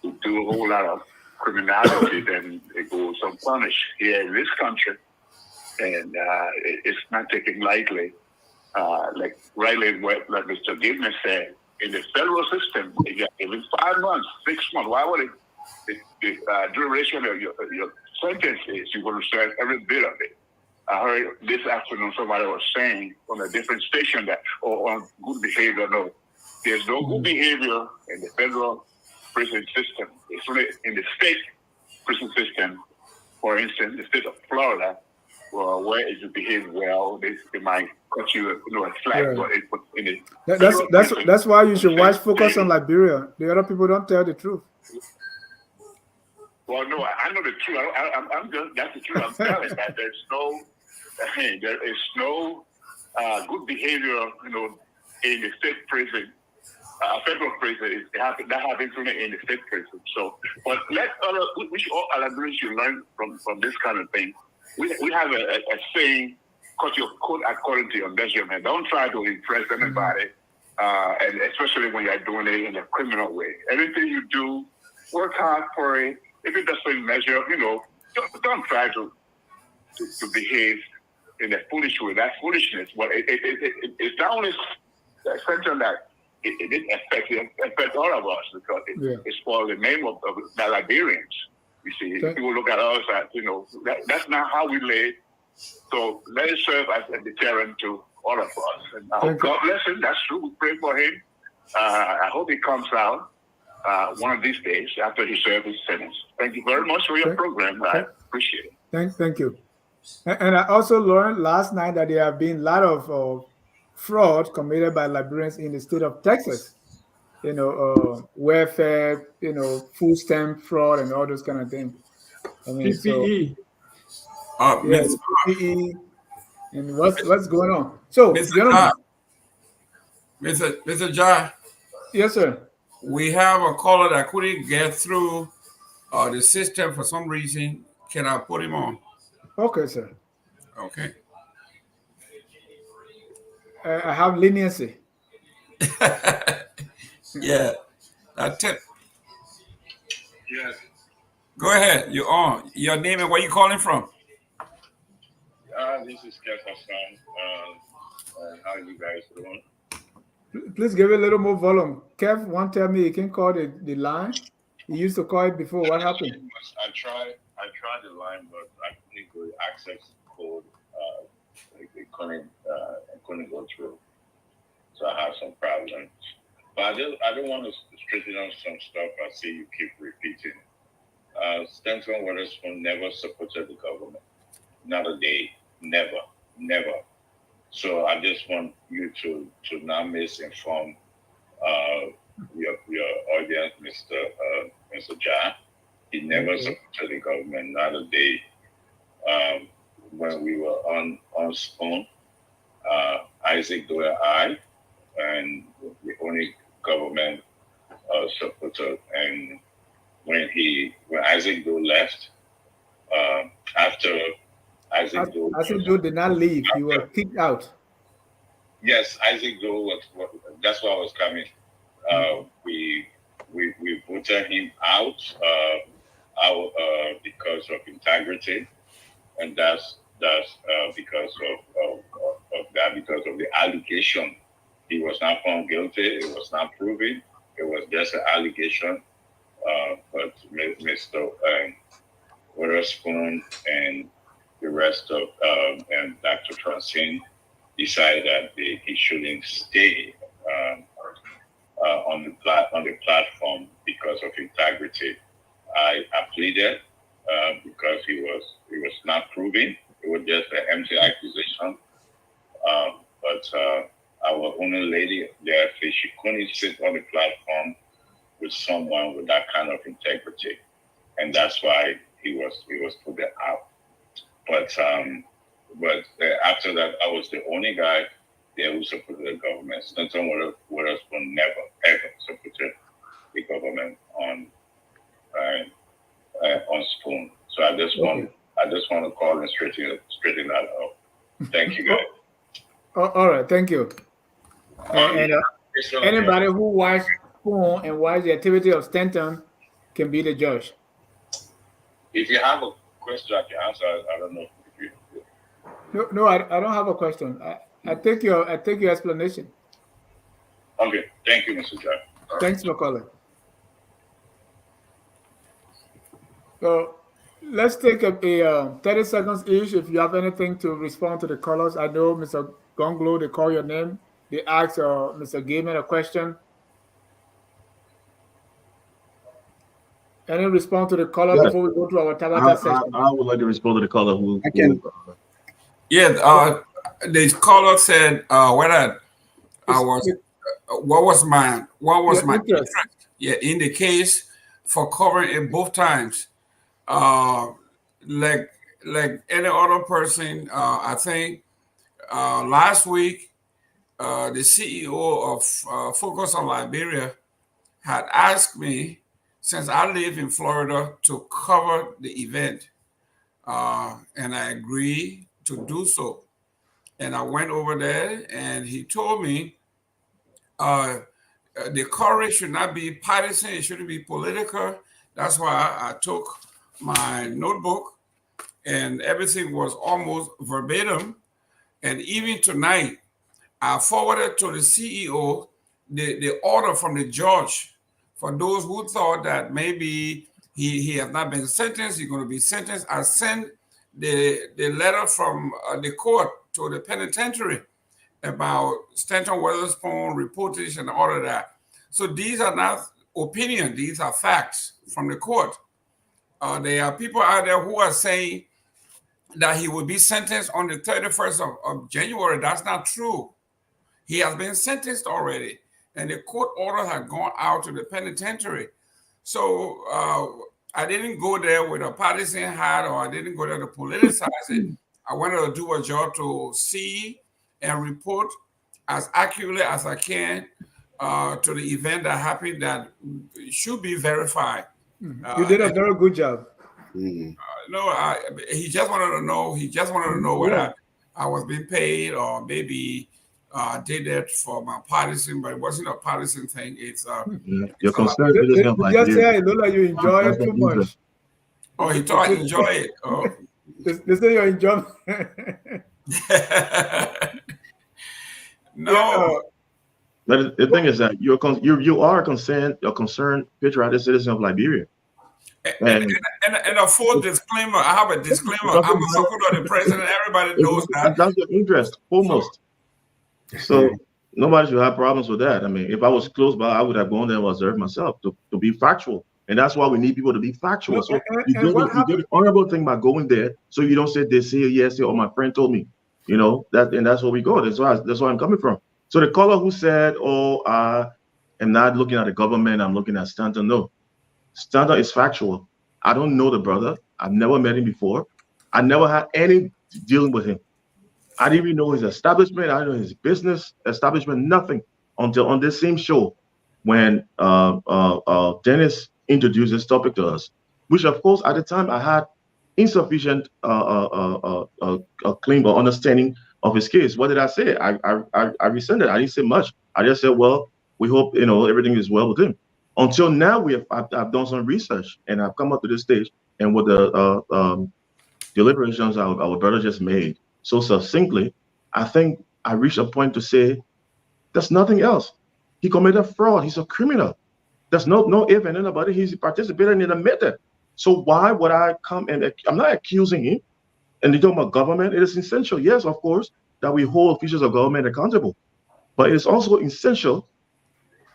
we do a whole lot of criminality, then it goes unpunished. Here in this country, and it's not taken lightly. Like Mr. Gibson said, in the federal system, you got even 5 months, 6 months. Why would the duration of your sentence is you're going to serve every bit of it? I heard this afternoon somebody was saying on a different station that, on good behavior, no. There's no good behavior in the federal prison system. It's only in the state prison system. For instance, the state of Florida, where if you behave well, they might cut you a slack. Yeah. But in the That's why you should watch Focus on Liberia. The other people don't tell the truth. Well, no, I know the truth. I'm just, that's the truth. I'm telling that there is no good behavior, in the state prison. Federal prison that happens only in the state prison. So, but we should all Liberians should learn from this kind of thing. We have a saying, cut your coat according to your measurement. Don't try to impress anybody, and especially when you're doing it in a criminal way. Anything you do, work hard for it. If it doesn't measure, don't try to behave in a foolish way. That's foolishness. But it's not only something that it affects all of us because it spoils the name of the Liberians. You see, people look at us as, that's not how we live. So let it serve as a deterrent to all of us. And I hope God bless him. That's true. We pray for him. I hope he comes out one of these days after he serves his sentence. Thank you very much for your program. I appreciate it. Thank you. And I also learned last night that there have been a lot of fraud committed by Liberians in the state of Texas. Welfare, food stamp fraud and all those kind of things. I mean, PPE. PPE. And what's going on? So, Mr. Jai. Yes, sir. We have a caller that couldn't get through the system for some reason. Can I put him on? Okay, sir. Okay. I have leniency. Yeah, that's it. Yes. Go ahead. You're on. Your name and where you calling from? This is Kev Hassan. How are you guys doing? Please give it a little more volume. Kev won't tell me he can call the line. He used to call it before. What happened? I tried the line, but I couldn't go access code. It couldn't go through. So I have some problems. But I don't want to straighten out some stuff I see you keep repeating. Stanton Witherspoon never supported the government. Not a day. Never. So I just want you to not misinform your audience, Mr. John. He never supported the government, not a day. When we were on Spoon, Isaac Doyle and I, and the only government supporter. And when Isaac Doyle left, after Isaac Doyle did not leave, he was kicked out. Yes, Isaac Doyle was. That's why I was coming. We voted him out because of integrity, and that's because of that, because of the allegation. He was not found guilty. It was not proven. It was just an allegation. But Mr. Witherspoon and the rest of and Dr. Francine decided that he shouldn't stay on the platform because of integrity. I pleaded because he was not proven. It was just an empty accusation. But our only lady there said she couldn't sit on the platform with someone with that kind of integrity, and that's why he was put out. But after that, I was the only guy there who supported the government. Stanton Witherspoon never ever supported the government on Spoon. So I just want to call and straighten that up. Thank you, guys. All right, thank you. And anybody who watched Spoon and watched the activity of Stanton can be the judge. If you have a question, I can answer. I don't know if you. No, I don't have a question. I take your explanation. Okay, thank you, Mr. Jack. Thanks for calling. So let's take a 30 seconds each. If you have anything to respond to the callers, I know Mr. Gonglo, they call your name. They ask Mr. Gaiman a question. Any response to the caller before we go to our Tabata session? I would like to respond to the caller who. Yeah, the caller said whether I was what was my interest? Yeah, in the case for covering it both times. Like any other person, I think last week the CEO of Focus on Liberia had asked me, since I live in Florida, to cover the event, and I agreed to do so. And I went over there, and he told me the coverage should not be partisan; it shouldn't be political. That's why I took my notebook, and everything was almost verbatim. And even tonight, I forwarded to the CEO the order from the judge for those who thought that maybe he has not been sentenced, he's going to be sentenced. I sent the letter from the court to the penitentiary about Stanton Witherspoon reportage and all of that. So these are not opinion, these are facts from the court. There are people out there who are saying that he will be sentenced on the 31st of January. That's not true. He has been sentenced already, and the court order had gone out to the penitentiary. So I didn't go there with a partisan hat, or I didn't go there to politicize it. I wanted to do a job to see and report as accurately as I can to the event that happened that should be verified. You did a very good job. No, he just wanted to know. He just wanted to know whether I was being paid, or maybe did that for my partisan, but it wasn't a partisan thing. It's your concern. Just say, Lola, you enjoy it too much. Oh, he thought I enjoy it. Oh. They say you enjoy. No. But the thing is that you are a concerned patriotic citizen of Liberia. And a full disclaimer. I have a disclaimer. I'm a supporter of the president. Everybody knows that. That's your interest, foremost. So nobody should have problems with that. I mean, if I was close by, I would have gone there and observed myself to be factual. And that's why we need people to be factual. So you do the honorable thing by going there, so you don't say this here, yes, here, or my friend told me. That's where we go. That's why I'm coming from. So the caller who said, am not looking at the government. I'm looking at Stanton. No, Stanton is factual. I don't know the brother. I've never met him before. I never had any dealing with him. I didn't even know his establishment. I didn't know his business establishment, nothing until on this same show when Dennis introduced this topic to us, which of course at the time I had insufficient claim or understanding of his case. What did I say? I rescinded. I didn't say much. I just said, well, we hope everything is well with him. Until now, I've done some research and I've come up to this stage, and with the deliberations our brother just made so succinctly, I think I reached a point to say there's nothing else. He committed fraud. He's a criminal. There's no if and anybody. He's participated in a method. So why would I come and I'm not accusing him. And you talk about government. It is essential, yes, of course, that we hold officials of government accountable. But it's also essential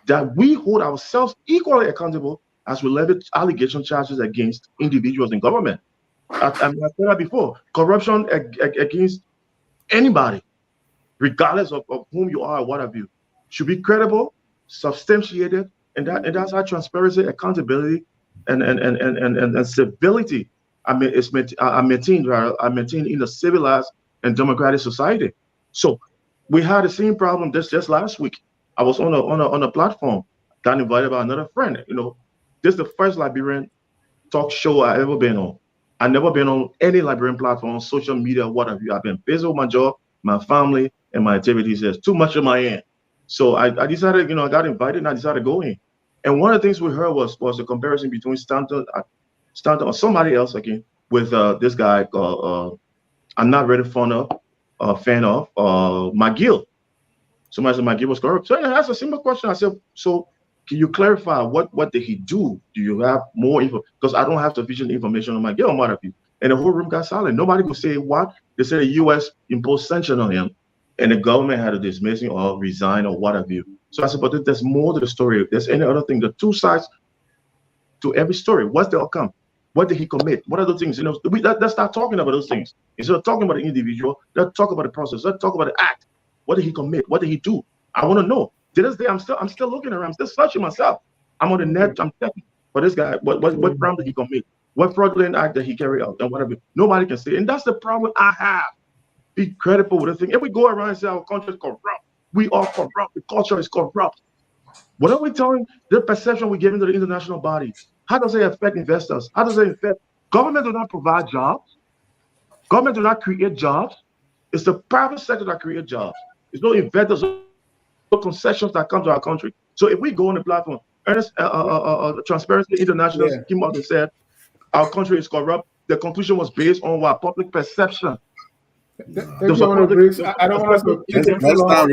that we hold ourselves equally accountable as we levy allegation charges against individuals in government. I've said that before. Corruption against anybody, regardless of whom you are or what have you, should be credible, substantiated, and that's how transparency, accountability, and civility are maintained in a civilized and democratic society. So we had the same problem just last week. I was on a platform, got invited by another friend. This is the first Liberian talk show I ever been on. I've never been on any Liberian platform, social media, what have you. I've been busy with my job, my family, and my activities. There's too much on my end. So I decided, I got invited and I decided to go in. And one of the things we heard was a comparison between Stanton or somebody else again with this guy I'm not really fan of McGill. Somebody said McGill was corrupt. So I asked a simple question. I said, so can you clarify what did he do? Do you have more info? Because I don't have sufficient information on McGill and what have you. And the whole room got silent. Nobody could say what. They said the U.S. imposed sanctions on him and the government had to dismiss him or resign or what have you. So I said, but there's more to the story. If there's any other thing, the two sides to every story. What's the outcome? What did he commit? What are the things? Let's start talking about those things. Instead of talking about the individual, let's talk about the process. Let's talk about the act. What did he commit? What did he do? I want to know. To this day, I'm still looking around. I'm still searching myself. I'm on the net. I'm checking for this guy. What crime did he commit? What fraudulent act did he carry out? And whatever. Nobody can say. And that's the problem I have. Be credible with the thing. If we go around and say our country is corrupt, we are corrupt. The culture is corrupt. What are we telling the perception we're giving to the international body? How does it affect investors? How does it affect government? Do not provide jobs. Government do not create jobs. It's the private sector that create jobs. There's no investors, no concessions that come to our country. So if we go on the platform, Transparency International came out and said our country is corrupt. The conclusion was based on what public perception. I don't want us to keep it too long.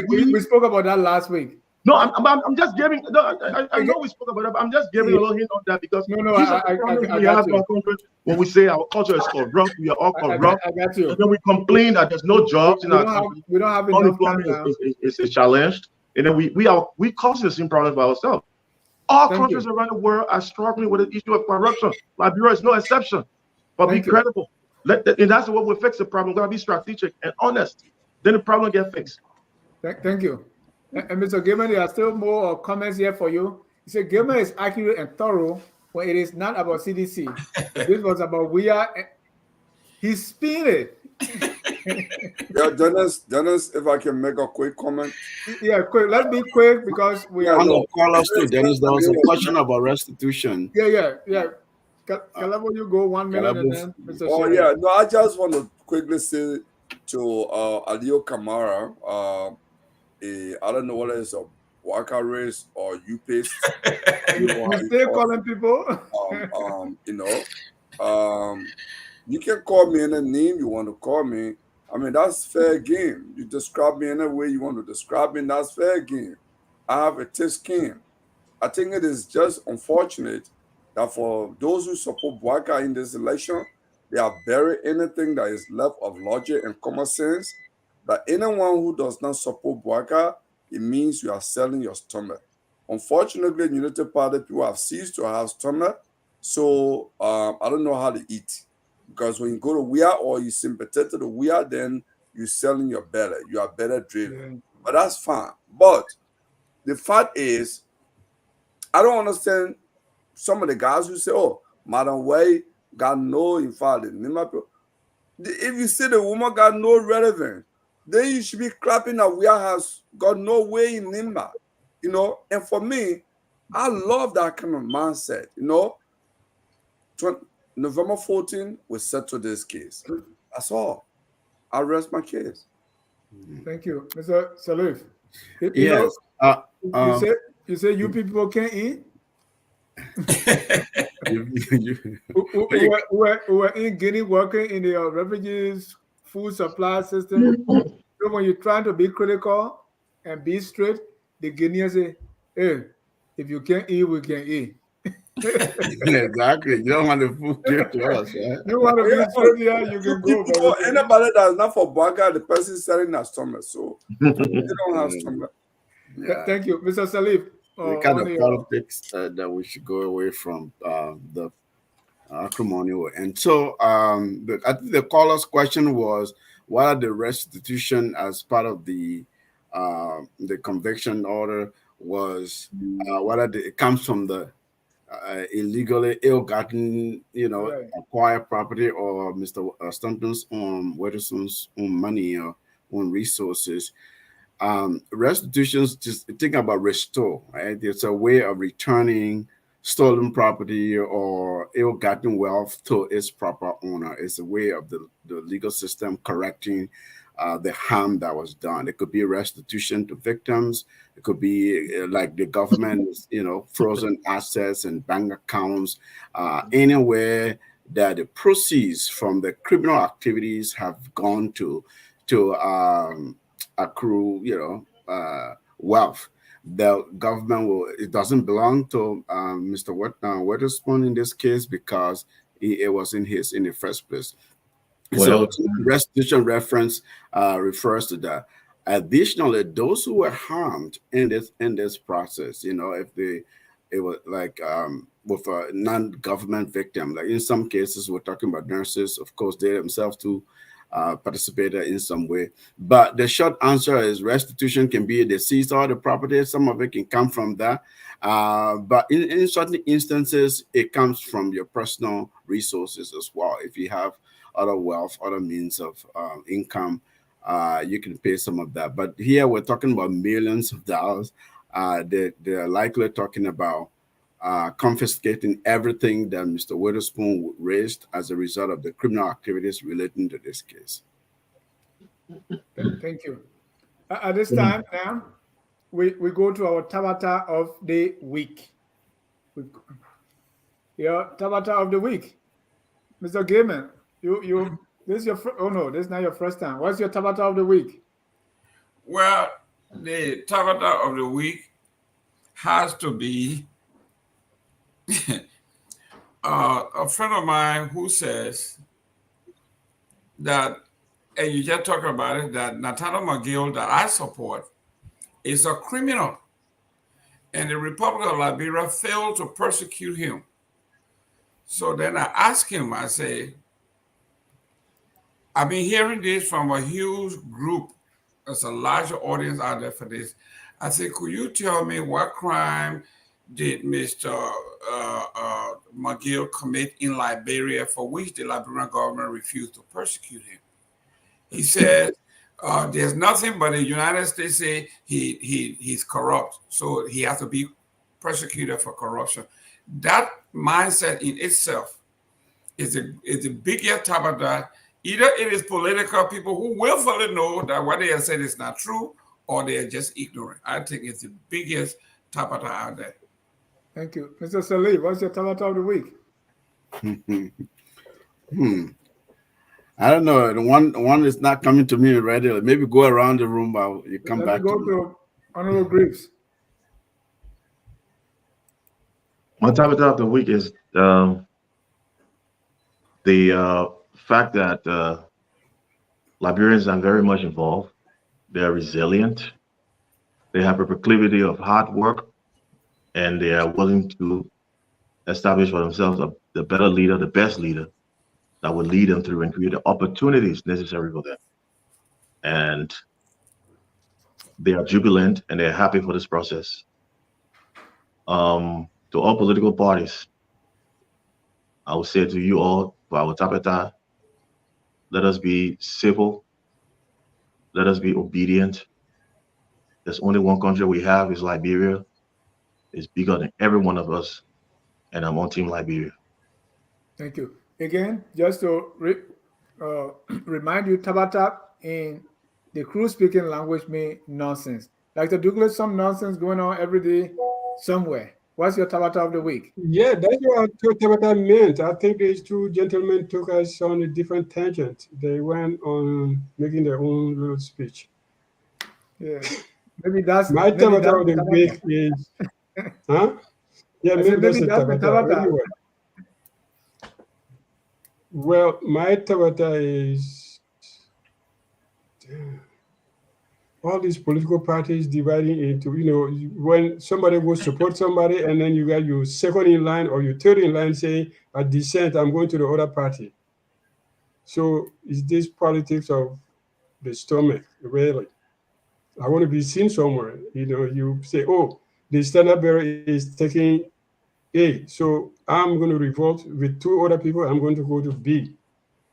We spoke about that last week. No, I'm just giving. No, I know we spoke about it. But I'm just giving a little hint on that because we have our country when we say our culture is corrupt, we are all corrupt. I got you. And then we complain that there's no jobs in our country. We don't have enough time now. Is challenged, and then we causing the same problem for ourselves. All countries around the world are struggling with the issue of corruption. Liberia is no exception. But be credible. And that's what will fix the problem. We're gonna be strategic and honest. Then the problem get fixed. Thank you. And Mr. Gilman, there are still more comments here for you. He said Gilman is accurate and thorough when it is not about CDC. This was about he's spinning it. Yeah, Dennis, if I can make a quick comment. Yeah, quick. Let's be quick because we are. Call us to Dennis. There was a question about restitution. Yeah. Calabo, you go 1 minute and then Mr. Sherry. Yeah. No, I just want to quickly say to Alio Kamara, I don't know whether it's a Waka race or you paste. You still calling people? You can call me any name you want to call me. I mean, that's fair game. You describe me any way you want to describe me, that's fair game. I have a thick skin. I think it is just unfortunate that for those who support Waka in this election, they are buried anything that is left of logic and common sense. That anyone who does not support Waka, it means you are selling your stomach. Unfortunately, in United Party, people have ceased to have stomach. So I don't know how to eat. Because when you go to WIA or you sympathetic to the WIA, then you're selling your belly. You are better driven. But that's fine. But the fact is, I don't understand some of the guys who say, "Oh, Madam Way got no involved in Nima." If you say the woman got no relevance, then you should be clapping that we has got no way in Nima, you know. And for me, I love that kind of mindset, you know. November 14, we settle this case. That's all. I rest my case. Thank you, Mr. Salif. You Yes. know, you say you people can't eat. We were in Guinea working in the refugees food supply system. So when you're trying to be critical and be straight, the Guineans say, "Hey, if you can't eat, we can eat." Exactly. You don't want the food given to us, right? You want to be straight here, you can go. People, anybody that's not for Baga, the person selling their stomach, so they don't have stomach. Yeah. Thank you, Mr. Salif. The kind of politics that we should go away from the acrimonial. And so I think the caller's question was, what are the restitution as part of the conviction order was, it comes from the illegally ill-gotten, acquired property, or Mr. Stanton's Wetterson's own money or own resources. Restitutions, just think about restore, right? It's a way of returning stolen property or ill-gotten wealth to its proper owner. It's a way of the legal system correcting the harm that was done. It could be restitution to victims. It could be like the government, frozen assets and bank accounts, anywhere that the proceeds from the criminal activities have gone to accrue, wealth. The government it doesn't belong to Mr. Witherspoon in this case, because it was in the first place. So restitution reference refers to that. Additionally, those who were harmed in this process, if it was like with a non-government victim, like in some cases we're talking about nurses, of course they themselves too participated in some way. But the short answer is restitution can be they seize all the property. Some of it can come from that. But in certain instances, it comes from your personal resources as well. If you have other wealth, other means of income, you can pay some of that. But here we're talking about millions of dollars. They're likely talking about confiscating everything that Mr. Witherspoon raised as a result of the criminal activities relating to this case. Thank you. At this time now, we go to our Tabata of the week. Tabata of the week. Mr. Gaiman, this is your this is not your first time. What's your Tabata of the week? Well, the Tabata of the week has to be a friend of mine who says that, and you just talked about it, that Nathaniel McGill that I support is a criminal, and the Republic of Liberia failed to persecute him. So then I asked him, I say, I've been hearing this from a huge group. There's a larger audience out there for this. I said, could you tell me what crime did Mr. McGill commit in Liberia for which the Liberian government refused to persecute him? He said, there's nothing but the United States say he's corrupt, so he has to be persecuted for corruption. That mindset in itself is a bigger tabata. Either it is political people who willfully know that what they have said is not true, or they are just ignorant. I think it's the biggest tabata out there. Thank you. Mr. Salih, what's your tabata of the week? I don't know. The one is not coming to me readily. Maybe go around the room while you come back. Let me go to Honorable Grips. My topic of the week is the fact that Liberians are very much involved. They're resilient. They have a proclivity of hard work, and they are willing to establish for themselves the better leader, the best leader that would lead them through and create the opportunities necessary for them. And they are jubilant and they're happy for this process. To all political parties, I would say to you all, for our Tapeta, let us be civil, let us be obedient. There's only one country we have is Liberia. It's bigger than every one of us, and I'm on Team Liberia. Thank you. Again, just to remind you, Tabata in the Crew speaking language means nonsense. Dr. Douglas, some nonsense going on every day somewhere. What's your Tabata of the week? Yeah, that's what Tabata meant. I think these two gentlemen took us on a different tangent. They went on making their own little speech. Yeah, maybe that's my Tabata of the Tabata. week is, huh? Yeah, maybe that's the Tabata. Anyway. Well, my Tabata is all these political parties dividing into, when somebody will support somebody and then you got your second in line or your third in line saying, I dissent, I'm going to the other party. So is this politics of the stomach, really? I want to be seen somewhere. You say, oh, the standard bearer is taking A, so I'm going to revolt with two other people, I'm going to go to B.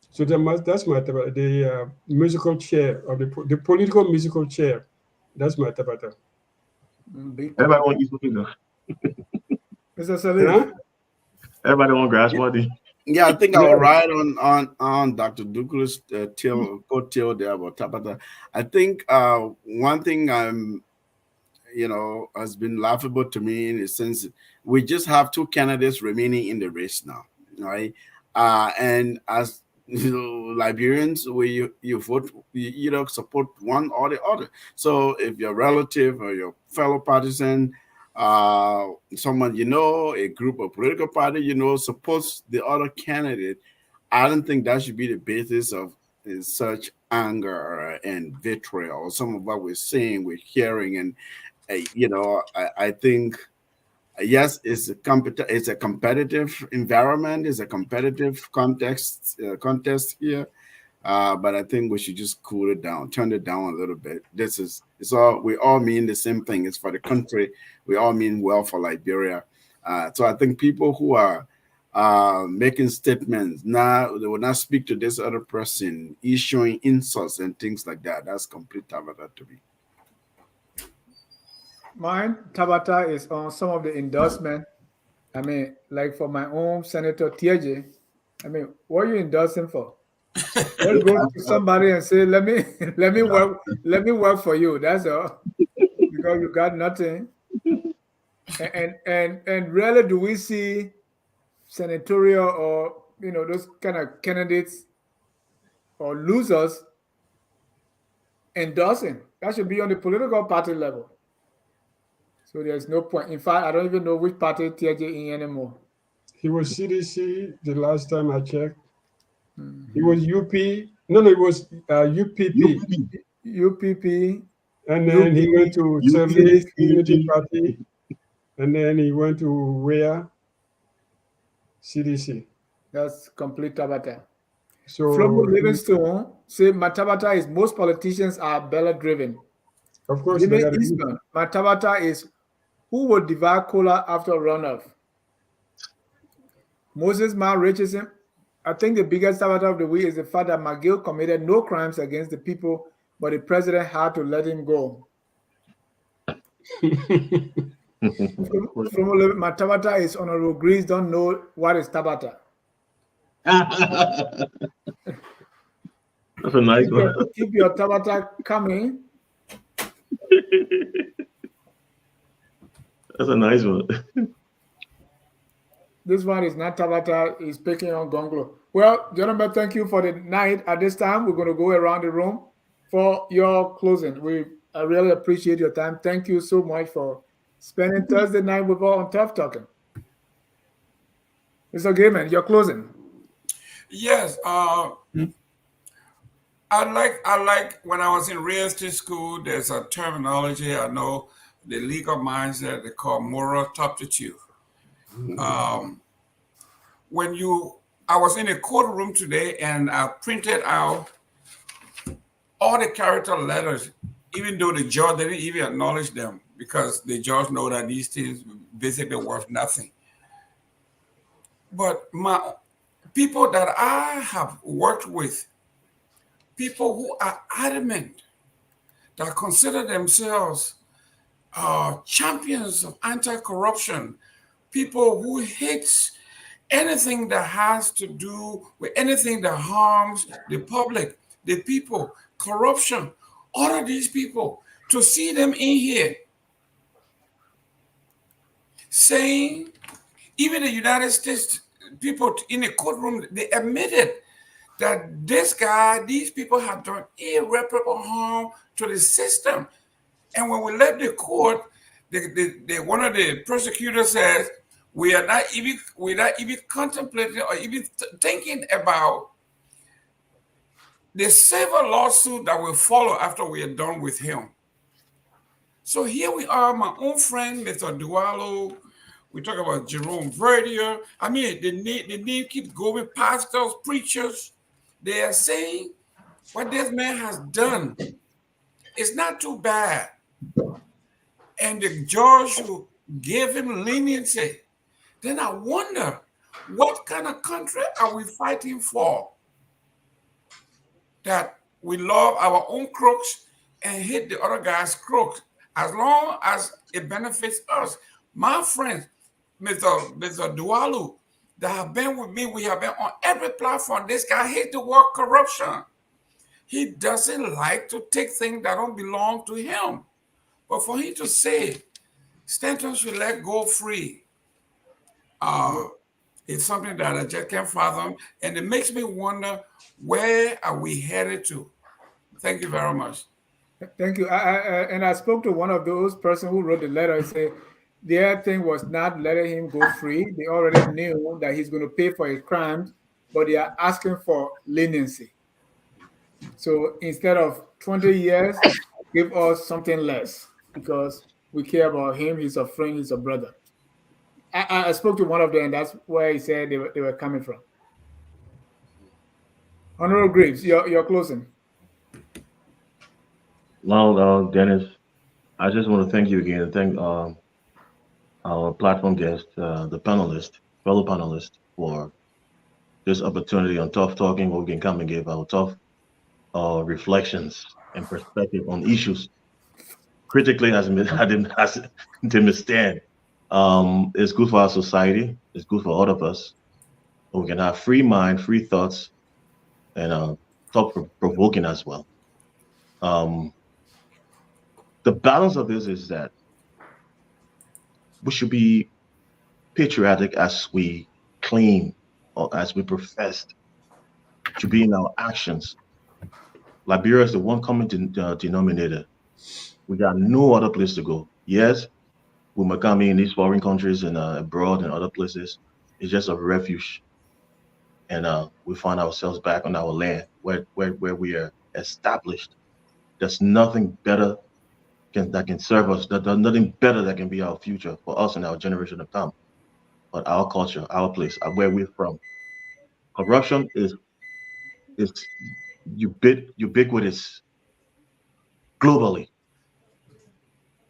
So that's my tabata, the musical chair, or the political musical chair. That's my tabata. Everybody want to use what Mr. Salif. Everybody want grass money. Yeah, I think I'll ride on Dr. Douglas' coattail there about Tabata. I think one thing has been laughable to me in the sense we just have two candidates remaining in the race now, right? And as Liberians, you vote, you don't support one or the other. So if your relative or your fellow partisan, someone a group of political party supports the other candidate, I don't think that should be the basis of such anger and vitriol. Some of what we're seeing, we're hearing, and I think yes, it's a competitive environment, it's a competitive contest here. But I think we should just cool it down, turn it down a little bit. It's all, we all mean the same thing. It's for the country. We all mean well for Liberia. So I think people who are making statements now, they will not speak to this other person, issuing insults and things like that. That's complete Tabata to me. Mine, Tabata, is on some of the endorsement. I mean, like for my own Senator Tiaje, I mean, what are you endorsing for? Let's go to somebody and say, let me work for you. That's all. Because you got nothing. And rarely do we see senatorial or those kind of candidates or losers endorsing. That should be on the political party level. So there's no point. In fact, I don't even know which party TJ in anymore. He was CDC the last time I checked. He was UP. No, it was UPP. UPP. And then he went to Service Unity Party. And then he went to where? CDC. That's complete Tabata. So from Livingstone say my Tabata is most politicians are ballot driven. Of course, my Tabata is who will divide cola after runoff. Moses Ma Richardson. I think the biggest Tabata of the week is the fact that McGill committed no crimes against the people, but the president had to let him go. From my Tabata is Honorable Grease don't know what is Tabata. That's a nice one. Keep your Tabata coming. That's a nice one. This one is not Tabata, is picking on Gonglo. Well, gentlemen, thank you for the night. At this time, we're going to go around the room for your closing. I really appreciate your time. Thank you so much for spending Thursday night with us on Tough Talking. Mr. Gaiman, your closing. Yes, I like when I was in real estate school, there's a terminology I know the legal mindset they call moral turpitude. I was in a courtroom today and I printed out all the character letters even though the judge didn't even acknowledge them because the judge know that these things basically worth nothing. But my people that I have worked with, people who are adamant, that consider themselves champions of anti-corruption, people who hates anything that has to do with anything that harms the public, the people, corruption, all of these people, to see them in here saying, even the United States people in the courtroom, they admitted that this guy, these people have done irreparable harm to the system. And when we left the court, one of the prosecutors says, we're not even contemplating or even thinking about the civil lawsuit that will follow after we are done with him. So here we are, my own friend, Mr. Dualo. We talk about Jerome Verdier. I mean, the name keeps going. Pastors, preachers, they are saying what this man has done is not too bad. And the judge who gave him leniency. Then I wonder, what kind of country are we fighting for? That we love our own crooks and hate the other guy's crooks, as long as it benefits us. My friends, Mr. Dualu, that have been with me, we have been on every platform. This guy hates the word corruption. He doesn't like to take things that don't belong to him. But for him to say, Stanton should let go free, it's something that I just can't fathom. And it makes me wonder, where are we headed to? Thank you very much. Thank you. I spoke to one of those person who wrote the letter and said their thing was not letting him go free. They already knew that he's going to pay for his crimes, but they are asking for leniency. So instead of 20 years, give us something less because we care about him. He's a friend. He's a brother. I spoke to one of them, and that's where he said they were coming from. Honorable Graves, you're closing. Well, Dennis, I just want to thank you again and thank our platform guest, the fellow panelist, for this opportunity on Tough Talking, where we can come and give our tough reflections and perspective on issues critically as they may stand. It's good for our society. It's good for all of us. We can have free mind, free thoughts, and thought-provoking as well. The balance of this is that we should be patriotic as we claim or as we profess to be in our actions. Liberia is the one common denominator. We got no other place to go. Yes, we might come in these foreign countries and abroad and other places. It's just a refuge. And we find ourselves back on our land where we are established. There's nothing better that can serve us. There's nothing better that can be our future for us and our generation to come. But our culture, our place, where we're from. Corruption is ubiquitous globally.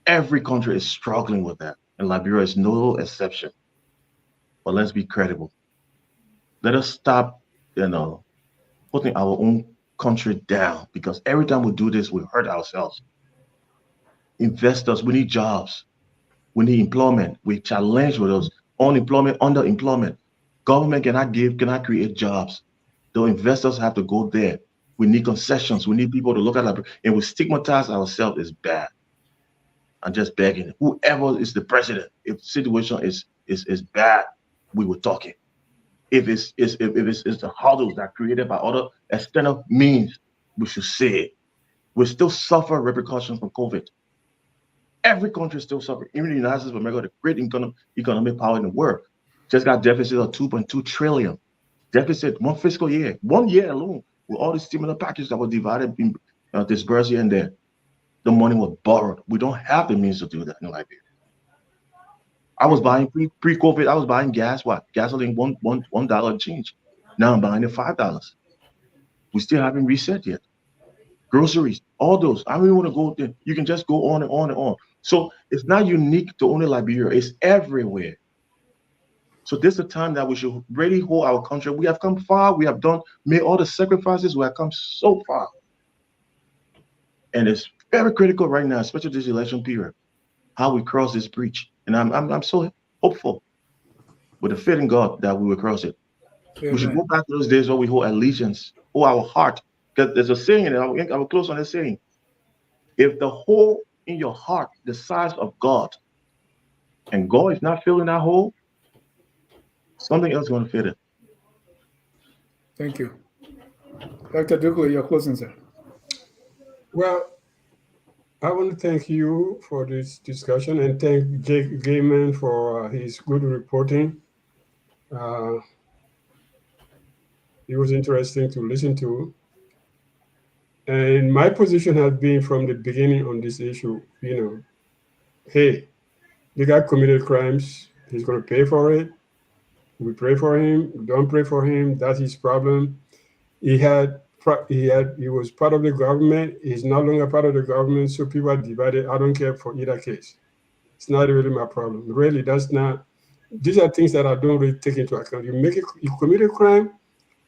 Every country is struggling with that, and Liberia is no exception. But let's be credible. Let us stop, putting our own country down, because every time we do this, we hurt ourselves. Investors, we need jobs. We need employment. We challenge with us unemployment, underemployment. Government cannot create jobs. The investors have to go there. We need concessions. We need people to look at Liberia, and we stigmatize ourselves as bad. I'm just begging. Whoever is the president, if the situation is bad, we will talk it. If it's the hurdles that are created by other external means, we should say it. We still suffer repercussions from COVID. Every country still suffers. Even the United States of America, the great economic power in the world, just got deficit of 2.2 trillion. Deficit one fiscal year, 1 year alone, with all the stimulus packages that were divided, dispersed here and there. The money was borrowed. We don't have the means to do that in Liberia. I was buying pre-COVID. I was buying gasoline $1 change. Now I'm buying it $5. We still haven't reset yet. groceries, all those. I don't even want to go there. You can just go on and on and on. So it's not unique to only Liberia. It's everywhere. So this is the time that we should really hold our country. We have come far. We have made all the sacrifices. We have come so far. And it's very critical right now, especially this election period, how we cross this breach. And I'm so hopeful with the faith in God that we will cross it. Amen. We should go back to those days where we hold allegiance, hold our heart. Because there's a saying, and I will close on this saying. If the hole in your heart the size of God, and God is not filling that hole, something else is going to fit it. Thank you. Dr. Dugley, your closing, sir. Well, I want to thank you for this discussion and thank Jake Gaiman for his good reporting. It was interesting to listen to. And my position has been from the beginning on this issue, hey, the guy committed crimes, he's going to pay for it. We pray for him, we don't pray for him, that's his problem. He was part of the government, he's no longer part of the government, so people are divided. I don't care for either case. It's not really my problem. Really, these are things that I don't really take into account. You commit a crime,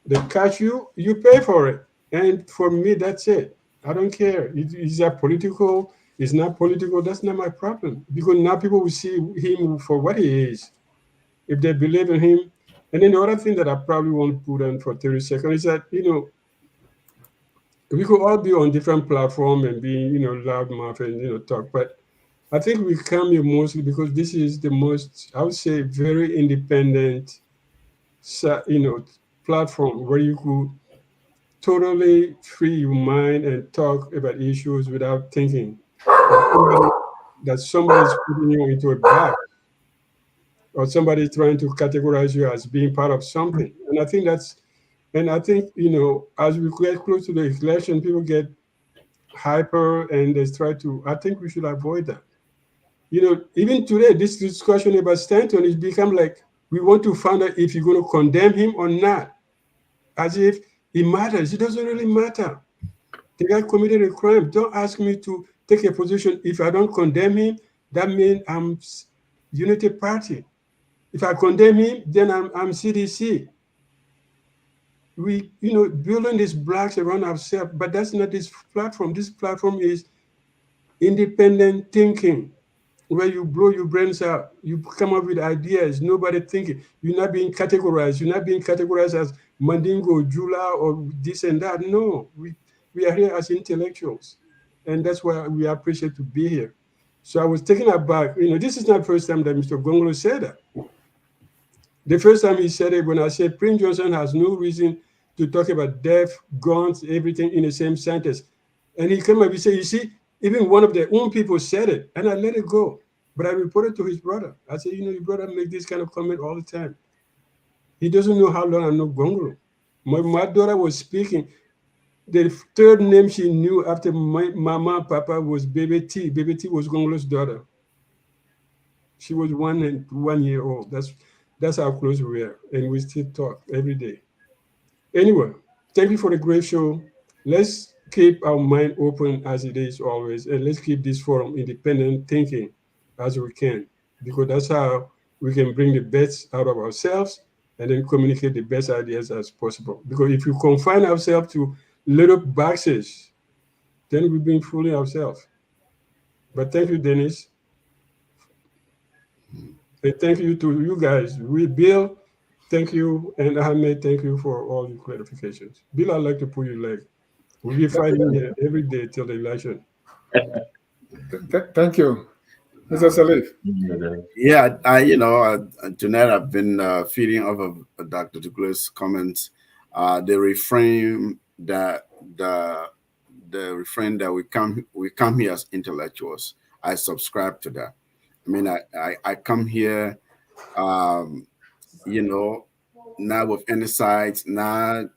they catch you, you pay for it. And for me, that's it. I don't care. Is that political? It's not political. That's not my problem. Because now people will see him for what he is. If they believe in him. And then the other thing that I probably won't put on for 30 seconds is that, we could all be on different platforms and be, loudmouth and, talk. But I think we come here mostly because this is the most, I would say, very independent, platform where you could totally free your mind and talk about issues without thinking that somebody's putting you into a box or somebody trying to categorize you as being part of something. And I think as we get close to the election, people get hyper and they try to, I think we should avoid that. Even today, this discussion about Stanton has become like, we want to find out if you're going to condemn him or not, as if it matters. It doesn't really matter. The guy committed a crime. Don't ask me to take a position. If I don't condemn him, that means I'm Unity Party. If I condemn him, then I'm CDC. We, building these blocks around ourselves, but that's not this platform. This platform is independent thinking, where you blow your brains out, you come up with ideas, nobody thinking. You're not being categorized. You're not being categorized as Mandingo, Jula, or this and that. No, we are here as intellectuals. And that's why we appreciate to be here. So I was taken aback. This is not the first time that Mr. Gongolo said that. The first time he said it, when I said Prince Johnson has no reason to talk about death, guns, everything in the same sentence. And he came up, he said, you see, even one of their own people said it, and I let it go. But I reported to his brother. I said, your brother make this kind of comment all the time. He doesn't know how long I know Gongolo. My daughter was speaking. The third name she knew after my mama and papa was Baby T. Baby T was Gongolo's daughter. She was 1 year old. That's how close we were. And we still talk every day. Anyway, thank you for the great show. Let's keep our mind open as it is always, and let's keep this forum independent thinking as we can, because that's how we can bring the best out of ourselves and then communicate the best ideas as possible. Because if we confine ourselves to little boxes, then we've been fooling ourselves. But thank you, Dennis. And thank you to you guys. Bill, thank you, and Ahmed, thank you for all your clarifications. Bill, I'd like to pull your leg. We'll be fighting here every day till the election. Thank you. Mr. Salif. Yeah, tonight I've been feeding off of Dr. Douglas' comments. The refrain that we come here as intellectuals. I subscribe to that. I mean, I come here, not with any sides, not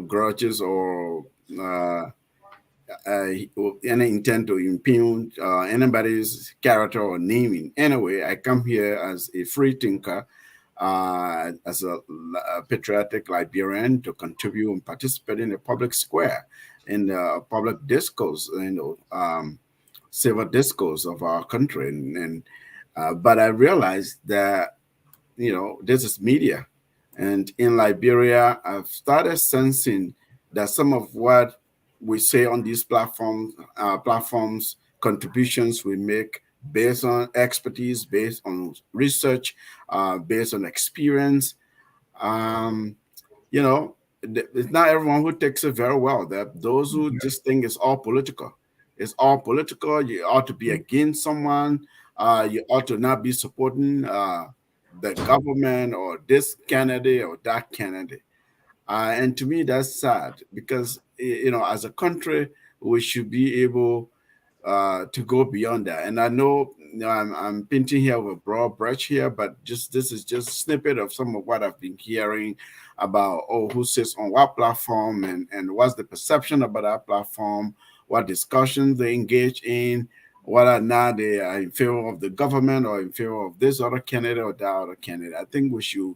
grudges or any intent to impugn anybody's character or naming. Anyway, I come here as a free thinker, as a patriotic Liberian to contribute and participate in the public square, in the public discourse, civil discourse of our country. But I realized that, this is media. And in Liberia, I've started sensing that some of what we say on these platforms, contributions we make based on expertise, based on research, based on experience. It's not everyone who takes it very well. That those who just think it's all political. It's all political. You ought to be against someone. You ought to not be supporting the government or this candidate or that candidate. And to me, that's sad because, as a country, we should be able to go beyond that. And I know, I'm painting here with a broad brush here, but this is just a snippet of some of what I've been hearing about, who sits on what platform and what's the perception about that platform, what discussions they engage in, whether or not they are in favor of the government or in favor of this other candidate or that other candidate. I think we should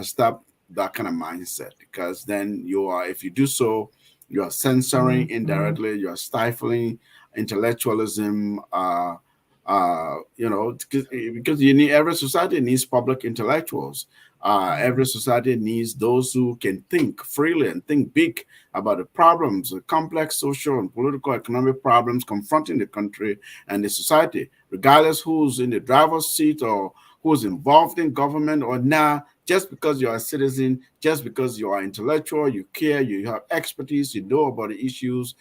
stop that kind of mindset, because then if you do so, you are censoring indirectly, you are stifling intellectualism, because every society needs public intellectuals. Every society needs those who can think freely and think big about the problems, the complex social and political economic problems confronting the country and the society, regardless who's in the driver's seat or who's involved in government or not. Just because you're a citizen, just because you are intellectual, you care, you have expertise, you know about the issues,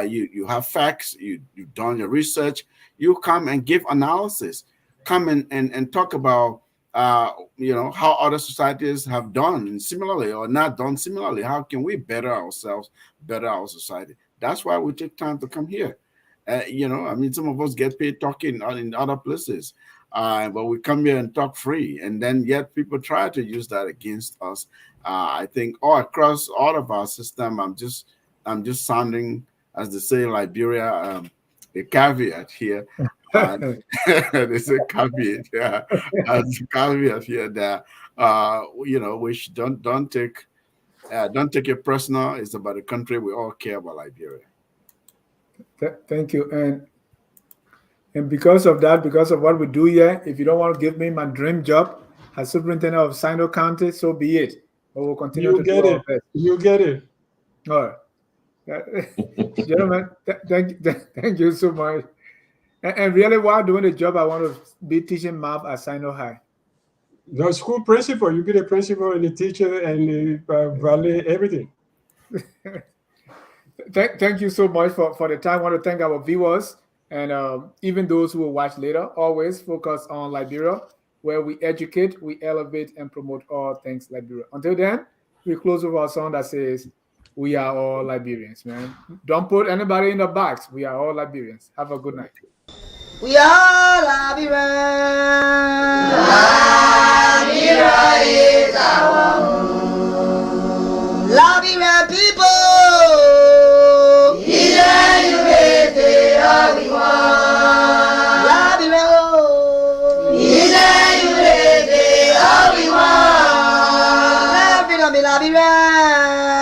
you have facts, you've done your research, you come and give analysis, come and talk about how other societies have done similarly or not done similarly. How can we better ourselves, better our society? That's why we take time to come here. Some of us get paid talking in other places. But we come here and talk free, and then yet people try to use that against us. I think all across all of our system, I'm just sounding, as they say in Liberia, a caveat here. They say caveat, yeah. As a caveat here that we should don't take it personal. It's about the country. We all care about Liberia. Thank you. And because of that, because of what we do here, if you don't want to give me my dream job as superintendent of Sino County, so be it. But we'll continue to do our best. You get it. All right. Gentlemen, thank you so much. And really, while doing the job, I want to be teaching math at Sino High. The school principal, you be the principal and the teacher and the valet, everything. Thank you so much for the time. I want to thank our viewers. And even those who will watch later, always focus on Liberia, where we educate, we elevate, and promote all things Liberia. Until then, we close with our song that says, "We are all Liberians," man. Don't put anybody in the box. We are all Liberians. Have a good night. We are Liberians. Liberia is our home. Liberian people. Be right.